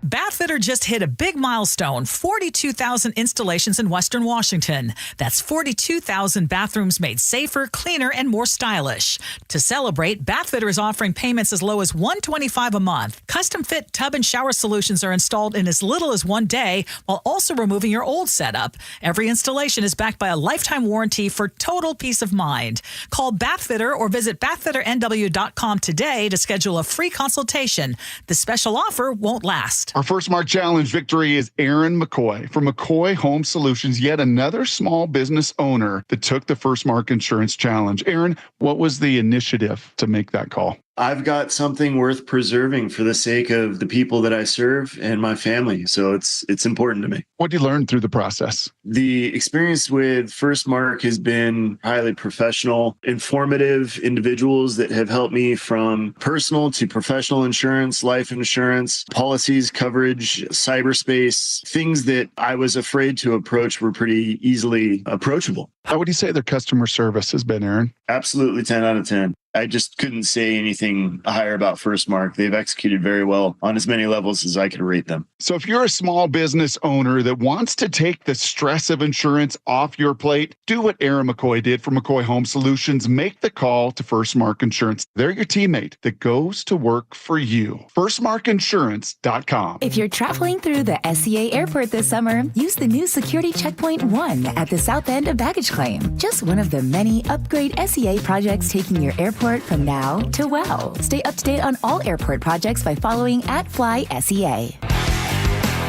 Bathfitter just hit a big milestone, 42,000 installations in Western Washington. That's 42,000 bathrooms made safer, cleaner, and more stylish. To celebrate, Bathfitter is offering payments as low as $125 a month. Custom-fit tub and shower solutions are installed in as little as 1 day, while also removing your old setup. Every installation is backed by a lifetime warranty for total peace of mind. Call Bathfitter or visit bathfitternw.com today to schedule a free consultation. The special offer won't last. Our first Mark Challenge victory is Aaron McCoy from McCoy Home Solutions, yet another small business owner that took the first Mark Insurance Challenge. Aaron, what was the initiative to make that call? I've got something worth preserving for the sake of the people that I serve and my family. So it's important to me. What did you learn through the process? The experience with First Mark has been highly professional, informative individuals that have helped me from personal to professional insurance, life insurance, policies, coverage, cyberspace. Things that I was afraid to approach were pretty easily approachable. How would you say their customer service has been, Aaron? Absolutely 10 out of 10. I just couldn't say anything higher about First Mark. They've executed very well on as many levels as I could rate them. So if you're a small business owner that wants to take the stress of insurance off your plate, do what Aaron McCoy did for McCoy Home Solutions. Make the call to First Mark Insurance. They're your teammate that goes to work for you. FirstMarkInsurance.com. If you're traveling through the SCA airport this summer, use the new Security Checkpoint 1 at the south end of baggage claim. Just one of the many upgrade SCA projects taking your airport from now to well. Stay up to date on all airport projects by following @FlySEA.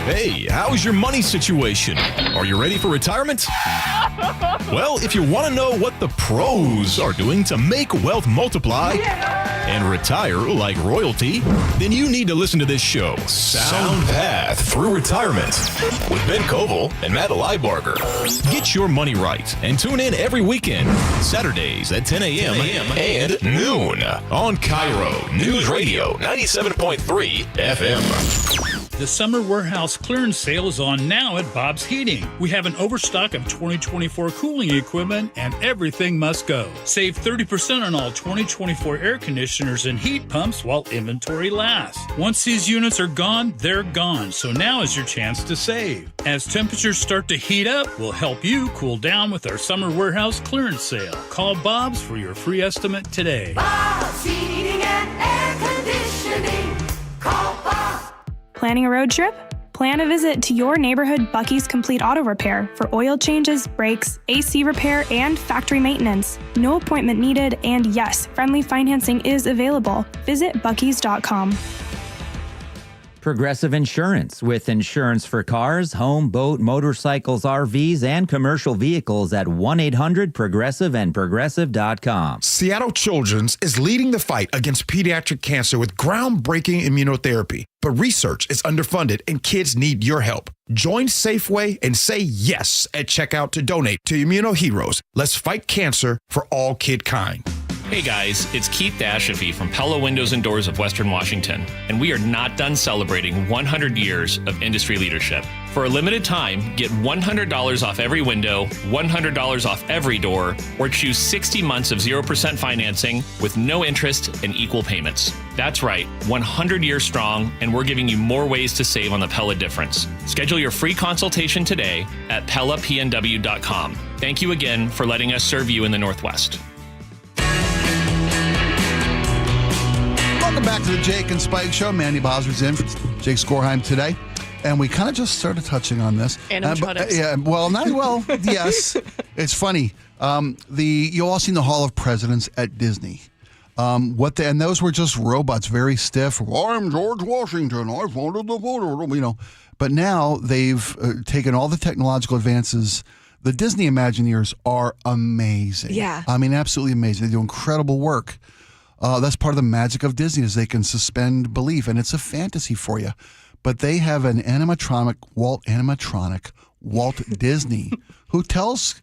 Hey, how's your money situation? Are you ready for retirement? Well, if you want to know what the pros are doing to make wealth multiply and retire like royalty, then you need to listen to this show, Sound Path Through Retirement, with Ben Koval and Matt Leibarger. Get your money right and tune in every weekend, Saturdays at 10 a.m. and noon on KIRO Newsradio 97.3 FM. The summer warehouse clearance sale is on now at Bob's Heating. We have an overstock of 2024 cooling equipment and everything must go. Save 30% on all 2024 air conditioners and heat pumps while inventory lasts. Once these units are gone, they're gone. So now is your chance to save. As temperatures start to heat up, we'll help you cool down with our summer warehouse clearance sale. Call Bob's for your free estimate today. Bob's Heating and Air Conditioning. Call Bob. Planning a road trip? Plan a visit to your neighborhood Bucky's Complete Auto Repair for oil changes, brakes, AC repair, and factory maintenance. No appointment needed, and yes, friendly financing is available. Visit buckys.com. Progressive Insurance, with insurance for cars, home, boat, motorcycles, RVs, and commercial vehicles at 1-800-PROGRESSIVE and Progressive.com. Seattle Children's is leading the fight against pediatric cancer with groundbreaking immunotherapy. But research is underfunded and kids need your help. Join Safeway and say yes at checkout to donate to Immunoheroes. Let's fight cancer for all kid kind. Hey guys, it's Keith Dashafee from Pella Windows and Doors of Western Washington, and we are not done celebrating 100 years of industry leadership. For a limited time, get $100 off every window, $100 off every door, or choose 60 months of 0% financing with no interest and equal payments. That's right, 100 years strong, and we're giving you more ways to save on the Pella difference. Schedule your free consultation today at PellaPNW.com. Thank you again for letting us serve you in the Northwest. Welcome back to the Jake and Spike Show. Mandy Bosworth's in for Jake Skorheim today. And we kind of just started touching on this. Animatronics. Yes. It's funny. You all seen the Hall of Presidents at Disney. And those were just robots, very stiff. I'm George Washington. I founded the voter. But now they've taken all the technological advances. The Disney Imagineers are amazing. Yeah. I mean, absolutely amazing. They do incredible work. That's part of the magic of Disney is they can suspend belief, and it's a fantasy for you. But they have an animatronic Walt Disney who tells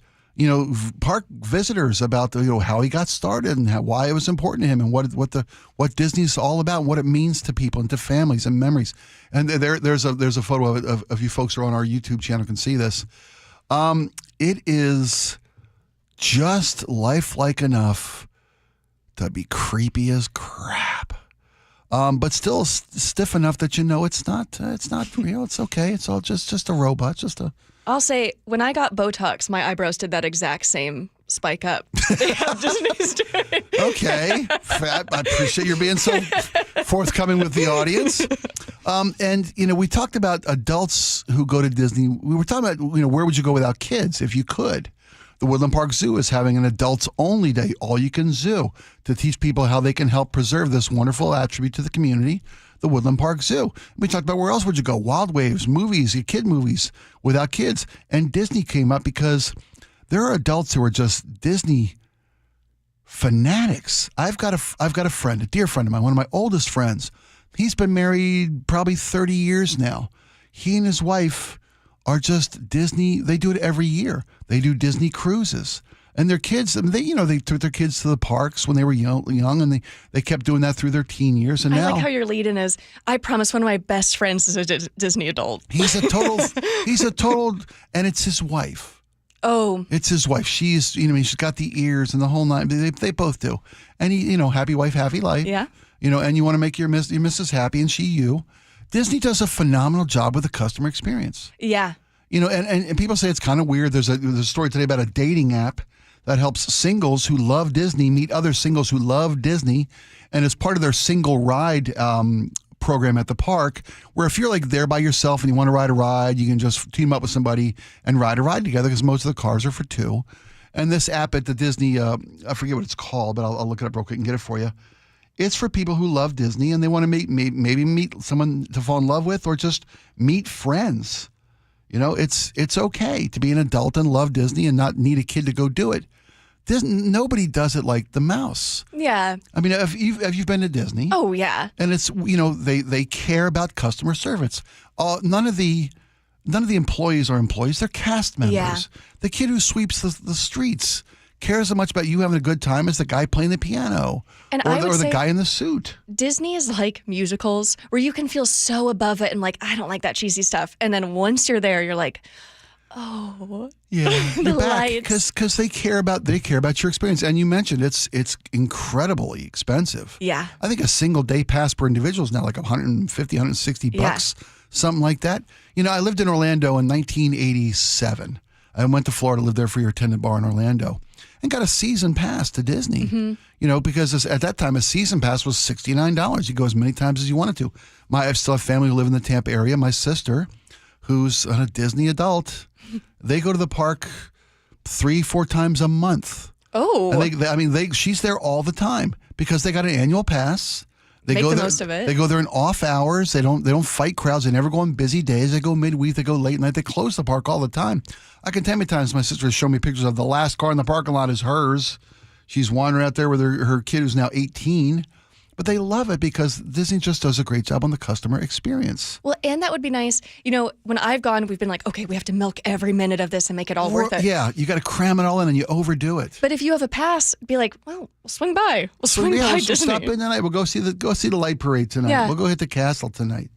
park visitors about how he got started and why it was important to him and what Disney's all about and what it means to people and to families and memories. And there's a photo of you folks who are on our YouTube channel can see this. It is just lifelike enough to be creepy as crap, but still stiff enough that it's not real. It's okay. It's all just a robot. I'll say, when I got Botox, my eyebrows did that exact same spike up. They have Disney's doing. Okay, I appreciate you being so forthcoming with the audience. And we talked about adults who go to Disney. We were talking about where would you go without kids if you could. The Woodland Park Zoo is having an adults-only day, all-you-can zoo, to teach people how they can help preserve this wonderful attribute to the community, the Woodland Park Zoo. We talked about where else would you go? Wild Waves, movies, kid movies without kids. And Disney came up because there are adults who are just Disney fanatics. I've got a friend, a dear friend of mine, one of my oldest friends. He's been married probably 30 years now. He and his wife are just Disney. They do it every year. They do Disney cruises. And their kids, they took their kids to the parks when they were young, and they kept doing that through their teen years. And I now, like how your lead-in is, I promise one of my best friends is a Disney adult. he's a total, and it's his wife. Oh. It's his wife. She's, she's got the ears and the whole nine. They both do. And he, happy wife, happy life. Yeah. And you want to make your missus happy, and she you. Disney does a phenomenal job with the customer experience. Yeah. And people say it's kind of weird. There's a story today about a dating app that helps singles who love Disney meet other singles who love Disney. And as part of their single ride program at the park, where if you're like there by yourself and you want to ride a ride, you can just team up with somebody and ride a ride together, because most of the cars are for two. And this app at the Disney, I forget what it's called, but I'll look it up real quick and get it for you. It's for people who love Disney and they want to maybe meet someone to fall in love with, or just meet friends. It's okay to be an adult and love Disney and not need a kid to go do it. Nobody does it like the mouse. Yeah. I mean, have you been to Disney? Oh, yeah. And it's, they care about customer service. None of the employees are employees. They're cast members. Yeah. The kid who sweeps the streets cares as much about you having a good time as the guy playing the piano, and or the guy in the suit. Disney is like musicals, where you can feel so above it and like, I don't like that cheesy stuff. And then once you're there, you're like, oh, yeah, the you're back, lights. because they care about your experience. And you mentioned it's incredibly expensive. Yeah. I think a single day pass per individual is now like $150, $160 bucks, something like that. I lived in Orlando in 1987. I went to Florida, lived there for your attendant bar in Orlando, and got a season pass to Disney. Mm-hmm. Because at that time, a season pass was $69. You go as many times as you wanted to. I still have family who live in the Tampa area. My sister, who's a Disney adult, they go to the park 3-4 times a month. Oh. And she's there all the time because they got an annual pass. They Make go the there, most of it. They go there in off hours. They don't fight crowds. They never go on busy days. They go midweek. They go late night. They close the park all the time. I can tell you times my sister has shown me pictures of the last car in the parking lot is hers. She's wandering out there with her kid who's now 18. But they love it because Disney just does a great job on the customer experience. Well, and that would be nice. When I've gone, we've been like, okay, we have to milk every minute of this and make it all worth it. Yeah, you got to cram it all in and you overdo it. But if you have a pass, be like, well, we'll swing by. We'll swing by Disney. Stop in tonight. We'll go see the light parade tonight. Yeah. We'll go hit the castle tonight.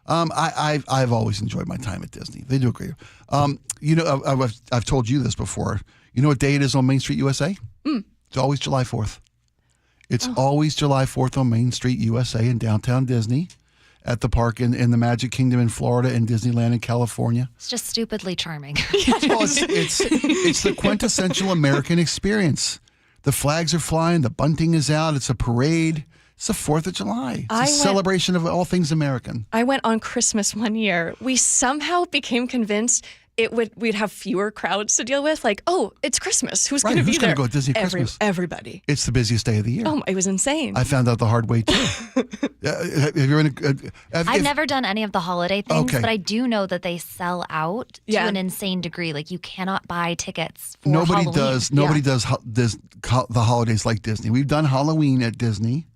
I've always enjoyed my time at Disney. They do a great job. I've told you this before. You know what day it is on Main Street, USA? It's always July 4th. It's always July 4th on Main Street, USA in downtown Disney, at the park in the Magic Kingdom in Florida and Disneyland in California. It's just stupidly charming. It's the quintessential American experience. The flags are flying. The bunting is out. It's a parade. It's the 4th of July. It's a celebration of all things American. I went on Christmas one year. We somehow became convinced we'd have fewer crowds to deal with. Like, oh, it's Christmas. Who's going to be there? Who's going to go to Disney Christmas? Everybody. It's the busiest day of the year. Oh, it was insane. I found out the hard way, too. I've never done any of the holiday things, but I do know that they sell out to an insane degree. Like, you cannot buy tickets for Halloween. Nobody does the holidays like Disney. We've done Halloween at Disney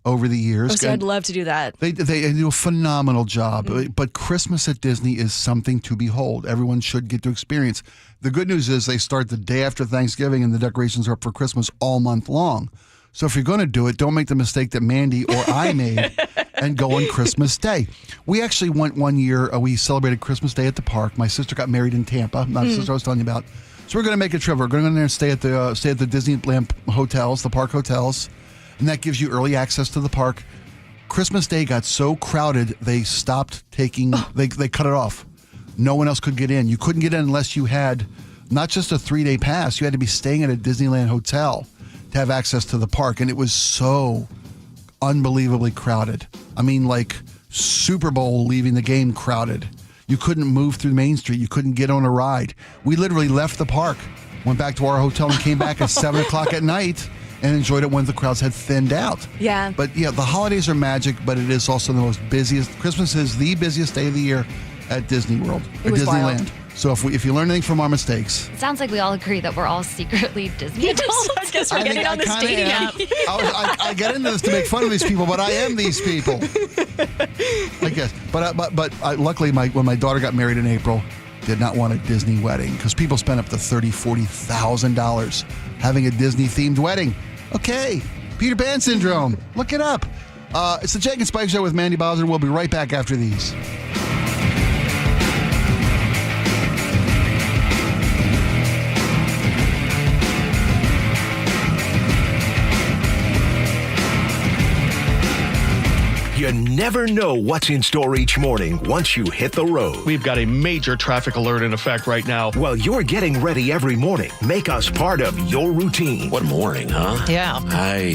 over the years. Oh, so I'd love to do that. They do a phenomenal job. Mm-hmm. But Christmas at Disney is something to behold. Everyone should get to experience. The good news is they start the day after Thanksgiving and the decorations are up for Christmas all month long. So if you're going to do it, don't make the mistake that Mandy or I made and go on Christmas Day. We actually went one year. We celebrated Christmas Day at the park. My sister got married in Tampa. My sister I was telling you about. So we're going to make a trip. We're going to go in there and stay at the Disneyland hotels, the park hotels. And that gives you early access to the park. Christmas Day got so crowded, they stopped taking, they cut it off. No one else could get in. You couldn't get in unless you had not just a 3-day pass, you had to be staying at a Disneyland hotel to have access to the park. And it was so unbelievably crowded. I mean, like Super Bowl leaving the game crowded. You couldn't move through Main Street. You couldn't get on a ride. We literally left the park, went back to our hotel and came back at 7 o'clock at night. And enjoyed it when the crowds had thinned out. Yeah. But yeah, the holidays are magic, but it is also the most busiest. Christmas is the busiest day of the year at Disney World or Disneyland. Wild. So if you learn anything from our mistakes, It sounds like we all agree that we're all secretly Disney adults. I guess we're getting on this kinda dating am. app. I get into this to make fun of these people, but I am these people. I guess. But luckily, when my daughter got married in April, did not want a Disney wedding because people spend up to $30,000-$40,000 having a Disney-themed wedding. Okay, Peter Pan syndrome. Look it up. It's the Jake and Spike Show with Mandy Bowser. We'll be right back after these. You never know what's in store each morning once you hit the road. We've got a major traffic alert in effect right now. While you're getting ready every morning, make us part of your routine. What morning, huh? Yeah.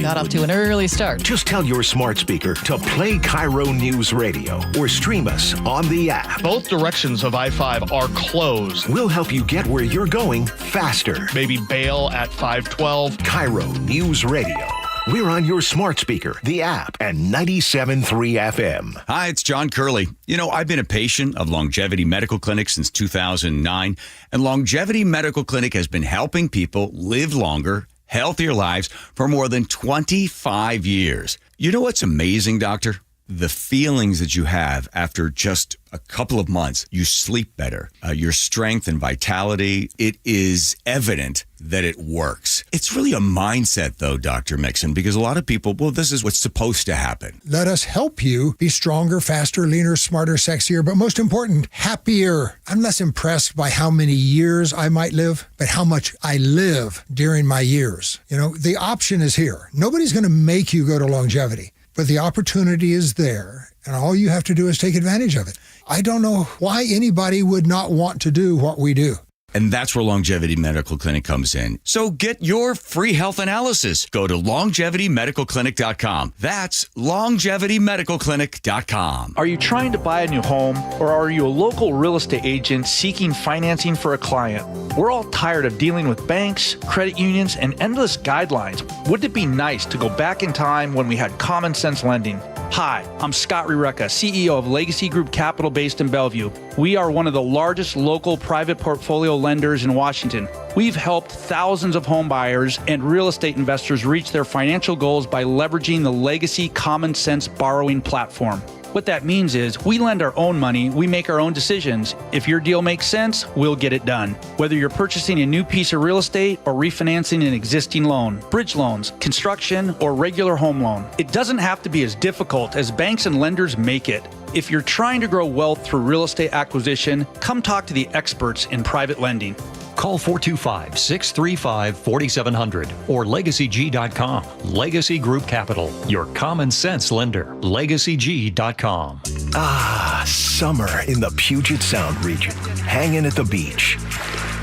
Got off to an early start. Just tell your smart speaker to play KIRO Newsradio or stream us on the app. Both directions of I-5 are closed. We'll help you get where you're going faster. Maybe bail at 512. KIRO Newsradio. We're on your smart speaker, the app, and 97.3 FM. Hi, it's John Curley. You know, I've been a patient of Longevity Medical Clinic since 2009, and Longevity Medical Clinic has been helping people live longer, healthier lives for more than 25 years. You know what's amazing, Doctor? The feelings that you have after just a couple of months. You sleep better. Your strength and vitality, it is evident that it works. It's really a mindset, though, Dr. Mixon, because a lot of people, well, this is what's supposed to happen. Let us help you be stronger, faster, leaner, smarter, sexier, but most important, happier. I'm less impressed by how many years I might live, but how much I live during my years. You know, the option is here. Nobody's going to make you go to longevity. But the opportunity is there, and all you have to do is take advantage of it. I don't know why anybody would not want to do what we do. And that's where Longevity Medical Clinic comes in. So get your free health analysis. Go to longevitymedicalclinic.com. That's longevitymedicalclinic.com. Are you trying to buy a new home, or are you a local real estate agent seeking financing for a client? We're all tired of dealing with banks, credit unions, and endless guidelines. Wouldn't it be nice to go back in time when we had common sense lending? Hi, I'm Scott Rureka, CEO of Legacy Group Capital based in Bellevue. We are one of the largest local private portfolio lenders in Washington. We've helped thousands of home buyers and real estate investors reach their financial goals by leveraging the Legacy Common Sense borrowing platform. What that means is we lend our own money, we make our own decisions. If your deal makes sense, we'll get it done. Whether you're purchasing a new piece of real estate or refinancing an existing loan, bridge loans, construction, or regular home loan, it doesn't have to be as difficult as banks and lenders make it. If you're trying to grow wealth through real estate acquisition, come talk to the experts in private lending. Call 425-635-4700 or LegacyG.com. Legacy Group Capital, your common sense lender. LegacyG.com. Ah, summer in the Puget Sound region. Hanging at the beach.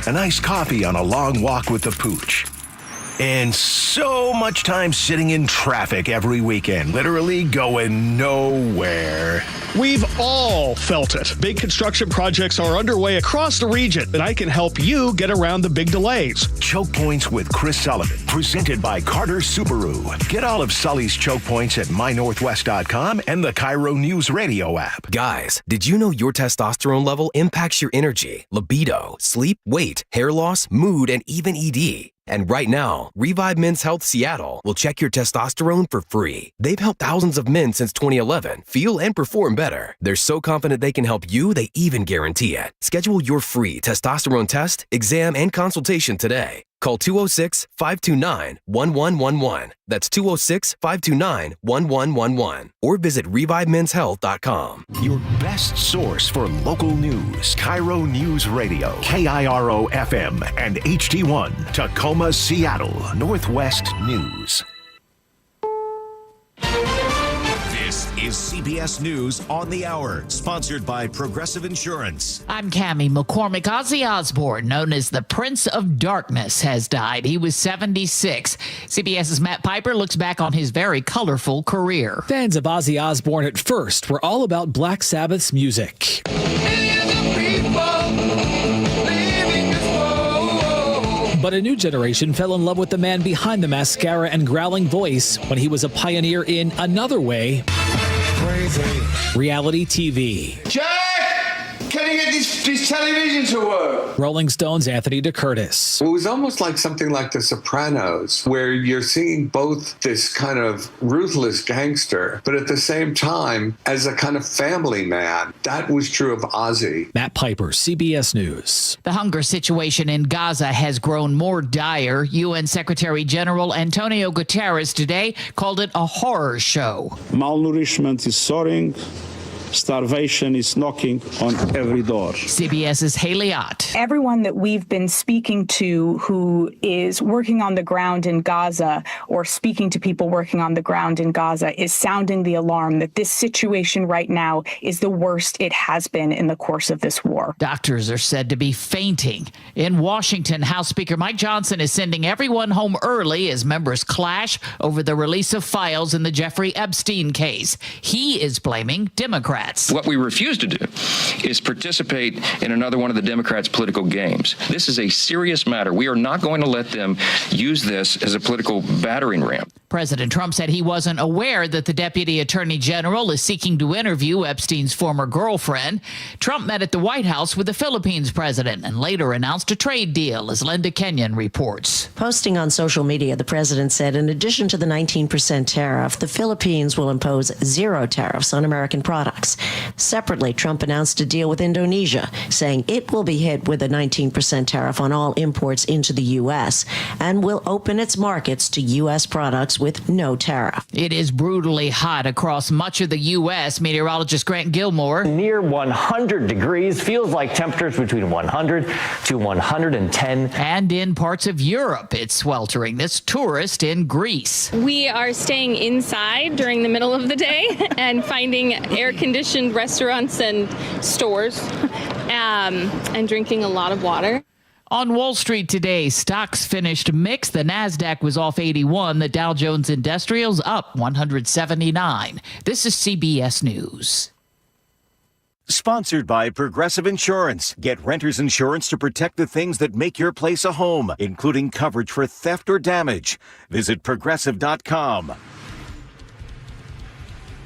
A nice coffee on a long walk with the pooch. And so much time sitting in traffic every weekend, literally going nowhere. We've all felt it. Big construction projects are underway across the region, and I can help you get around the big delays. Choke Points with Chris Sullivan, presented by Carter Subaru. Get all of Sully's choke points at mynorthwest.com and the KIRO Newsradio app. Guys, did you know your testosterone level impacts your energy, libido, sleep, weight, hair loss, mood, and even ED? And right now, Revibe Men's Health Seattle will check your testosterone for free. They've helped thousands of men since 2011 feel and perform better. They're so confident they can help you, they even guarantee it. Schedule your free testosterone test, exam, and consultation today. Call 206-529-1111. That's 206-529-1111. Or visit ReviveMen'sHealth.com. Your best source for local news. KIRO Newsradio. KIRO FM and HD1. Tacoma, Seattle. Northwest News. This is CBS News on the Hour, sponsored by Progressive Insurance. I'm Cammie McCormick. Ozzy Osbourne, known as the Prince of Darkness, has died. He was 76. CBS's Matt Piper looks back on his very colorful career. Fans of Ozzy Osbourne at first were all about Black Sabbath's music. But a new generation fell in love with the man behind the mascara and growling voice when he was a pioneer in another way, reality TV. Jack, can going to get this television to work? Rolling Stone's Anthony DeCurtis. It was almost like something like The Sopranos, where you're seeing both this kind of ruthless gangster, but at the same time, as a kind of family man. That was true of Ozzy. Matt Piper, CBS News. The hunger situation in Gaza has grown more dire. UN Secretary General Antonio Guterres today called it a horror show. Malnourishment is soaring. Starvation is knocking on every door. CBS's Haley Ott. Everyone that we've been speaking to who is working on the ground in Gaza or speaking to people working on the ground in Gaza is sounding the alarm that this situation right now is the worst it has been in the course of this war. Doctors are said to be fainting. In Washington, House Speaker Mike Johnson is sending everyone home early as members clash over the release of files in the Jeffrey Epstein case. He is blaming Democrats. What we refuse to do is participate in another one of the Democrats' political games. This is a serious matter. We are not going to let them use this as a political battering ram. President Trump said he wasn't aware that the Deputy Attorney General is seeking to interview Epstein's former girlfriend. Trump met at the White House with the Philippines president and later announced a trade deal, as Linda Kenyon reports. Posting on social media, the president said in addition to the 19% tariff, the Philippines will impose 0 tariffs on American products. Separately, Trump announced a deal with Indonesia, saying it will be hit with a 19% tariff on all imports into the U.S. and will open its markets to U.S. products with no tariff. It is brutally hot across much of the U.S. Meteorologist Grant Gilmore. Near 100 degrees, feels like temperatures between 100 to 110. And in parts of Europe, it's sweltering. This tourist in Greece. We are staying inside during the middle of the day and finding air-conditioned restaurants and stores and drinking a lot of water. On Wall Street today, stocks finished mixed. The Nasdaq was off 81. The Dow Jones Industrials up 179. This is CBS News. Sponsored by Progressive Insurance. Get renter's insurance to protect the things that make your place a home, including coverage for theft or damage. Visit Progressive.com.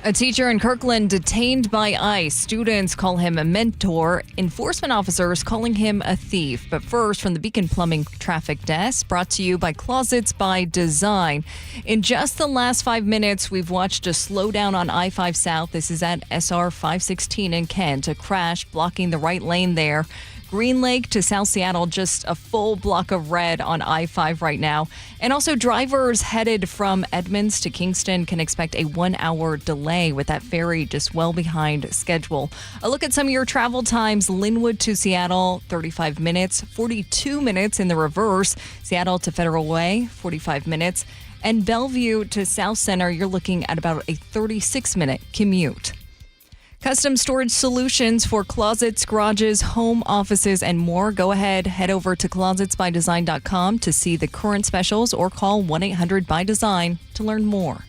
A teacher in Kirkland detained by ICE. Students call him a mentor. Enforcement officers calling him a thief. But first, from the Beacon Plumbing Traffic Desk, brought to you by Closets by Design. In just the last 5 minutes, we've watched a slowdown on I-5 South. This is at SR 516 in Kent. A crash blocking the right lane there. Green Lake to South Seattle, just a full block of red on I-5 right now. And also drivers headed from Edmonds to Kingston can expect a 1-hour delay with that ferry just well behind schedule. A look at some of your travel times. Linwood to Seattle, 35 minutes, 42 minutes in the reverse. Seattle to Federal Way, 45 minutes. And Bellevue to South Center, you're looking at about a 36-minute commute. Custom storage solutions for closets, garages, home offices, and more. Go ahead, head over to closetsbydesign.com to see the current specials or call 1-800-BY-DESIGN to learn more.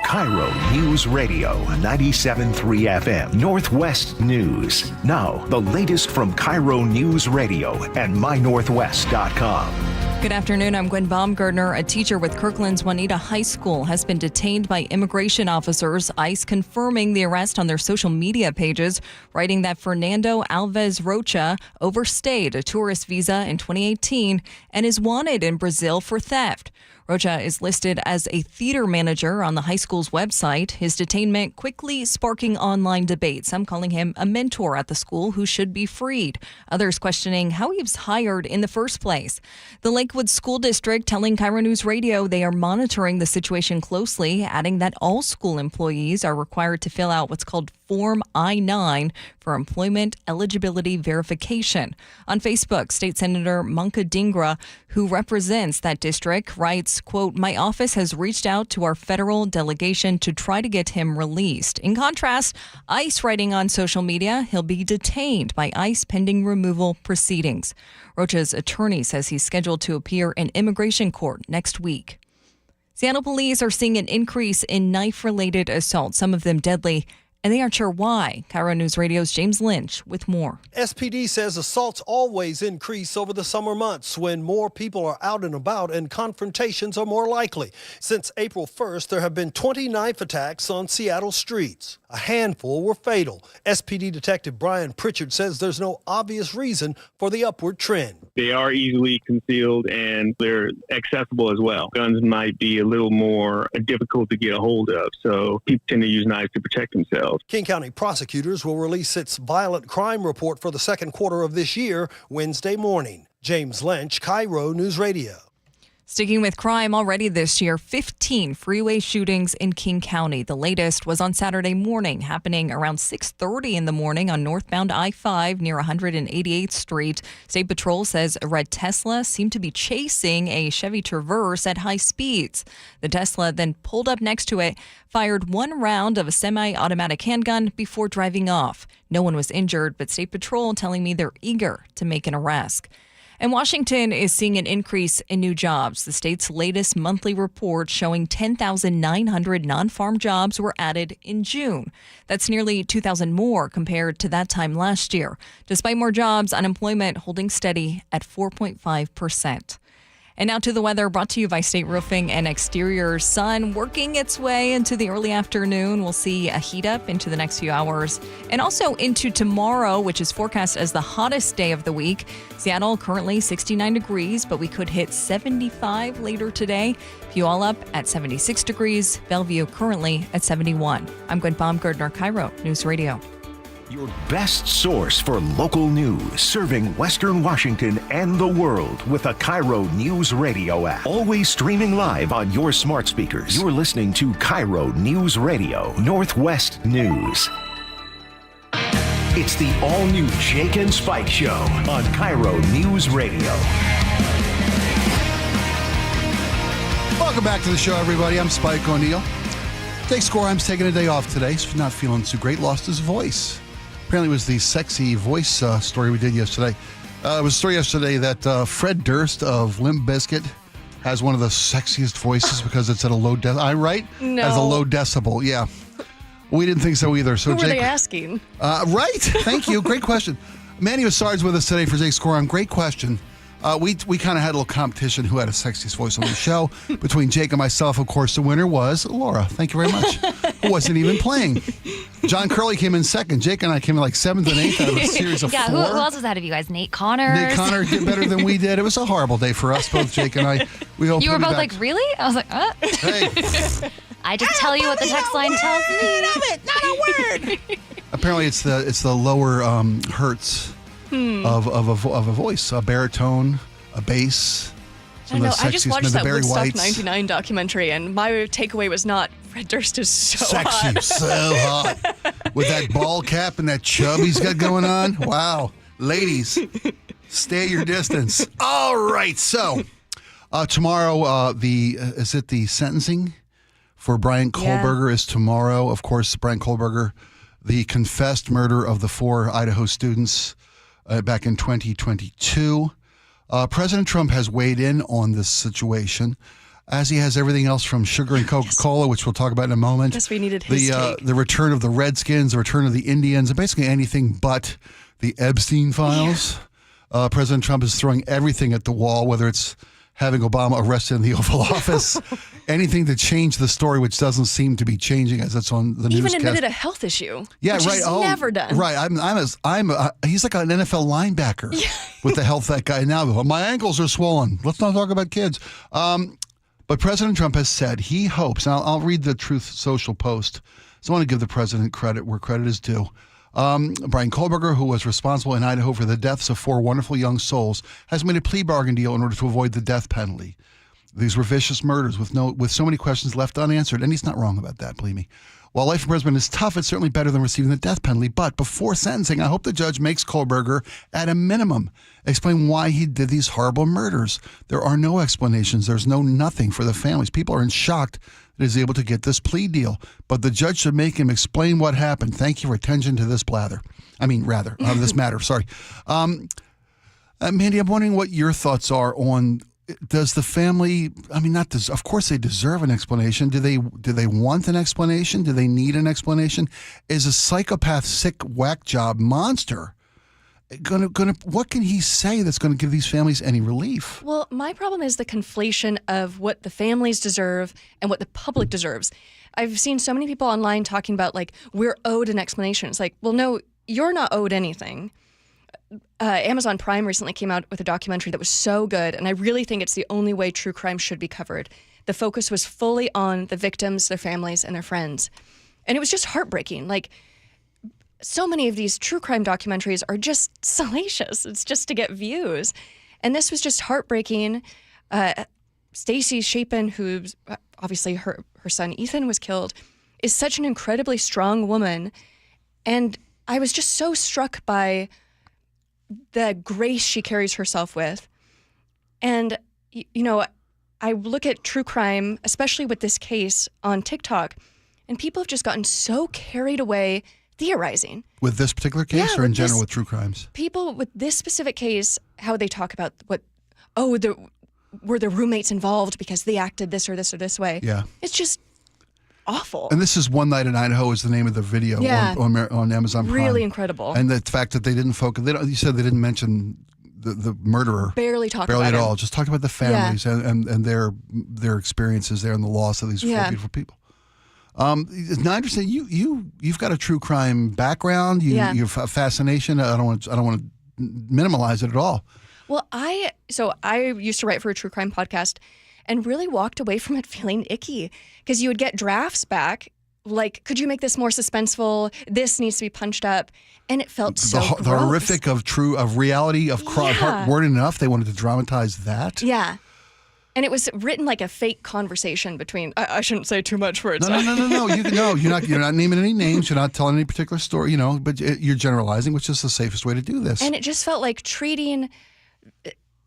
KIRO News Radio 97.3 FM Northwest News. Now, the latest from KIRO News Radio and mynorthwest.com. Good afternoon. I'm Gwen Baumgartner. A teacher with Kirkland's Juanita High School has been detained by immigration officers. ICE confirming the arrest on their social media pages, writing that Fernando Alves Rocha overstayed a tourist visa in 2018 and is wanted in Brazil for theft. Rocha is listed as a theater manager on the high school's website. His detainment quickly sparking online debate. Some calling him a mentor at the school who should be freed. Others questioning how he was hired in the first place. The Lakewood School District telling KIRO News Radio they are monitoring the situation closely, adding that all school employees are required to fill out what's called Form I-9 for employment eligibility verification. On Facebook, State Senator Manka Dhingra, who represents that district, writes, quote, "My office has reached out to our federal delegation to try to get him released." In contrast, ICE writing on social media, he'll be detained by ICE pending removal proceedings. Rocha's attorney says he's scheduled to appear in immigration court next week. Seattle police are seeing an increase in knife-related assaults, some of them deadly, and they aren't sure why. KIRO News Radio's James Lynch with more. SPD says assaults always increase over the summer months when more people are out and about and confrontations are more likely. Since April 1st, there have been 20 knife attacks on Seattle streets. A handful were fatal. SPD Detective Brian Pritchard says there's no obvious reason for the upward trend. They are easily concealed and they're accessible as well. Guns might be a little more difficult to get a hold of, so people tend to use knives to protect themselves. King County prosecutors will release its violent crime report for the second quarter of this year Wednesday morning. James Lynch, KIRO News Radio. Sticking with crime, already this year, 15 freeway shootings in King County. The latest was on Saturday morning, happening around 6:30 in the morning on northbound I-5 near 188th Street. State Patrol says a red Tesla seemed to be chasing a Chevy Traverse at high speeds. The Tesla then pulled up next to it, fired one round of a semi-automatic handgun before driving off. No one was injured, but State Patrol telling me they're eager to make an arrest. And Washington is seeing an increase in new jobs. The state's latest monthly report showing 10,900 non-farm jobs were added in June. That's nearly 2,000 more compared to that time last year. Despite more jobs, unemployment holding steady at 4.5%. And now to the weather, brought to you by State Roofing and Exteriors. Sun working its way into the early afternoon. We'll see a heat up into the next few hours and also into tomorrow, which is forecast as the hottest day of the week. Seattle currently 69 degrees, but we could hit 75 later today. Puyallup up at 76 degrees. Bellevue currently at 71. I'm Gwen Baumgartner, KIRO News Radio. Your best source for local news, serving Western Washington and the world with a KIRO Newsradio app. Always streaming live on your smart speakers. You're listening to KIRO News Radio, Northwest News. It's the all-new Jake and Spike Show on KIRO News Radio. Welcome back to the show, everybody. I'm Spike O'Neill. Jake Skorheim's taking a day off today, so he's not feeling too great. Lost his voice. Apparently it was the sexy voice story we did yesterday. It was a story yesterday that Fred Durst of Limp Bizkit has one of the sexiest voices because it's at a low decibel. I'm right? No. As a low decibel, yeah. We didn't think so either. So Who Jake, were they asking? Right. Thank you. Great question. Mandy Osard's with us today for Jake Skorheim. Great question. We kind of had a little competition who had a sexiest voice on the show between Jake and myself. Of course, the winner was Laura. Thank you very much. Who wasn't even playing. John Curley came in second. Jake and I came in like 7th and 8th out of a series of 4. Who else was ahead of you guys? Nate Connors? Nate Connor did better than we did. It was a horrible day for us, both Jake and I. You were both like, really? I was like, Hey. I just tell you what the text line tells me. Not a word. Apparently, it's the lower hertz of a voice, a baritone, a bass. I know. I just watched that Barry Woodstock Whites. 99 documentary, and my takeaway was not Fred Durst is so Sexy, hot. so hot. With that ball cap and that chub he's got going on. Wow. Ladies, stay your distance. All right. So tomorrow, is it the sentencing for Brian Kohlberger is tomorrow. Of course, Brian Kohlberger, the confessed murder of the 4 Idaho students back in 2022. President Trump has weighed in on this situation, as he has everything else from sugar and Coca-Cola, which we'll talk about in a moment. Yes, we needed his take. The return of the Redskins, the return of the Indians, and basically anything but the Epstein files. Yeah. President Trump is throwing everything at the wall, whether it's having Obama arrested in the Oval Office, anything to change the story, which doesn't seem to be changing as it's on the newscast. Even admitted a health issue. Yeah, which right. He's never done. Right. He's like an NFL linebacker with the health that guy now. My ankles are swollen. Let's not talk about kids. But President Trump has said he hopes, and I'll read the Truth Social post. So I want to give the president credit where credit is due. Brian Kohlberger, who was responsible in Idaho for the deaths of 4 wonderful young souls, has made a plea bargain deal in order to avoid the death penalty. These were vicious murders with so many questions left unanswered, and he's not wrong about that, believe me. While life imprisonment is tough, it's certainly better than receiving the death penalty. But before sentencing, I hope the judge makes Kohlberger, at a minimum, explain why he did these horrible murders. There are no explanations. There's nothing for the families. People are in shock that he's able to get this plea deal. But the judge should make him explain what happened. Thank you for attention to this this matter. Sorry. Mandy, I'm wondering what your thoughts are on does the family, of course they deserve an explanation. Do they want an explanation? Do they need an explanation? Is a psychopath, sick, whack job monster gonna what can he say that's going to give these families any relief? Well, my problem is the conflation of what the families deserve and what the public deserves. I've seen so many people online talking about, like, we're owed an explanation. It's like, well, no, you're not owed anything. Amazon Prime recently came out with a documentary that was so good, and I really think it's the only way true crime should be covered. The focus was fully on the victims, their families, and their friends. And it was just heartbreaking. Like, so many of these true crime documentaries are just salacious. It's just to get views. And this was just heartbreaking. Stacy Chapin, who's obviously her son Ethan was killed, is such an incredibly strong woman. And I was just so struck by the grace she carries herself with. And, I look at true crime, especially with this case on TikTok, and people have just gotten so carried away theorizing. With this particular case, or in general with true crimes? People with this specific case, how they talk about were their roommates involved because they acted this or this or this way. Yeah. It's just awful. And this is One Night in Idaho is the name of the video on Amazon Prime. Really incredible. And the fact that they didn't focus, you said they didn't mention the murderer. Barely talked about at him. all. Just talked about the families and their experiences there and the loss of these four beautiful people. Now I understand you've got a true crime background. You have a fascination. I don't want to minimize it at all. Well, I used to write for a true crime podcast and really walked away from it feeling icky because you would get drafts back like, could you make this more suspenseful? This needs to be punched up. And it felt so gross. The horrific of reality of crime weren't enough. They wanted to dramatize that. Yeah. And it was written like a fake conversation between. I shouldn't say too much words. No. You're not naming any names. You're not telling any particular story. But you're generalizing, which is the safest way to do this. And it just felt like treating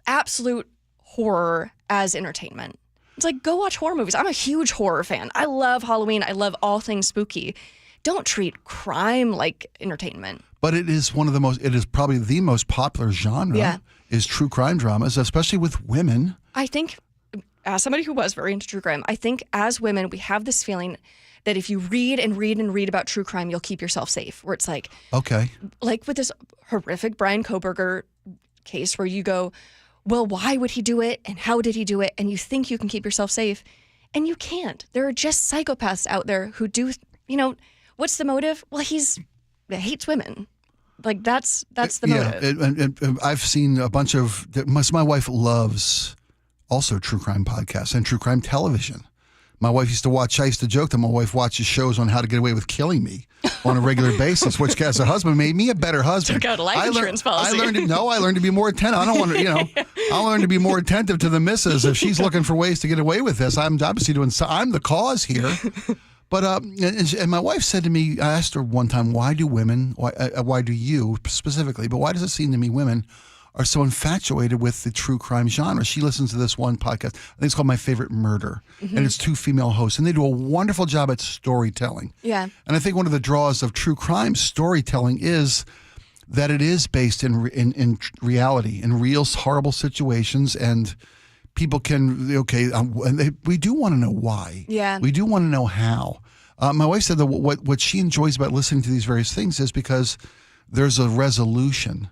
absolute horror as entertainment. It's like, go watch horror movies. I'm a huge horror fan. I love Halloween. I love all things spooky. Don't treat crime like entertainment. But it is it is probably the most popular genre is true crime dramas, especially with women. I think, as somebody who was very into true crime, I think as women, we have this feeling that if you read and read and read about true crime, you'll keep yourself safe. Where it's like, okay, like with this horrific Brian Kohberger case where you go, well, why would he do it? And how did he do it? And you think you can keep yourself safe. And you can't. There are just psychopaths out there who do, what's the motive? Well, he hates women. Like, that's the motive. And I've seen a bunch of, my wife loves also true crime podcasts and true crime television. I used to joke that my wife watches shows on how to get away with killing me on a regular basis, which as a husband made me a better husband. Took out a life insurance policy. I learned to be more attentive. I don't want to, I'll learn to be more attentive to the missus. If she's looking for ways to get away with this, I'm obviously I'm the cause here. But, and my wife said to me, I asked her one time, why do you specifically, but why does it seem to me women are so infatuated with the true crime genre? She listens to this one podcast. I think it's called My Favorite Murder. Mm-hmm. And it's two female hosts. And they do a wonderful job at storytelling. Yeah. And I think one of the draws of true crime storytelling is that it is based in reality, in real horrible situations. And people can, we do want to know why. Yeah. We do want to know how. My wife said that what she enjoys about listening to these various things is because there's a resolution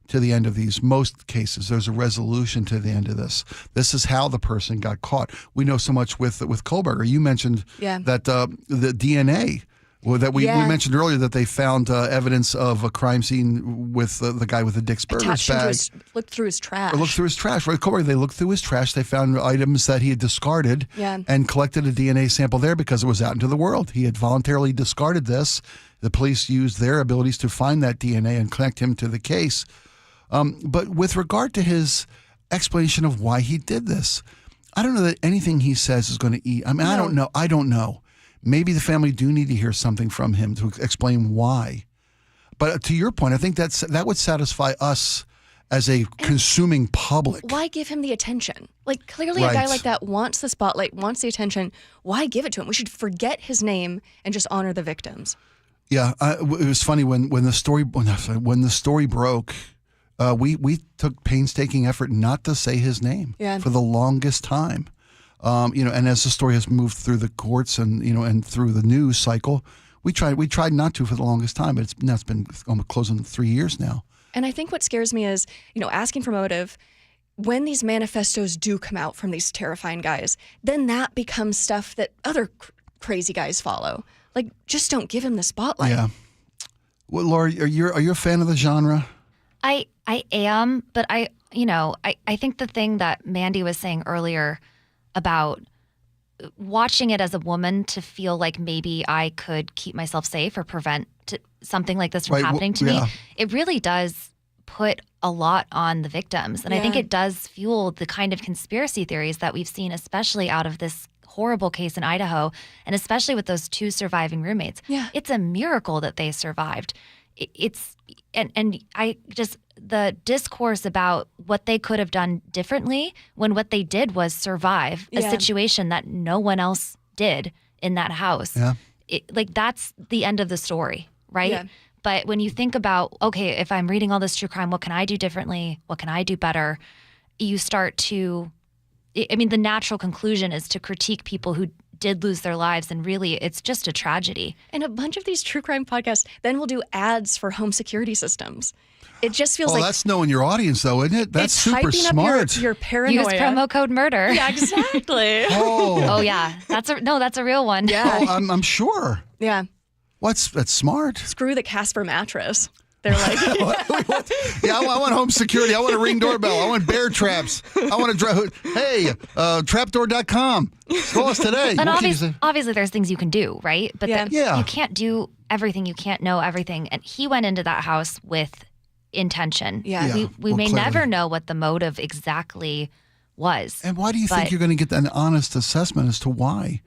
to the end of these. Most cases, there's a resolution to the end of this. This is how the person got caught. We know so much with Kohberger. You mentioned that the DNA that we mentioned earlier, that they found evidence of a crime scene with the guy with the Dick's Burgers bag. Looked through his trash. Right, Kohberger, they looked through his trash. They found items that he had discarded and collected a DNA sample there because it was out into the world. He had voluntarily discarded this. The police used their abilities to find that DNA and connect him to the case. But with regard to his explanation of why he did this, I don't know that anything he says is going to eat. I mean, I don't know. Maybe the family do need to hear something from him to explain why. But to your point, I think that would satisfy us as a consuming public. Why give him the attention? Like, clearly a guy like that wants the spotlight, wants the attention. Why give it to him? We should forget his name and just honor the victims. Yeah, it was funny when the story broke. We took painstaking effort not to say his name for the longest time. And as the story has moved through the courts and through the news cycle, we tried not to for the longest time, but it's been almost closing 3 years now. And I think what scares me is, asking for motive. When these manifestos do come out from these terrifying guys, then that becomes stuff that other crazy guys follow. Like, just don't give him the spotlight. Yeah. Well, Laura, are you a fan of the genre? I am, but I think the thing that Mandy was saying earlier about watching it as a woman to feel like maybe I could keep myself safe or prevent something like this from happening to me, it really does put a lot on the victims. And I think it does fuel the kind of conspiracy theories that we've seen, especially out of this horrible case in Idaho, and especially with those 2 surviving roommates. Yeah. It's a miracle that they survived. The discourse about what they could have done differently when what they did was survive a situation that no one else did in that house. Yeah. That's the end of the story, right? Yeah. But when you think about, okay, if I'm reading all this true crime, what can I do differently? What can I do better? You start to, the natural conclusion is to critique people who did lose their lives, and really it's just a tragedy. And a bunch of these true crime podcasts then will do ads for home security systems. It just feels like... that's knowing your audience, though, isn't it? That's super smart. Your paranoia. Use promo code MURDER. Yeah, exactly. Oh, yeah. That's a real one. Yeah. Oh, I'm sure. Yeah. That's smart. Screw the Casper mattress. They're like... Yeah, I want home security. I want a Ring doorbell. I want bear traps. I want to trapdoor.com. Call us today. And obviously there's things you can do, right? But you can't do everything. You can't know everything. And he went into that house with intention. Yeah. We may never know what the motive exactly was. And why do you think you're going to get an honest assessment as to why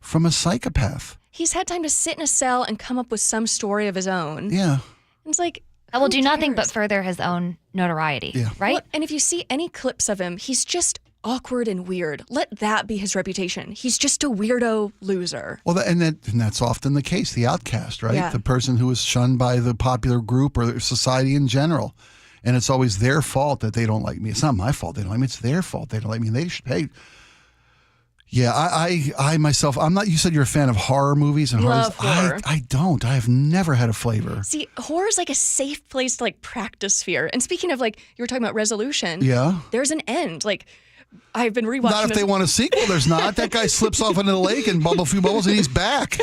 from a psychopath? He's had time to sit in a cell and come up with some story of his own. Yeah. It's like, that will do nothing but further his own notoriety, right? Well, and if you see any clips of him, he's just awkward and weird. Let that be his reputation. He's just a weirdo loser. Well, and that's often the case, the outcast, right? Yeah. The person who is shunned by the popular group or society in general. And it's always their fault that they don't like me. It's not my fault they don't like me. It's their fault they don't like me. And they should pay. Yeah, I myself, I'm not, you said you're a fan of horror movies and Love horror. I don't. I have never had a flavor. See, horror is like a safe place to practice fear. And speaking of you were talking about resolution. Yeah. There's an end. I've been rewatching Not if they want a sequel, there's not. That guy slips off into the lake and bubble a few bubbles and he's back.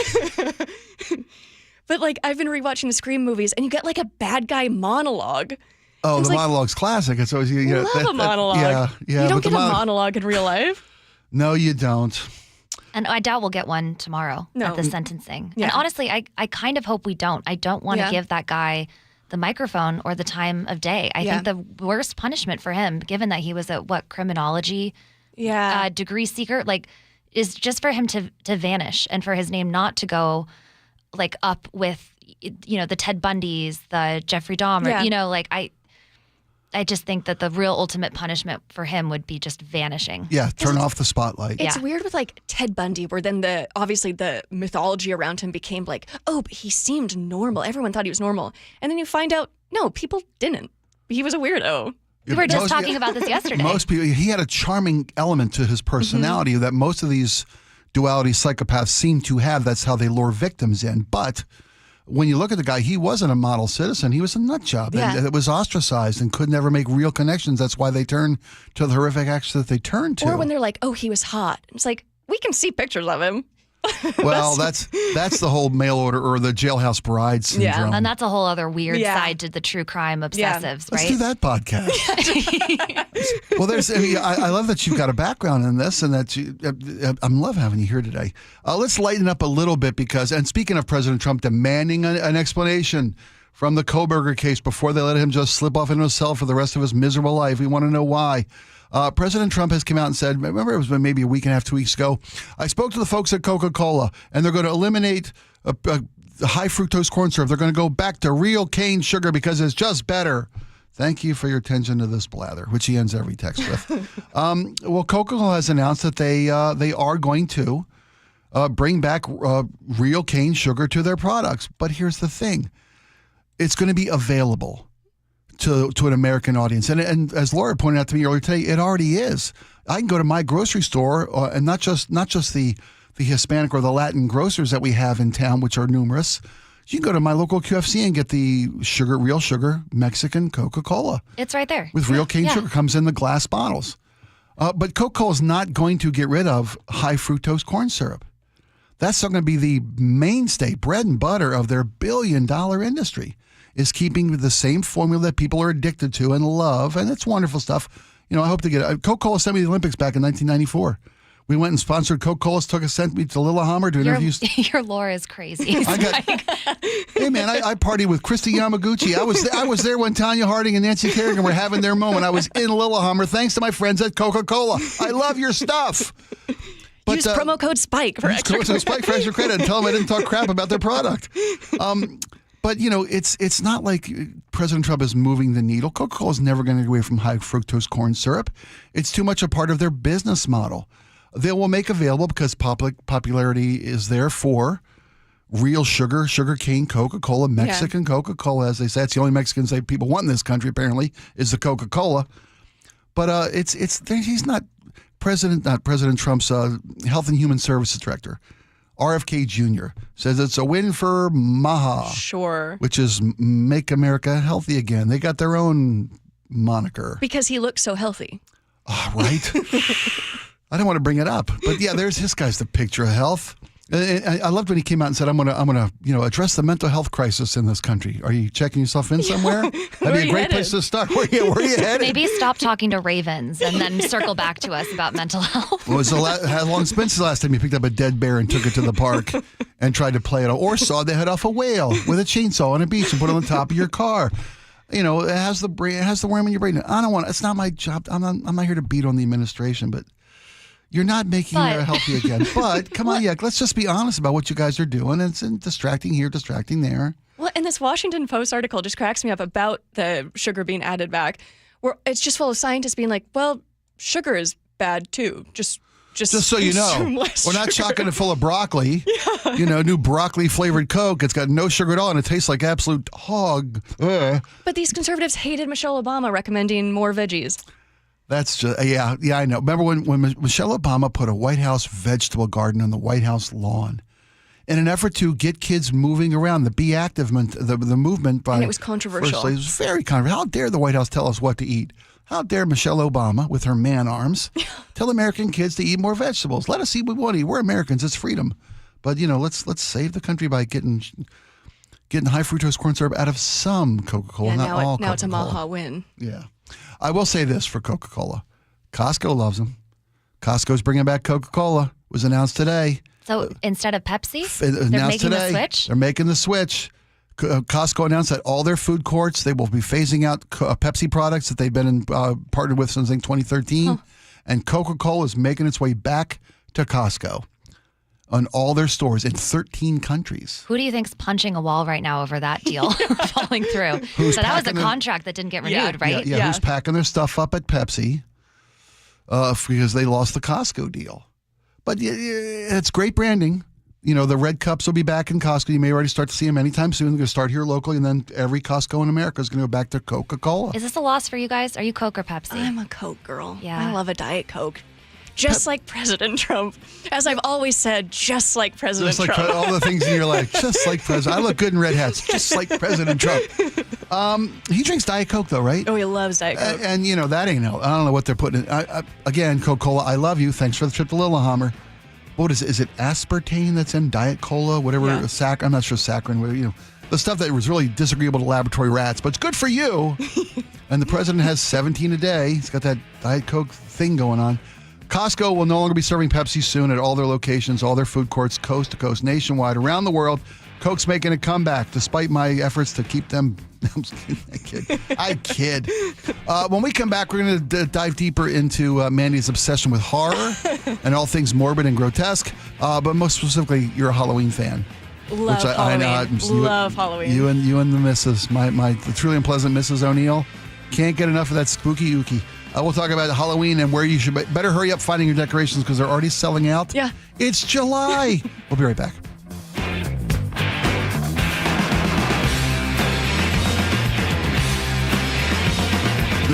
But I've been rewatching the Scream movies and you get a bad guy monologue. Oh, the monologue's classic. It's always love a monologue. Yeah. You don't get a monologue in real life. No, you don't. And I doubt we'll get one tomorrow at the sentencing. Yeah. And honestly, I kind of hope we don't. I don't want to give that guy the microphone or the time of day. I think the worst punishment for him, given that he was a criminology degree seeker, is just for him to vanish and for his name not to go up with the Ted Bundys, the Jeffrey Dahmer. I just think that the real ultimate punishment for him would be just vanishing. Yeah, turn off the spotlight. It's weird with Ted Bundy, where then obviously the mythology around him became but he seemed normal. Everyone thought he was normal. And then you find out, no, people didn't. He was a weirdo. We were just talking about this yesterday. Most people, he had a charming element to his personality that most of these duality psychopaths seem to have. That's how they lure victims in. But when you look at the guy, he wasn't a model citizen. He was a nut job. Yeah. And it was ostracized and could never make real connections. That's why they turn to the horrific acts that they turn to. Or when they're oh, he was hot. It's we can see pictures of him. Well, that's the whole mail order or the jailhouse bride syndrome. Yeah, and that's a whole other weird side to the true crime obsessives, right? Let's do that podcast. Well, I love that you've got a background in this, and that I love having you here today. Let's lighten up a little bit and speaking of President Trump demanding an explanation from the Kohberger case before they let him just slip off into a cell for the rest of his miserable life. We want to know why. President Trump has come out and said, remember it was maybe a week and a half, 2 weeks ago, I spoke to the folks at Coca-Cola, and they're going to eliminate high fructose corn syrup. They're going to go back to real cane sugar because it's just better. Thank you for your attention to this blather, which he ends every text with. Well, Coca-Cola has announced that they are going to bring back real cane sugar to their products. But here's the thing. It's going to be available to an American audience. And as Laura pointed out to me earlier today, it already is. I can go to my grocery store, and not just the Hispanic or the Latin grocers that we have in town, which are numerous. You can go to my local QFC and get the real sugar Mexican Coca-Cola. It's right there. With real cane sugar. Comes in the glass bottles. But Coca-Cola is not going to get rid of high fructose corn syrup. That's still going to be the mainstay, bread and butter of their billion-dollar industry, is keeping the same formula that people are addicted to and love, and it's wonderful stuff. I hope to get it. Coca-Cola sent me to the Olympics back in 1994. We went and sponsored Coca-Cola. Sent me to Lillehammer to interview. Your lore is crazy. Hey man, I partied with Christy Yamaguchi. I was there when Tanya Harding and Nancy Kerrigan were having their moment. I was in Lillehammer thanks to my friends at Coca-Cola. I love your stuff. But, use promo code SPIKE for extra credit. SPIKE for extra credit and tell them I didn't talk crap about their product. But, it's not like President Trump is moving the needle. Coca-Cola is never going to get away from high fructose corn syrup. It's too much a part of their business model. They will make available, because popularity is there for real sugar cane Coca-Cola, Mexican Coca-Cola, as they say. It's the only Mexican people want in this country, apparently, is the Coca-Cola. But he's not President Trump's Health and Human Services Director. RFK Jr. says it's a win for MAHA. Sure. Which is Make America Healthy Again. They got their own moniker. Because he looks so healthy. Oh, right? I don't want to bring it up. But yeah, this guy's the picture of health. I loved when he came out and said, I'm gonna address the mental health crisis in this country. Are you checking yourself in somewhere? That'd be a great place to start. Where are you headed? Maybe stop talking to ravens and then circle back to us about mental health. How long has been since the last time you picked up a dead bear and took it to the park and tried to play it, or sawed the head off a whale with a chainsaw on a beach and put it on the top of your car? It has the worm in your brain. I don't want. It's not my job. I'm not here to beat on the administration, but. You're not making her healthy again. But come on, let's just be honest about what you guys are doing. It's distracting here, distracting there. Well, and this Washington Post article just cracks me up about the sugar being added back, where it's just full of scientists being like, well, sugar is bad too. Just so you know, we're not chocolate full of broccoli. Yeah. New broccoli flavored Coke. It's got no sugar at all, and it tastes like absolute hog. Ugh. But these conservatives hated Michelle Obama recommending more veggies. That's just, yeah, I know. Remember when Michelle Obama put a White House vegetable garden on the White House lawn in an effort to get kids moving around, the Be Active, the movement. And it was controversial. It was very controversial. How dare the White House tell us what to eat? How dare Michelle Obama, with her man arms, tell American kids to eat more vegetables? Let us eat what we want to eat. We're Americans. It's freedom. But, let's save the country by getting high fructose corn syrup out of some Coca-Cola, not all Coca-Cola. Now it's a MAHA win. Yeah. I will say this for Coca-Cola. Costco loves them. Costco's bringing back Coca-Cola. It was announced today. So instead of Pepsi, they're making the switch? They're making the switch. Costco announced that all their food courts, they will be phasing out Pepsi products that they've been partnered with since 2013. Huh. And Coca-Cola is making its way back to Costco on all their stores in 13 countries. Who do you think's punching a wall right now over that deal falling through? So that was a contract that didn't get renewed, right? Yeah, who's packing their stuff up at Pepsi because they lost the Costco deal. But it's great branding. The red cups will be back in Costco. You may already start to see them anytime soon. They're going to start here locally, and then every Costco in America is going to go back to Coca-Cola. Is this a loss for you guys? Are you Coke or Pepsi? I'm a Coke girl. Yeah. I love a Diet Coke. Just like President Trump. As I've always said, just like President Trump. All the things in your life, just like President. I look good in red hats, just like President Trump. He drinks Diet Coke, though, right? Oh, he loves Diet Coke. And that ain't no. I don't know what they're putting in. Again, Coca-Cola, I love you. Thanks for the trip to Lillehammer. What is it? Is it aspartame that's in Diet Cola? Whatever, I'm not sure saccharin, the stuff that was really disagreeable to laboratory rats, but it's good for you. And the president has 17 a day. He's got that Diet Coke thing going on. Costco will no longer be serving Pepsi soon at all their locations, all their food courts, coast to coast, nationwide, around the world. Coke's making a comeback, despite my efforts to keep them. I kid. When we come back, we're going to dive deeper into Mandy's obsession with horror and all things morbid and grotesque. But most specifically, you're a Halloween fan. Love Halloween. Love Halloween. You and the missus, my truly unpleasant Mrs. O'Neill, can't get enough of that spooky ookie. We'll talk about Halloween and where you should better hurry up finding your decorations because they're already selling out. Yeah. It's July. We'll be right back.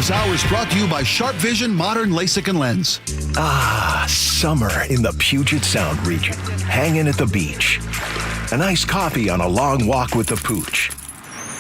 This hour is brought to you by Sharp Vision Modern LASIK and Lens. Ah, summer in the Puget Sound region. Hanging at the beach. A nice coffee on a long walk with the pooch.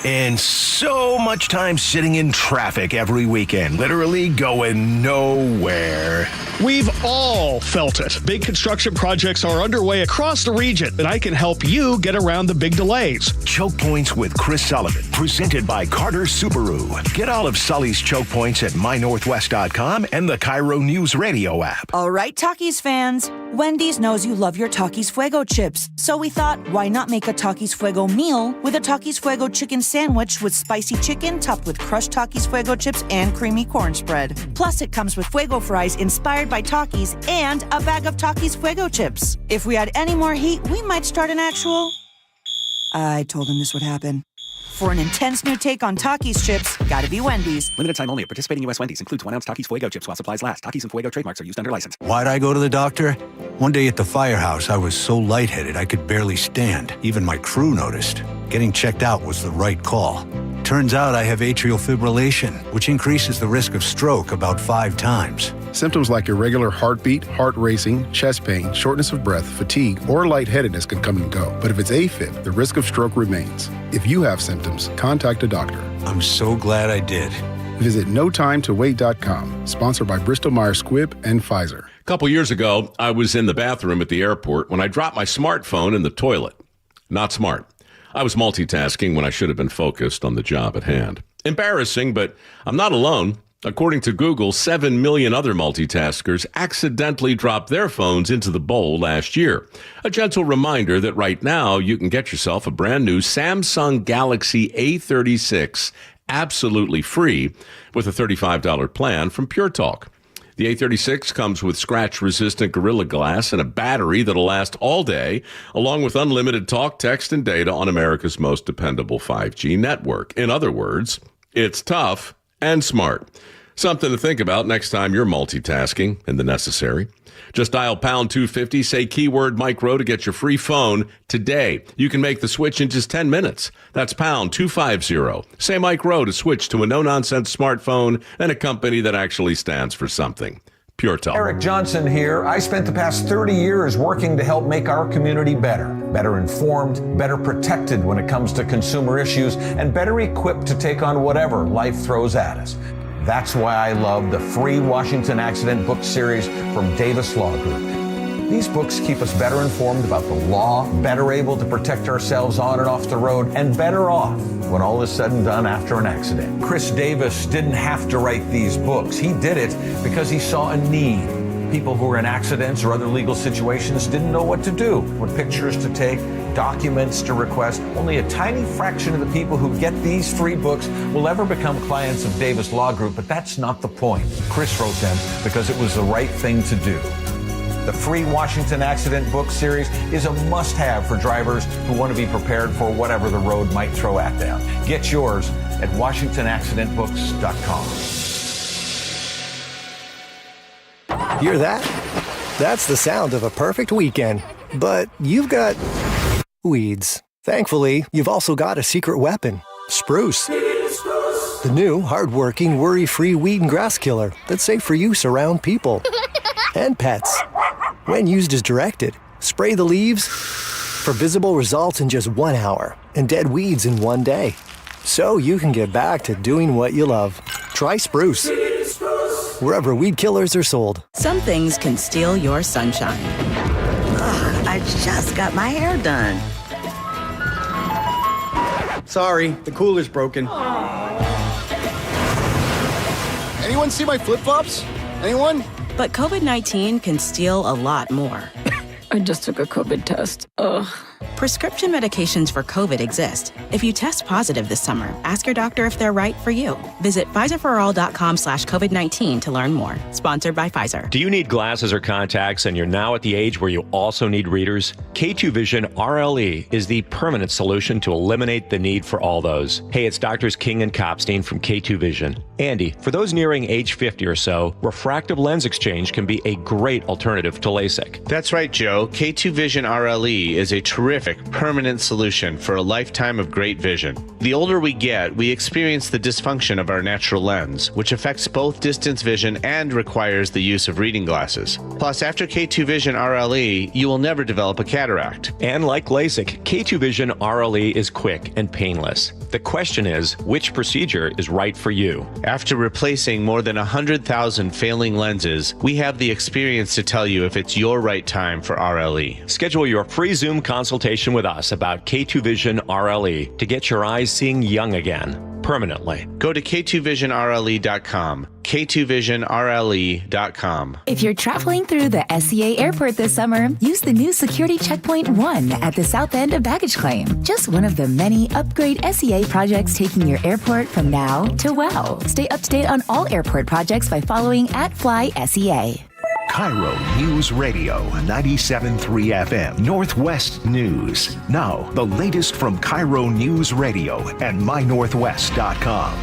And so much time sitting in traffic every weekend, literally going nowhere. We've all felt it. Big construction projects are underway across the region, and I can help you get around the big delays. Choke Points with Chris Sullivan, presented by Carter Subaru. Get all of Sully's choke points at mynorthwest.com and the KIRO Newsradio app. All right, Takis fans. Wendy's knows you love your Takis Fuego chips, so we thought, why not make a Takis Fuego meal with a Takis Fuego chicken sandwich with spicy chicken topped with crushed Takis Fuego chips and creamy corn spread. Plus, it comes with Fuego fries inspired by Takis and a bag of Takis Fuego chips. If we had any more heat, we might start an actual... I told him this would happen. For an intense new take on Takis chips, gotta be Wendy's. Limited time only at participating U.S. Wendy's. Includes 1 ounce Takis Fuego chips while supplies last. Takis and Fuego trademarks are used under license. Why'd I go to the doctor? One day at the firehouse, I was so lightheaded I could barely stand. Even my crew noticed. Getting checked out was the right call. Turns out I have atrial fibrillation, which increases the risk of stroke about 5 times. Symptoms like irregular heartbeat, heart racing, chest pain, shortness of breath, fatigue, or lightheadedness can come and go. But if it's AFib, the risk of stroke remains. If you have symptoms, contact a doctor. I'm so glad I did. Visit notimetowait.com. Sponsored by Bristol-Myers Squibb and Pfizer. A couple years ago, I was in the bathroom at the airport when I dropped my smartphone in the toilet. Not smart. I was multitasking when I should have been focused on the job at hand. Embarrassing, but I'm not alone. According to Google, 7 million other multitaskers accidentally dropped their phones into the bowl last year. A gentle reminder that right now you can get yourself a brand new Samsung Galaxy A36 absolutely free with a $35 plan from Pure Talk. The A36 comes with scratch-resistant Gorilla Glass and a battery that'll last all day, along with unlimited talk, text, and data on America's most dependable 5G network. In other words, it's tough and smart. Something to think about next time you're multitasking in the necessary. Just dial pound 250, say keyword micro to get your free phone today. You can make the switch in just 10 minutes. That's pound 250. Say micro to switch to a no-nonsense smartphone and a company that actually stands for something. Pure Talk. Eric Johnson here. I spent the past 30 years working to help make our community better informed, better protected when it comes to consumer issues, and better equipped to take on whatever life throws at us. That's why I love the free Washington Accident book series from Davis Law Group. These books keep us better informed about the law, better able to protect ourselves on and off the road, and better off when all is said and done after an accident. Chris Davis didn't have to write these books. He did it because he saw a need. People who were in accidents or other legal situations didn't know what to do, what pictures to take, documents to request. Only a tiny fraction of the people who get these free books will ever become clients of Davis Law Group, but that's not the point. Chris wrote them because it was the right thing to do. The free Washington Accident book series is a must-have for drivers who want to be prepared for whatever the road might throw at them. Get yours at WashingtonAccidentBooks.com. Hear that? That's the sound of a perfect weekend. But you've got weeds. Thankfully, you've also got a secret weapon, Spruce. The new, hard-working, worry-free weed and grass killer that's safe for use around people and pets. When used as directed, spray the leaves for visible results in just 1 hour and dead weeds in 1 day. So you can get back to doing what you love. Try Spruce. Wherever weed killers are sold. Some things can steal your sunshine. Ugh, I just got my hair done. Sorry, the cooler's broken. Anyone see my flip-flops? Anyone? But COVID-19 can steal a lot more. I just took a COVID test. Ugh. Prescription medications for COVID exist. If you test positive this summer, ask your doctor if they're right for you. Visit PfizerForAll.com/COVID-19 to learn more. Sponsored by Pfizer. Do you need glasses or contacts and you're now at the age where you also need readers? K2 Vision RLE is the permanent solution to eliminate the need for all those. Hey, it's Doctors King and Kopstein from K2 Vision. Andy, for those nearing age 50 or so, refractive lens exchange can be a great alternative to LASIK. That's right, Joe. K2 Vision RLE is a terrific terrific, permanent solution for a lifetime of great vision. The older we get, we experience the dysfunction of our natural lens, which affects both distance vision and requires the use of reading glasses. Plus, after K2 Vision RLE, you will never develop a cataract. And like LASIK, K2 Vision RLE is quick and painless. The question is, which procedure is right for you? After replacing more than 100,000 failing lenses, we have the experience to tell you if it's your right time for RLE. Schedule your free Zoom consultation with us about K2 Vision RLE to get your eyes seeing young again, permanently. Go to k2visionrle.com, k2visionrle.com. If you're traveling through the SCA airport this summer, use the new Security Checkpoint 1 at the south end of baggage claim. Just one of the many upgrade SCA projects taking your airport from now to wow. Stay up to date on all airport projects by following @FlySEA. KIRO News Radio 97.3 FM Northwest News. Now, the latest from KIRO News Radio and mynorthwest.com.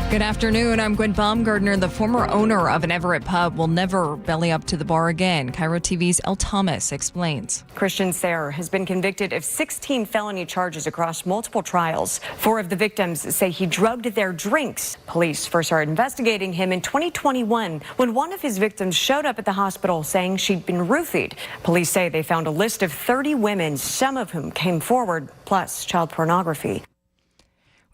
Good afternoon. I'm Gwen Baumgartner. The former owner of an Everett pub will never belly up to the bar again. KIRO TV's Elle Thomas explains. Christian Sayre has been convicted of 16 felony charges across multiple trials. 4 of the victims say he drugged their drinks. Police first started investigating him in 2021 when one of his victims showed up at the hospital saying she'd been roofied. Police say they found a list of 30 women, some of whom came forward, plus child pornography.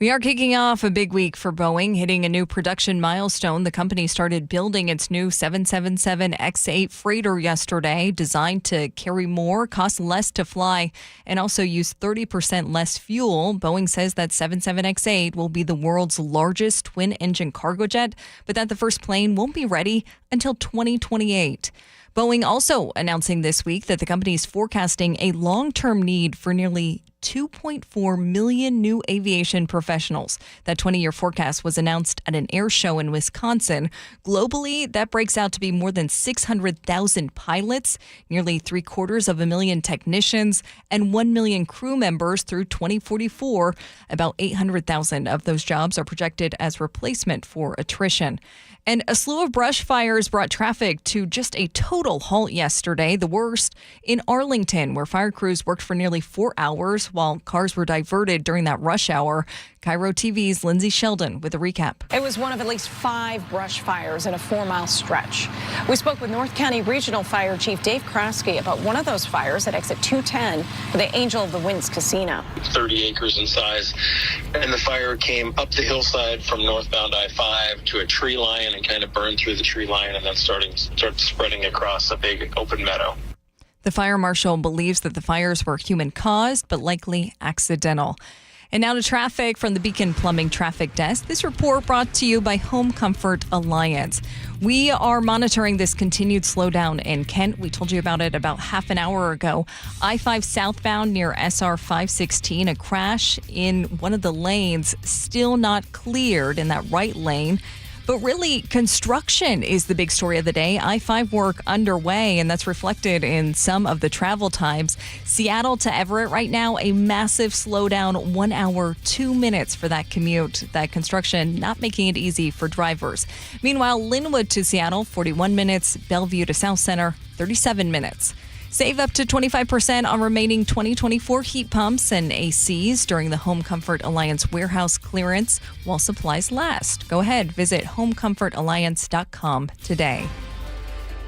We are kicking off a big week for Boeing, hitting a new production milestone. The company started building its new 777X8 freighter yesterday, designed to carry more, cost less to fly, and also use 30% less fuel. Boeing says that 77X8 will be the world's largest twin-engine cargo jet, but that the first plane won't be ready until 2028. Boeing also announcing this week that the company is forecasting a long-term need for nearly 2.4 million new aviation professionals. That 20-year forecast was announced at an air show in Wisconsin. Globally, that breaks out to be more than 600,000 pilots, nearly 750,000 technicians, and 1 million crew members through 2044. About 800,000 of those jobs are projected as replacement for attrition. And a slew of brush fires brought traffic to just a total halt yesterday, the worst in Arlington, where fire crews worked for nearly 4 hours while cars were diverted during that rush hour. KIRO TV's Lindsay Sheldon with a recap. It was one of at least 5 brush fires in a 4-mile stretch. We spoke with North County Regional Fire Chief Dave Kraske about one of those fires at exit 210 for the Angel of the Winds Casino. 30 acres in size, and the fire came up the hillside from northbound I-5 to a tree line and kind of burned through the tree line and then started spreading across a big open meadow. The fire marshal believes that the fires were human-caused, but likely accidental. And now to traffic from the Beacon Plumbing Traffic Desk. This report brought to you by Home Comfort Alliance. We are monitoring this continued slowdown in Kent. We told you about it about half an hour ago. I-5 southbound near SR 516, a crash in one of the lanes, still not cleared in that right lane. But really, construction is the big story of the day. I-5 work underway, and that's reflected in some of the travel times. Seattle to Everett right now, a massive slowdown, 1 hour, 2 minutes for that commute. That construction not making it easy for drivers. Meanwhile, Linwood to Seattle, 41 minutes. Bellevue to South Center, 37 minutes. Save up to 25% on remaining 2024 heat pumps and ACs during the Home Comfort Alliance warehouse clearance while supplies last. Go ahead, visit homecomfortalliance.com today.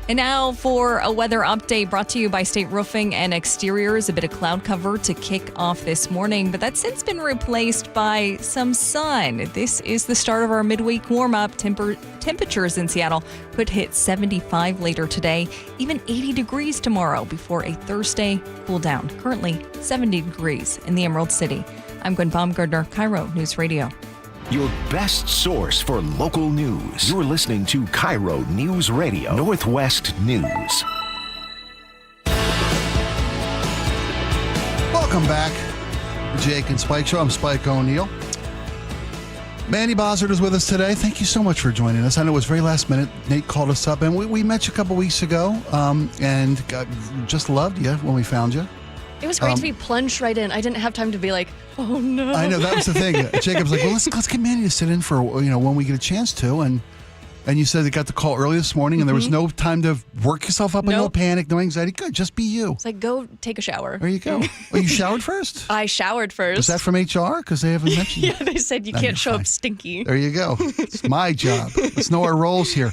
And now for a weather update brought to you by State Roofing and Exteriors. A bit of cloud cover to kick off this morning, but that's since been replaced by some sun. This is the start of our midweek warm-up. Temperatures in Seattle could hit 75 later today, even 80 degrees tomorrow before a Thursday cool down. Currently 70 degrees in the Emerald City. I'm Gwen Baumgartner, KIRO News Radio. Your best source for local news. You're listening to KIRO News Radio, Northwest News. Welcome back. Jake and Spike Show. I'm Spike O'Neill. Mandy Bozzard is with us today. Thank you so much for joining us. I know it was very last minute. Nate called us up, and we met you a couple weeks ago, and just loved you when we found you. It was great to be plunged right in. I didn't have time to be like, oh no. I know, that was the thing. Jacob's like, well, let's get Mandy to sit in for when we get a chance to, and And you said they got the call early this morning, and there was no time to work yourself up, and no panic, no anxiety. Good, just be you. It's like, go take a shower. There you go. Oh, you showered first? I showered first. Was that from HR? Because they haven't mentioned it. Yeah, they said you can't show up stinky. There you go. It's my job. Let's know our roles here.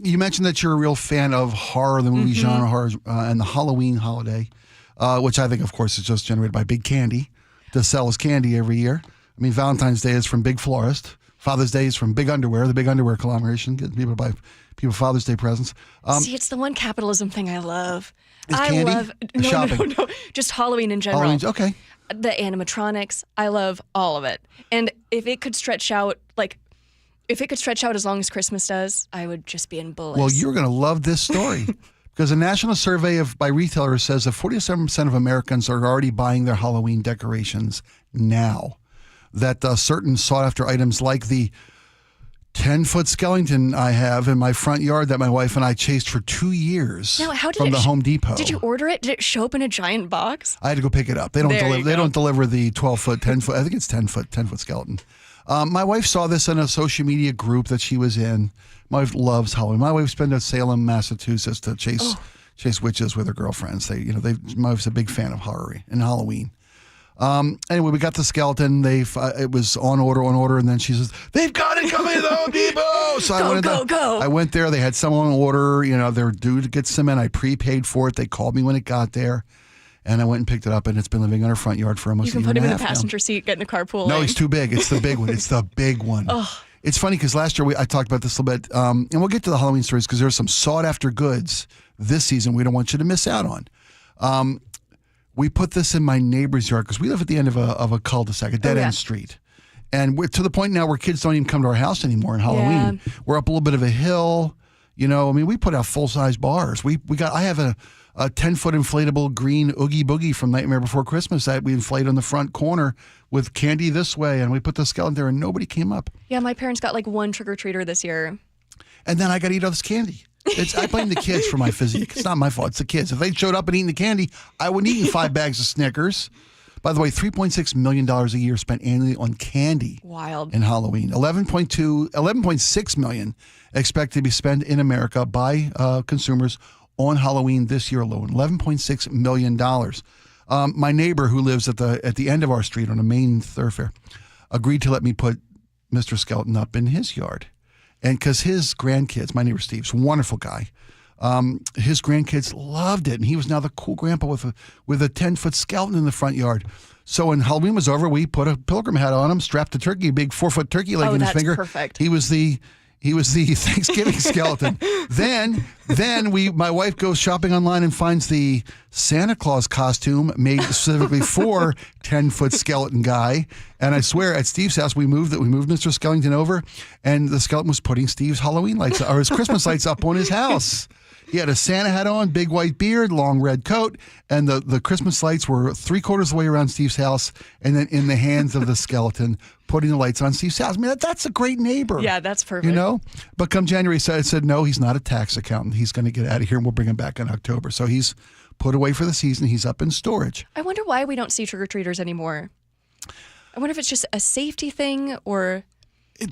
You mentioned that you're a real fan of horror, the movie genre, horror, and the Halloween holiday, which I think, of course, is just generated by Big Candy to sell us candy every year. I mean, Valentine's Day is from Big Florist. Father's Day is from Big Underwear, the Big Underwear conglomeration, getting people to buy people Father's Day presents. See, it's the one capitalism thing I love. Is candy? love Shopping. No, just Halloween in general. Halloween's okay. The animatronics, I love all of it. And if it could stretch out, as long as Christmas does, I would just be in bliss. Well, you're going to love this story because a national survey by retailers says that 47% of Americans are already buying their Halloween decorations now. That certain sought-after items like the 10-foot skeleton I have in my front yard that my wife and I chased for 2 years now, how did from the Home Depot. Did you order it? Did it show up in a giant box? I had to go pick it up. They don't deliver. They don't deliver the 12-foot, 10-foot. I think it's 10-foot skeleton. My wife saw this in a social media group that she was in. My wife loves Halloween. My wife's been to Salem, Massachusetts to chase witches with her girlfriends. My wife's a big fan of horror and Halloween. Anyway, we got the skeleton. It was on order, and then she says, "They've got it coming to the Home Depot." So I went there. They had someone on order. They're due to get some in. I prepaid for it. They called me when it got there, and I went and picked it up, and it's been living in our front yard for almost a year and a half. You can put him in the passenger seat, get in the carpool. No, he's too big. It's the big one. It's the big one. Oh. It's funny because last year I talked about this a little bit, and we'll get to the Halloween stories because there's some sought-after goods this season we don't want you to miss out on. We put this in my neighbor's yard because we live at the end of a cul-de-sac, a dead-end street. And we're to the point now where kids don't even come to our house anymore on Halloween. Yeah. We're up a little bit of a hill. We put out full-size bars. I have a 10-foot inflatable green Oogie Boogie from Nightmare Before Christmas that we inflate on the front corner with candy this way. And we put the skeleton there and nobody came up. Yeah, my parents got one trick-or-treater this year. And then I got to eat all this candy. I blame the kids for my physique. It's not my fault. It's the kids. If they showed up and eating the candy, I wouldn't eat 5 bags of Snickers. By the way, $3.6 million a year spent annually on candy. Wild. In Halloween. $11.6 million expected to be spent in America by consumers on Halloween this year alone. $11.6 million. My neighbor who lives at the end of our street on a main thoroughfare agreed to let me put Mr. Skeleton up in his yard. And because his grandkids, my neighbor Steve's a wonderful guy, his grandkids loved it. And he was now the cool grandpa with a 10-foot skeleton in the front yard. So when Halloween was over, we put a pilgrim hat on him, strapped a turkey, a big 4-foot turkey leg in his finger. Perfect. He was the Thanksgiving skeleton. Then my wife goes shopping online and finds the Santa Claus costume made specifically for 10-foot skeleton guy. And I swear at Steve's house, we moved Mr. Skellington over, and the skeleton was putting Steve's Halloween lights or his Christmas lights up on his house. He had a Santa hat on, big white beard, long red coat, and the Christmas lights were 3/4 of the way around Steve's house, and then in the hands of the skeleton, putting the lights on Steve's house. I mean, that's a great neighbor. Yeah, that's perfect. But come January, I said, no, he's not a tax accountant. He's going to get out of here, and we'll bring him back in October. So he's put away for the season. He's up in storage. I wonder why we don't see trick-or-treaters anymore. I wonder if it's just a safety thing or...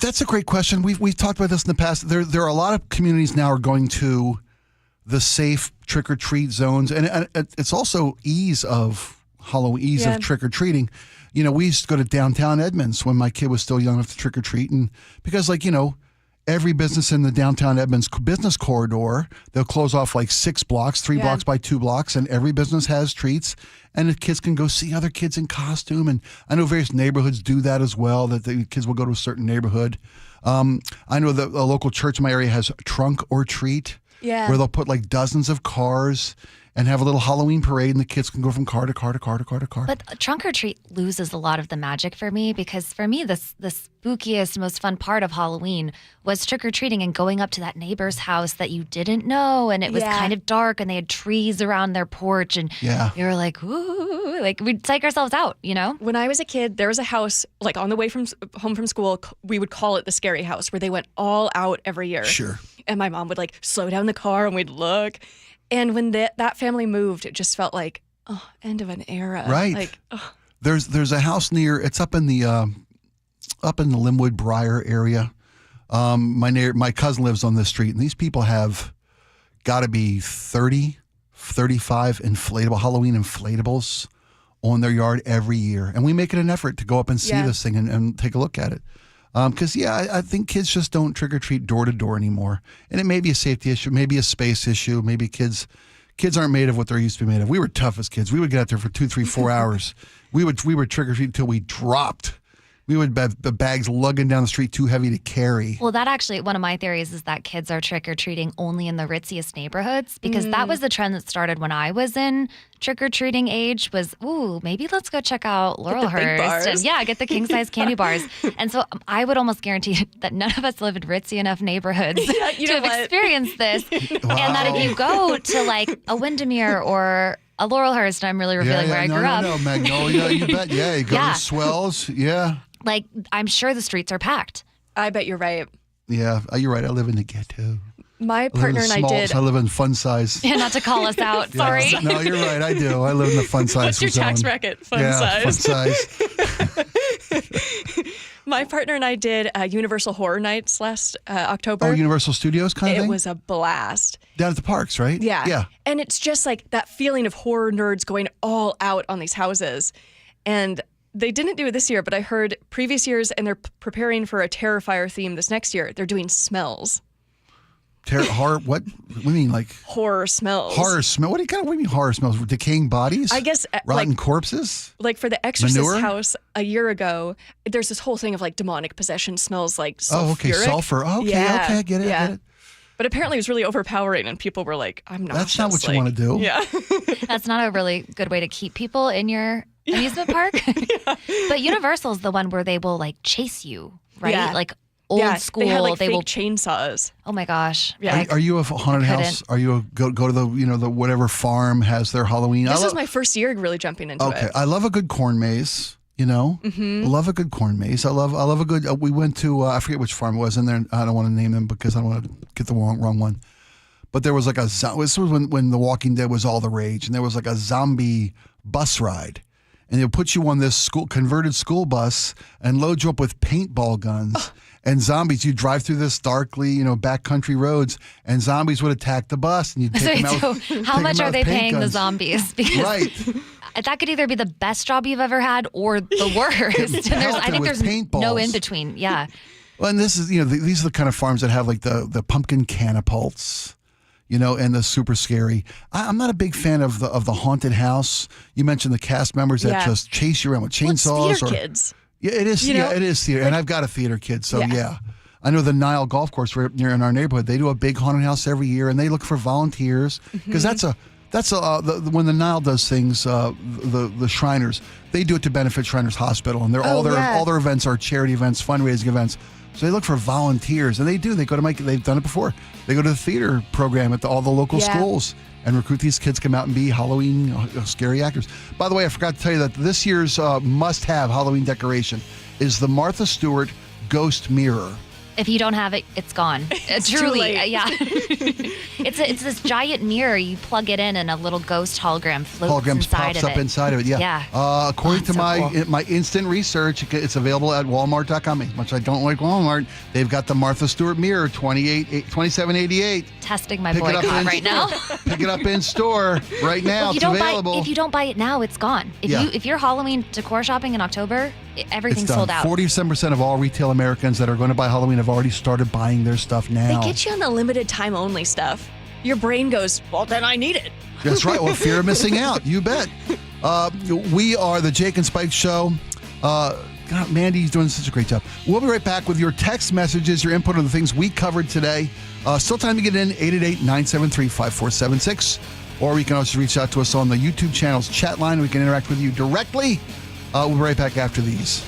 That's a great question. We've talked about this in the past. There are a lot of communities now are going to the safe trick-or-treat zones, and it's also ease of Halloween, of trick-or-treating. We used to go to downtown Edmonds when my kid was still young enough to trick-or-treat, and because every business in the downtown Edmonds business corridor, they'll close off 6 blocks, 3 blocks by 2 blocks, and every business has treats, and the kids can go see other kids in costume. And I know various neighborhoods do that as well, that the kids will go to a certain neighborhood. I know that a local church in my area has trunk or treat, where they'll put dozens of cars and have a little Halloween parade, and the kids can go from car to car to car to car to car. But trunk or treat loses a lot of the magic for me, because for me, the spookiest, most fun part of Halloween was trick-or-treating and going up to that neighbor's house that you didn't know, and it was kind of dark, and they had trees around their porch, and you were like, ooh, we'd psych ourselves out, When I was a kid, there was a house, on the way home from school, we would call it the scary house, where they went all out every year. Sure. And my mom would slow down the car, and we'd look. And when that family moved, it just felt like, end of an era. Right. There's a house near, it's up in the Linwood Briar area. My cousin lives on this street, and these people have got to be 30, 35 Halloween inflatables on their yard every year. And we make it an effort to go up and see this thing and take a look at it. Because, I think kids just don't trick-or-treat door to door anymore. And it may be a safety issue, maybe a space issue, maybe kids aren't made of what they're used to be made of. We were tough as kids. We would get out there for 2, 3, 4 hours. We would trick-or-treat until we dropped. We would have the bags lugging down the street too heavy to carry. Well, that actually, one of my theories is that kids are trick-or-treating only in the ritziest neighborhoods, because that was the trend that started when I was in trick-or-treating age was, maybe let's go check out Laurelhurst. And get the king-size candy bars. And so I would almost guarantee that none of us live in ritzy enough neighborhoods to have experienced this. Wow. And that if you go to like a Windermere or a Laurelhurst, I'm really revealing where I grew up. No, Magnolia, you bet. Yeah, you go to Swells. Yeah. Like, I'm sure the streets are packed. I bet you're right. Yeah, you're right. I live in the ghetto. My partner and I did. I live in fun size. Yeah, not to call us out. Sorry. No, you're right. I do. I live in the fun size. What's your tax bracket? Fun size. Fun size. My partner and I did Universal Horror Nights last October. Oh, Universal Studios kind of thing? It was a blast. Down at the parks, right? Yeah. Yeah. And it's just like that feeling of horror nerds going all out on these houses. And they didn't do it this year, but I heard previous years, and they're preparing for a Terrifier theme this next year. They're doing smells. Horror? What do you mean, like horror smells? Horror smell? What do you mean horror smells? Decaying bodies? I guess rotten corpses. Like for the Exorcist Manure? house a year ago, there's this whole thing of like demonic possession smells like sulfuric. Oh, okay, sulfur. Oh, okay, okay, get it, get it. But apparently it was really overpowering, and people were like, "I'm not." That's not what you want to do. Yeah, that's not a really good way to keep people in your amusement park. But Universal's the one where they will like chase you, right? Yeah. Like old school. They had like fake will chainsaws. Oh my gosh. Yeah. Are you a haunted house? Are you go to the the whatever farm has their Halloween? This is my first year really jumping into it. Okay, I love a good corn maze. I love a good corn maze. I love a good. We went to I forget which farm it was in there. I don't want to name them because I don't want to get the wrong one. But there was like this was when The Walking Dead was all the rage, and there was like a zombie bus ride. And they'll put you on this converted school bus and load you up with paintball guns and zombies. You drive through this darkly, backcountry roads, and zombies would attack the bus, and you'd take them out. So how much are they paying the zombies? Because right. That could either be the best job you've ever had or the worst. And I think there's no in between. Yeah. Well, and this is these are the kind of farms that have like the pumpkin catapults. And the super scary. I'm not a big fan of the haunted house. You mentioned the cast members that just chase you around with chainsaws. It's theater kids. Yeah, it is. It is theater, and I've got a theater kid, so yeah. I know the Nile Golf Course right near in our neighborhood. They do a big haunted house every year, and they look for volunteers because that's when the Nile does things. The Shriners, they do it to benefit Shriners Hospital, and all their events are charity events, fundraising events. So they look for volunteers, and they do. They go to they've done it before. They go to the theater program at all the local schools and recruit these kids to come out and be Halloween scary actors. By the way, I forgot to tell you that this year's must-have Halloween decoration is the Martha Stewart Ghost Mirror. If you don't have it, it's gone. Truly, yeah. It's this giant mirror. You plug it in, and a little ghost hologram floats inside pops of up it. inside of it. Yeah. According to my instant research, it's available at Walmart.com. Much I don't like Walmart, they've got the Martha Stewart mirror, $27.88. Testing my boycott right now. Pick it up in store right now. It's available. If you don't buy it now, it's gone. If you're Halloween decor shopping in October, everything's sold out. 47% of all retail Americans that are going to buy Halloween have already started buying their stuff now. They get you on the limited time only stuff. Your brain goes, well, then I need it. That's right. Well, fear of missing out. You bet. We are the Jake and Spike Show. God, Mandy's doing such a great job. We'll be right back with your text messages, your input on the things we covered today. Still time to get in, 888-973-5476. Or you can also reach out to us on the YouTube channel's chat line. We can interact with you directly. We'll be right back after these.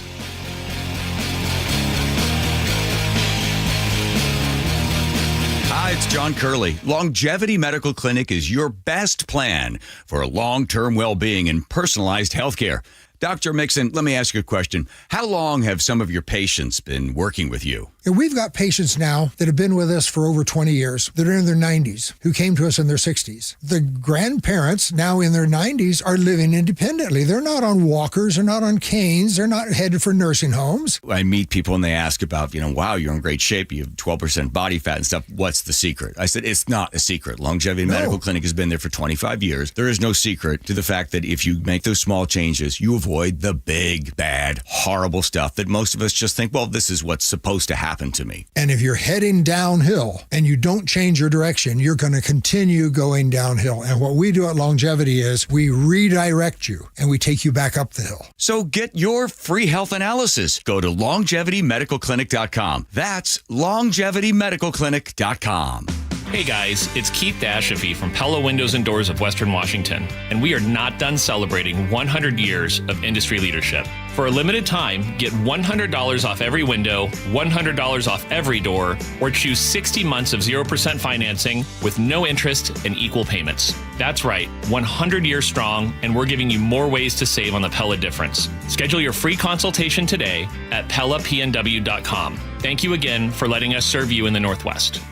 Hi, it's John Curley. Longevity Medical Clinic is your best plan for long-term well-being and personalized health care. Dr. Mixon, let me ask you a question. How long have some of your patients been working with you? And we've got patients now that have been with us for over 20 years that are in their 90s who came to us in their 60s. The grandparents now in their 90s are living independently. They're not on walkers, they're not on canes, they're not headed for nursing homes. I meet people and they ask about, wow, you're in great shape. You have 12% body fat and stuff. What's the secret? I said, it's not a secret. Longevity Medical Clinic has been there for 25 years. There is no secret to the fact that if you make those small changes, you avoid the big, bad, horrible stuff that most of us just think, well, this is what's supposed to happen to me. And if you're heading downhill and you don't change your direction, you're going to continue going downhill. And what we do at Longevity is we redirect you and we take you back up the hill. So get your free health analysis. Go to longevitymedicalclinic.com. That's longevitymedicalclinic.com. Hey guys, it's Keith Dashafi from Pella Windows and Doors of Western Washington, and we are not done celebrating 100 years of industry leadership. For a limited time, get $100 off every window, $100 off every door, or choose 60 months of 0% financing with no interest and equal payments. That's right, 100 years strong, and we're giving you more ways to save on the Pella difference. Schedule your free consultation today at PellaPNW.com. Thank you again for letting us serve you in the Northwest.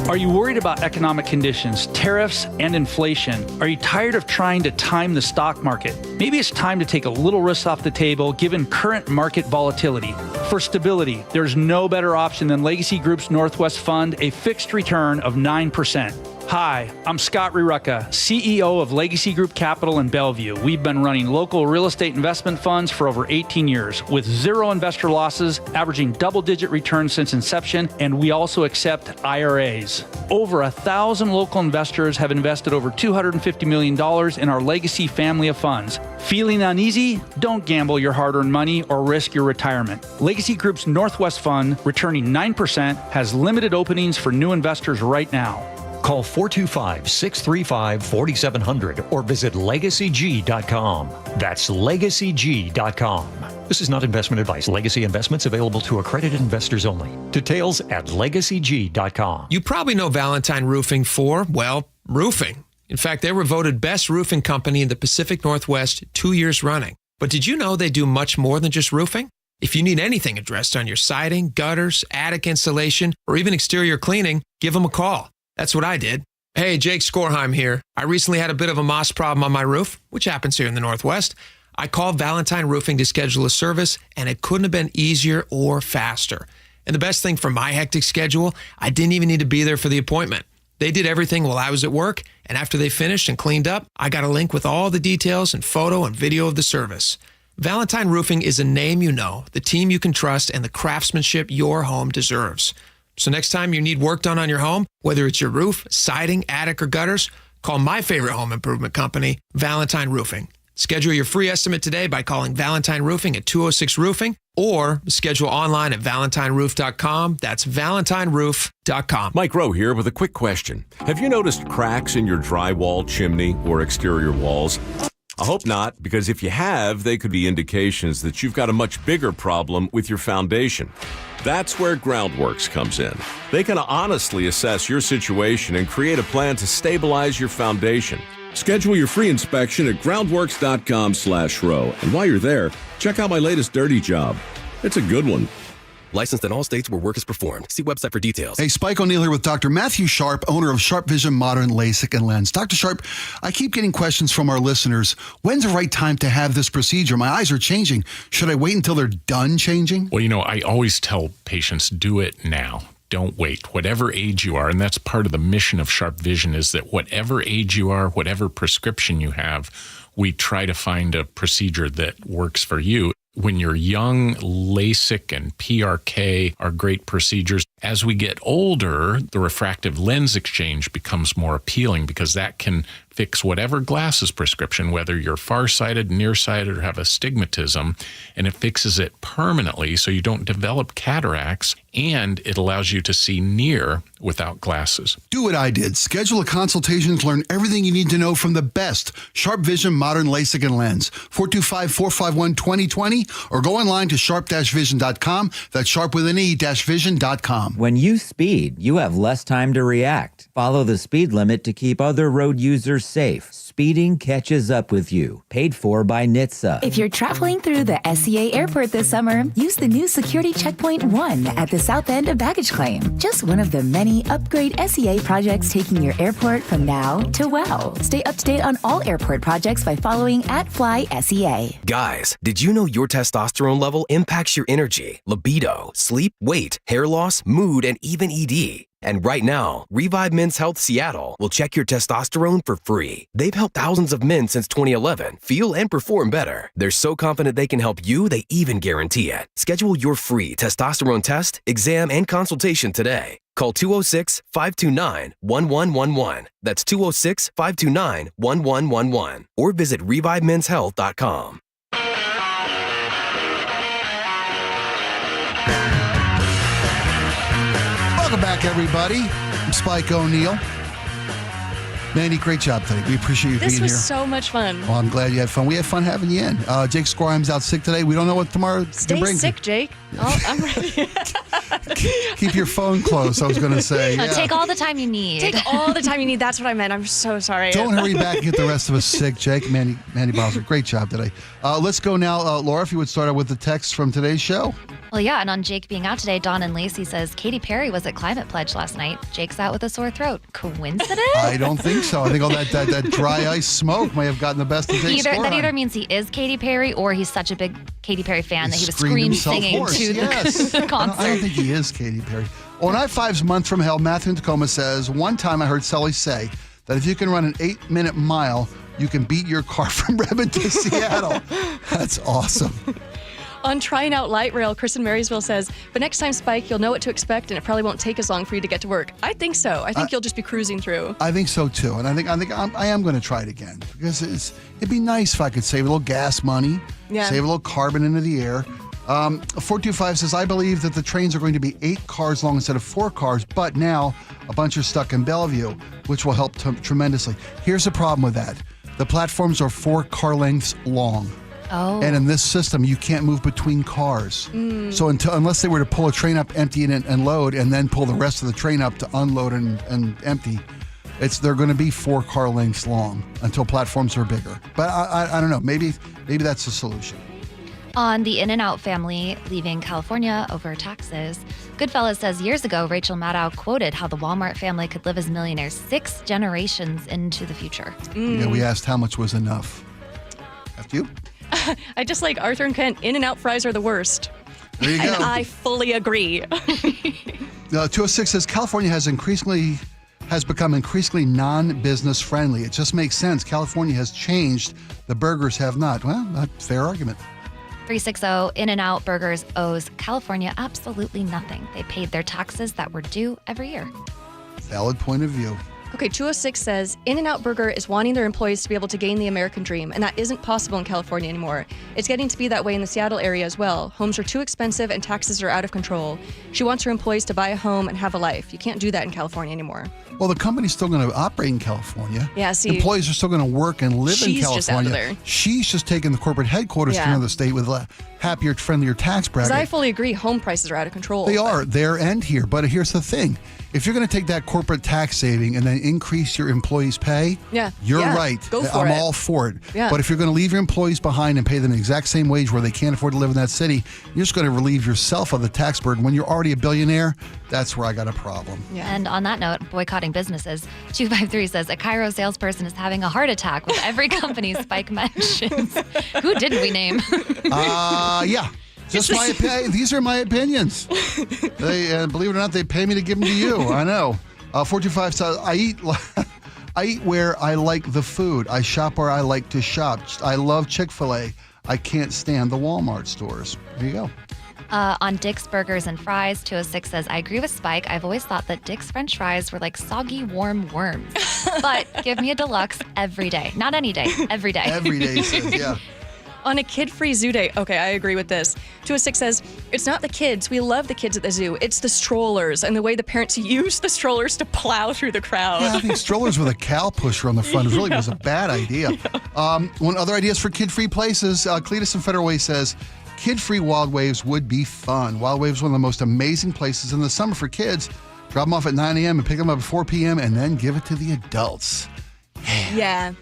Are you worried about economic conditions, tariffs, and inflation? Are you tired of trying to time the stock market? Maybe it's time to take a little risk off the table given current market volatility. For stability, there's no better option than Legacy Group's Northwest Fund, a fixed return of 9%. Hi, I'm Scott Rurucka, CEO of Legacy Group Capital in Bellevue. We've been running local real estate investment funds for over 18 years with zero investor losses, averaging double-digit returns since inception, and we also accept IRAs. Over 1,000 local investors have invested over $250 million in our Legacy family of funds. Feeling uneasy? Don't gamble your hard-earned money or risk your retirement. Legacy Group's Northwest Fund, returning 9%, has limited openings for new investors right now. Call 425-635-4700 or visit LegacyG.com. That's LegacyG.com. This is not investment advice. Legacy investments available to accredited investors only. Details at LegacyG.com. You probably know Valentine Roofing for, well, roofing. In fact, they were voted best roofing company in the Pacific Northwest 2 years running. But did you know they do much more than just roofing? If you need anything addressed on your siding, gutters, attic insulation, or even exterior cleaning, give them a call. That's what I did. Hey, Jake Skorheim here. I recently had a bit of a moss problem on my roof, which happens here in the Northwest. I called Valentine Roofing to schedule a service, and it couldn't have been easier or faster. And the best thing for my hectic schedule, I didn't even need to be there for the appointment. They did everything while I was at work, and after they finished and cleaned up, I got a link with all the details and photo and video of the service. Valentine Roofing is a name you know, the team you can trust, and the craftsmanship your home deserves. So next time you need work done on your home, whether it's your roof, siding, attic, or gutters, call my favorite home improvement company, Valentine Roofing. Schedule your free estimate today by calling Valentine Roofing at 206-ROOFING or schedule online at ValentineRoof.com. That's ValentineRoof.com. Mike Rowe here with a quick question. Have you noticed cracks in your drywall, chimney, or exterior walls? I hope not, because if you have, they could be indications that you've got a much bigger problem with your foundation. That's where Groundworks comes in. They can honestly assess your situation and create a plan to stabilize your foundation. Schedule your free inspection at groundworks.com/row. And while you're there, check out my latest dirty job. It's a good one. Licensed in all states where work is performed. See website for details. Hey, Spike O'Neill here with Dr. Matthew Sharp, owner of Sharp Vision Modern LASIK and Lens. Dr. Sharp, I keep getting questions from our listeners. When's the right time to have this procedure? My eyes are changing. Should I wait until they're done changing? Well, I always tell patients, do it now. Don't wait. Whatever age you are, and that's part of the mission of Sharp Vision, is that whatever age you are, whatever prescription you have, we try to find a procedure that works for you. When you're young, LASIK and PRK are great procedures. As we get older, the refractive lens exchange becomes more appealing because that can fix whatever glasses prescription, whether you're farsighted, nearsighted, or have astigmatism, and it fixes it permanently so you don't develop cataracts, and it allows you to see near without glasses. Do what I did. Schedule a consultation to learn everything you need to know from the best Sharp Vision Modern LASIK and Lens. 425-451-2020 or go online to sharp-vision.com. That's sharp with an E-vision.com. SportsCom. When you speed, you have less time to react. Follow the speed limit to keep other road users safe. Speeding catches up with you. Paid for by NHTSA. If you're traveling through the SCA airport this summer, use the new Security Checkpoint 1 at the south end of baggage claim. Just one of the many upgrade SCA projects taking your airport from now to wow. Stay up to date on all airport projects by following @FlySEA. Guys, did you know your testosterone level impacts your energy, libido, sleep, weight, hair loss, mood, and even ED? And right now, Revibe Men's Health Seattle will check your testosterone for free. They've helped thousands of men since 2011 feel and perform better. They're so confident they can help you, they even guarantee it. Schedule your free testosterone test, exam, and consultation today. Call 206-529-1111. That's 206-529-1111. Or visit ReviveMen'sHealth.com. Welcome back, everybody. I'm Spike O'Neill. Mandy, great job today. We appreciate you being here. This was so much fun. Well, I'm glad you had fun. We had fun having you in. Jake Skorheim's out sick today. We don't know what tomorrow Stay brings. sick, Jake. Oh, I'm ready. Keep your phone close, I was going to say. Yeah. Take all the time you need. Take all the time you need. That's what I meant. I'm so sorry. Don't hurry back and get the rest of us sick, Jake. Mandy Bowser, great job today. Let's go now. Laura, if you would start out with the text from today's show. Well, yeah, and on Jake being out today, Dawn and Lacey says Katy Perry was at Climate Pledge last night. Jake's out with a sore throat. Coincidence? I don't think so. I think all that dry ice smoke may have gotten the best of Jake Skorheim. That either means he is Katy Perry or he's such a big Katy Perry fan that he was screamed singing hoarse. to the concert. I don't think he is Katy Perry. On I-5's Month from Hell, Matthew in Tacoma says, one time I heard Sully say that if you can run an 8-minute mile, you can beat your car from Redmond to Seattle. That's awesome. On Trying Out Light Rail, Chris in Marysville says, but next time, Spike, you'll know what to expect, and it probably won't take as long for you to get to work. I think so. I think you'll just be cruising through. I think so, too. And I am going to try it again because it'd be nice if I could save a little gas money, save a little carbon into the air. 425 says, I believe that the trains are going to be 8 cars long instead of 4 cars, but now a bunch are stuck in Bellevue, which will help tremendously. Here's the problem with that. The platforms are 4 car lengths long. Oh. And in this system, you can't move between cars. So unless they were to pull a train up, empty it, and load, and then pull the rest of the train up to unload and empty, they're going to be 4 car lengths long until platforms are bigger. But I don't know. Maybe that's the solution. On the In-N-Out family leaving California over taxes, Goodfellas says years ago, Rachel Maddow quoted how the Walmart family could live as millionaires 6 generations into the future. Yeah, we asked how much was enough. After you? I just like Arthur and Kent. In-N-Out fries are the worst. There you go. And I fully agree. 206 says California has become increasingly non-business friendly. It just makes sense. California has changed. The burgers have not. Well, that's a fair argument. 360 In-N-Out Burgers owes California absolutely nothing. They paid their taxes that were due every year. Valid point of view. Okay, 206 says, In-N-Out Burger is wanting their employees to be able to gain the American dream, and that isn't possible in California anymore. It's getting to be that way in the Seattle area as well. Homes are too expensive and taxes are out of control. She wants her employees to buy a home and have a life. You can't do that in California anymore. Well, the company's still going to operate in California. Yeah, see. Employees are still going to work and live in California. She's just out of there. She's just taking the corporate headquarters to another state with a happier, friendlier tax bracket. Because I fully agree, home prices are out of control. They are there and here. But here's the thing. If you're going to take that corporate tax saving and then increase your employees' pay, you're right. Go for I'm it. all for it. Yeah. But if you're going to leave your employees behind and pay them the exact same wage where they can't afford to live in that city, you're just going to relieve yourself of the tax burden. When you're already a billionaire, that's where I got a problem. Yeah. And on that note, boycotting businesses, 253 says a KIRO salesperson is having a heart attack with every company Spike mentions. Who didn't we name? Yeah. Just my opinion. These are my opinions. They believe it or not, they pay me to give them to you. I know. 425 says, I eat where I like the food. I shop where I like to shop. I love Chick-fil-A. I can't stand the Walmart stores. There you go. On Dick's Burgers and Fries, 206 says, I agree with Spike. I've always thought that Dick's French fries were like soggy, warm worms. But give me a deluxe every day. Not any day, every day. Every day, he says, yeah. On a kid-free zoo day, okay, I agree with this. 206 says, it's not the kids. We love the kids at the zoo. It's the strollers and the way the parents use the strollers to plow through the crowd. Yeah, I think strollers with a cow pusher on the front really was a bad idea. One other ideas for kid-free places, Cletus and Federal Way says, Kid-free Wild Waves would be fun. Wild Waves is one of the most amazing places in the summer for kids. Drop them off at 9 a.m. and pick them up at 4 p.m. and then give it to the adults. Yeah.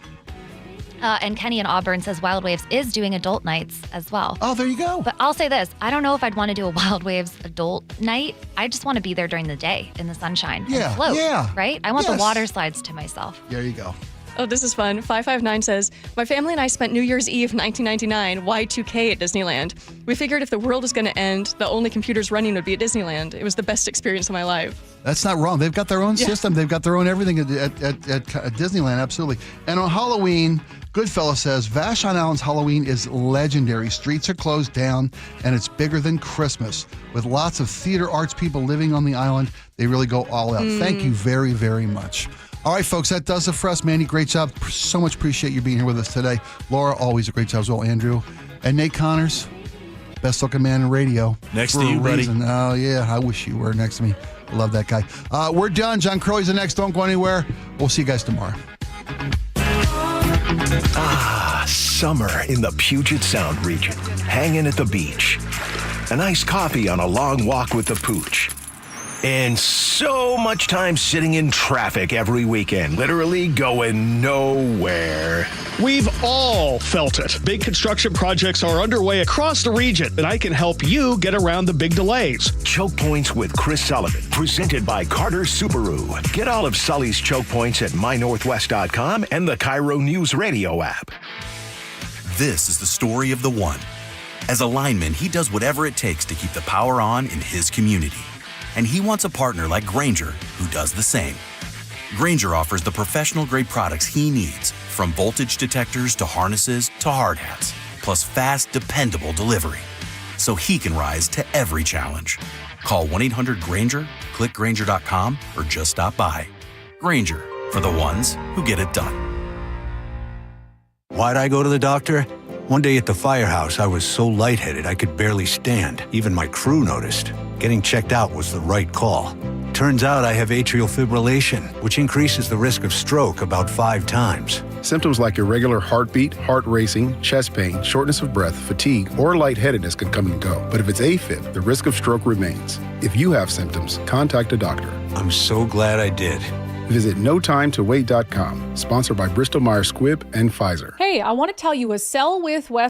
And Kenny in Auburn says Wild Waves is doing adult nights as well. Oh, there you go. But I'll say this. I don't know if I'd want to do a Wild Waves adult night. I just want to be there during the day in the sunshine and float, right? I want the water slides to myself. There you go. Oh, this is fun. 559 says, my family and I spent New Year's Eve 1999 Y2K at Disneyland. We figured if the world was going to end, the only computers running would be at Disneyland. It was the best experience of my life. That's not wrong. They've got their own system. They've got their own everything at Disneyland, absolutely. And on Halloween, Goodfella says, Vashon Allen's Halloween is legendary. Streets are closed down, and it's bigger than Christmas. With lots of theater arts people living on the island, they really go all out. Thank you very, very much. All right, folks, that does it for us. Mandy, great job. So much appreciate you being here with us today. Laura, always a great job as well. Andrew. And Nate Connors, best looking man in radio. Next to you, buddy. Oh, yeah. I wish you were next to me. I love that guy. We're done. John Crowley's the next. Don't go anywhere. We'll see you guys tomorrow. Summer in the Puget Sound region. Hanging at the beach. A nice coffee on a long walk with the pooch. And so much time sitting in traffic every weekend, literally going nowhere. We've all felt it. Big construction projects are underway across the region, and I can help you get around the big delays. Choke Points with Chris Sullivan, presented by Carter Subaru. Get all of Sully's choke points at mynorthwest.com and the KIRO Newsradio app. This is the story of the one. As a lineman, he does whatever it takes to keep the power on in his community. And he wants a partner like Granger who does the same. Granger offers the professional-grade products he needs, from voltage detectors to harnesses to hard hats, plus fast, dependable delivery, so he can rise to every challenge. Call 1-800-GRANGER, click Granger.com, or just stop by. Granger, for the ones who get it done. Why'd I go to the doctor? One day at the firehouse, I was so lightheaded I could barely stand. Even my crew noticed. Getting checked out was the right call. Turns out I have atrial fibrillation, which increases the risk of stroke about 5 times. Symptoms like irregular heartbeat, heart racing, chest pain, shortness of breath, fatigue, or lightheadedness can come and go. But if it's AFib, the risk of stroke remains. If you have symptoms, contact a doctor. I'm so glad I did. Visit NoTimeToWait.com, sponsored by Bristol Myers Squibb and Pfizer. Hey, I want to tell you a sell with West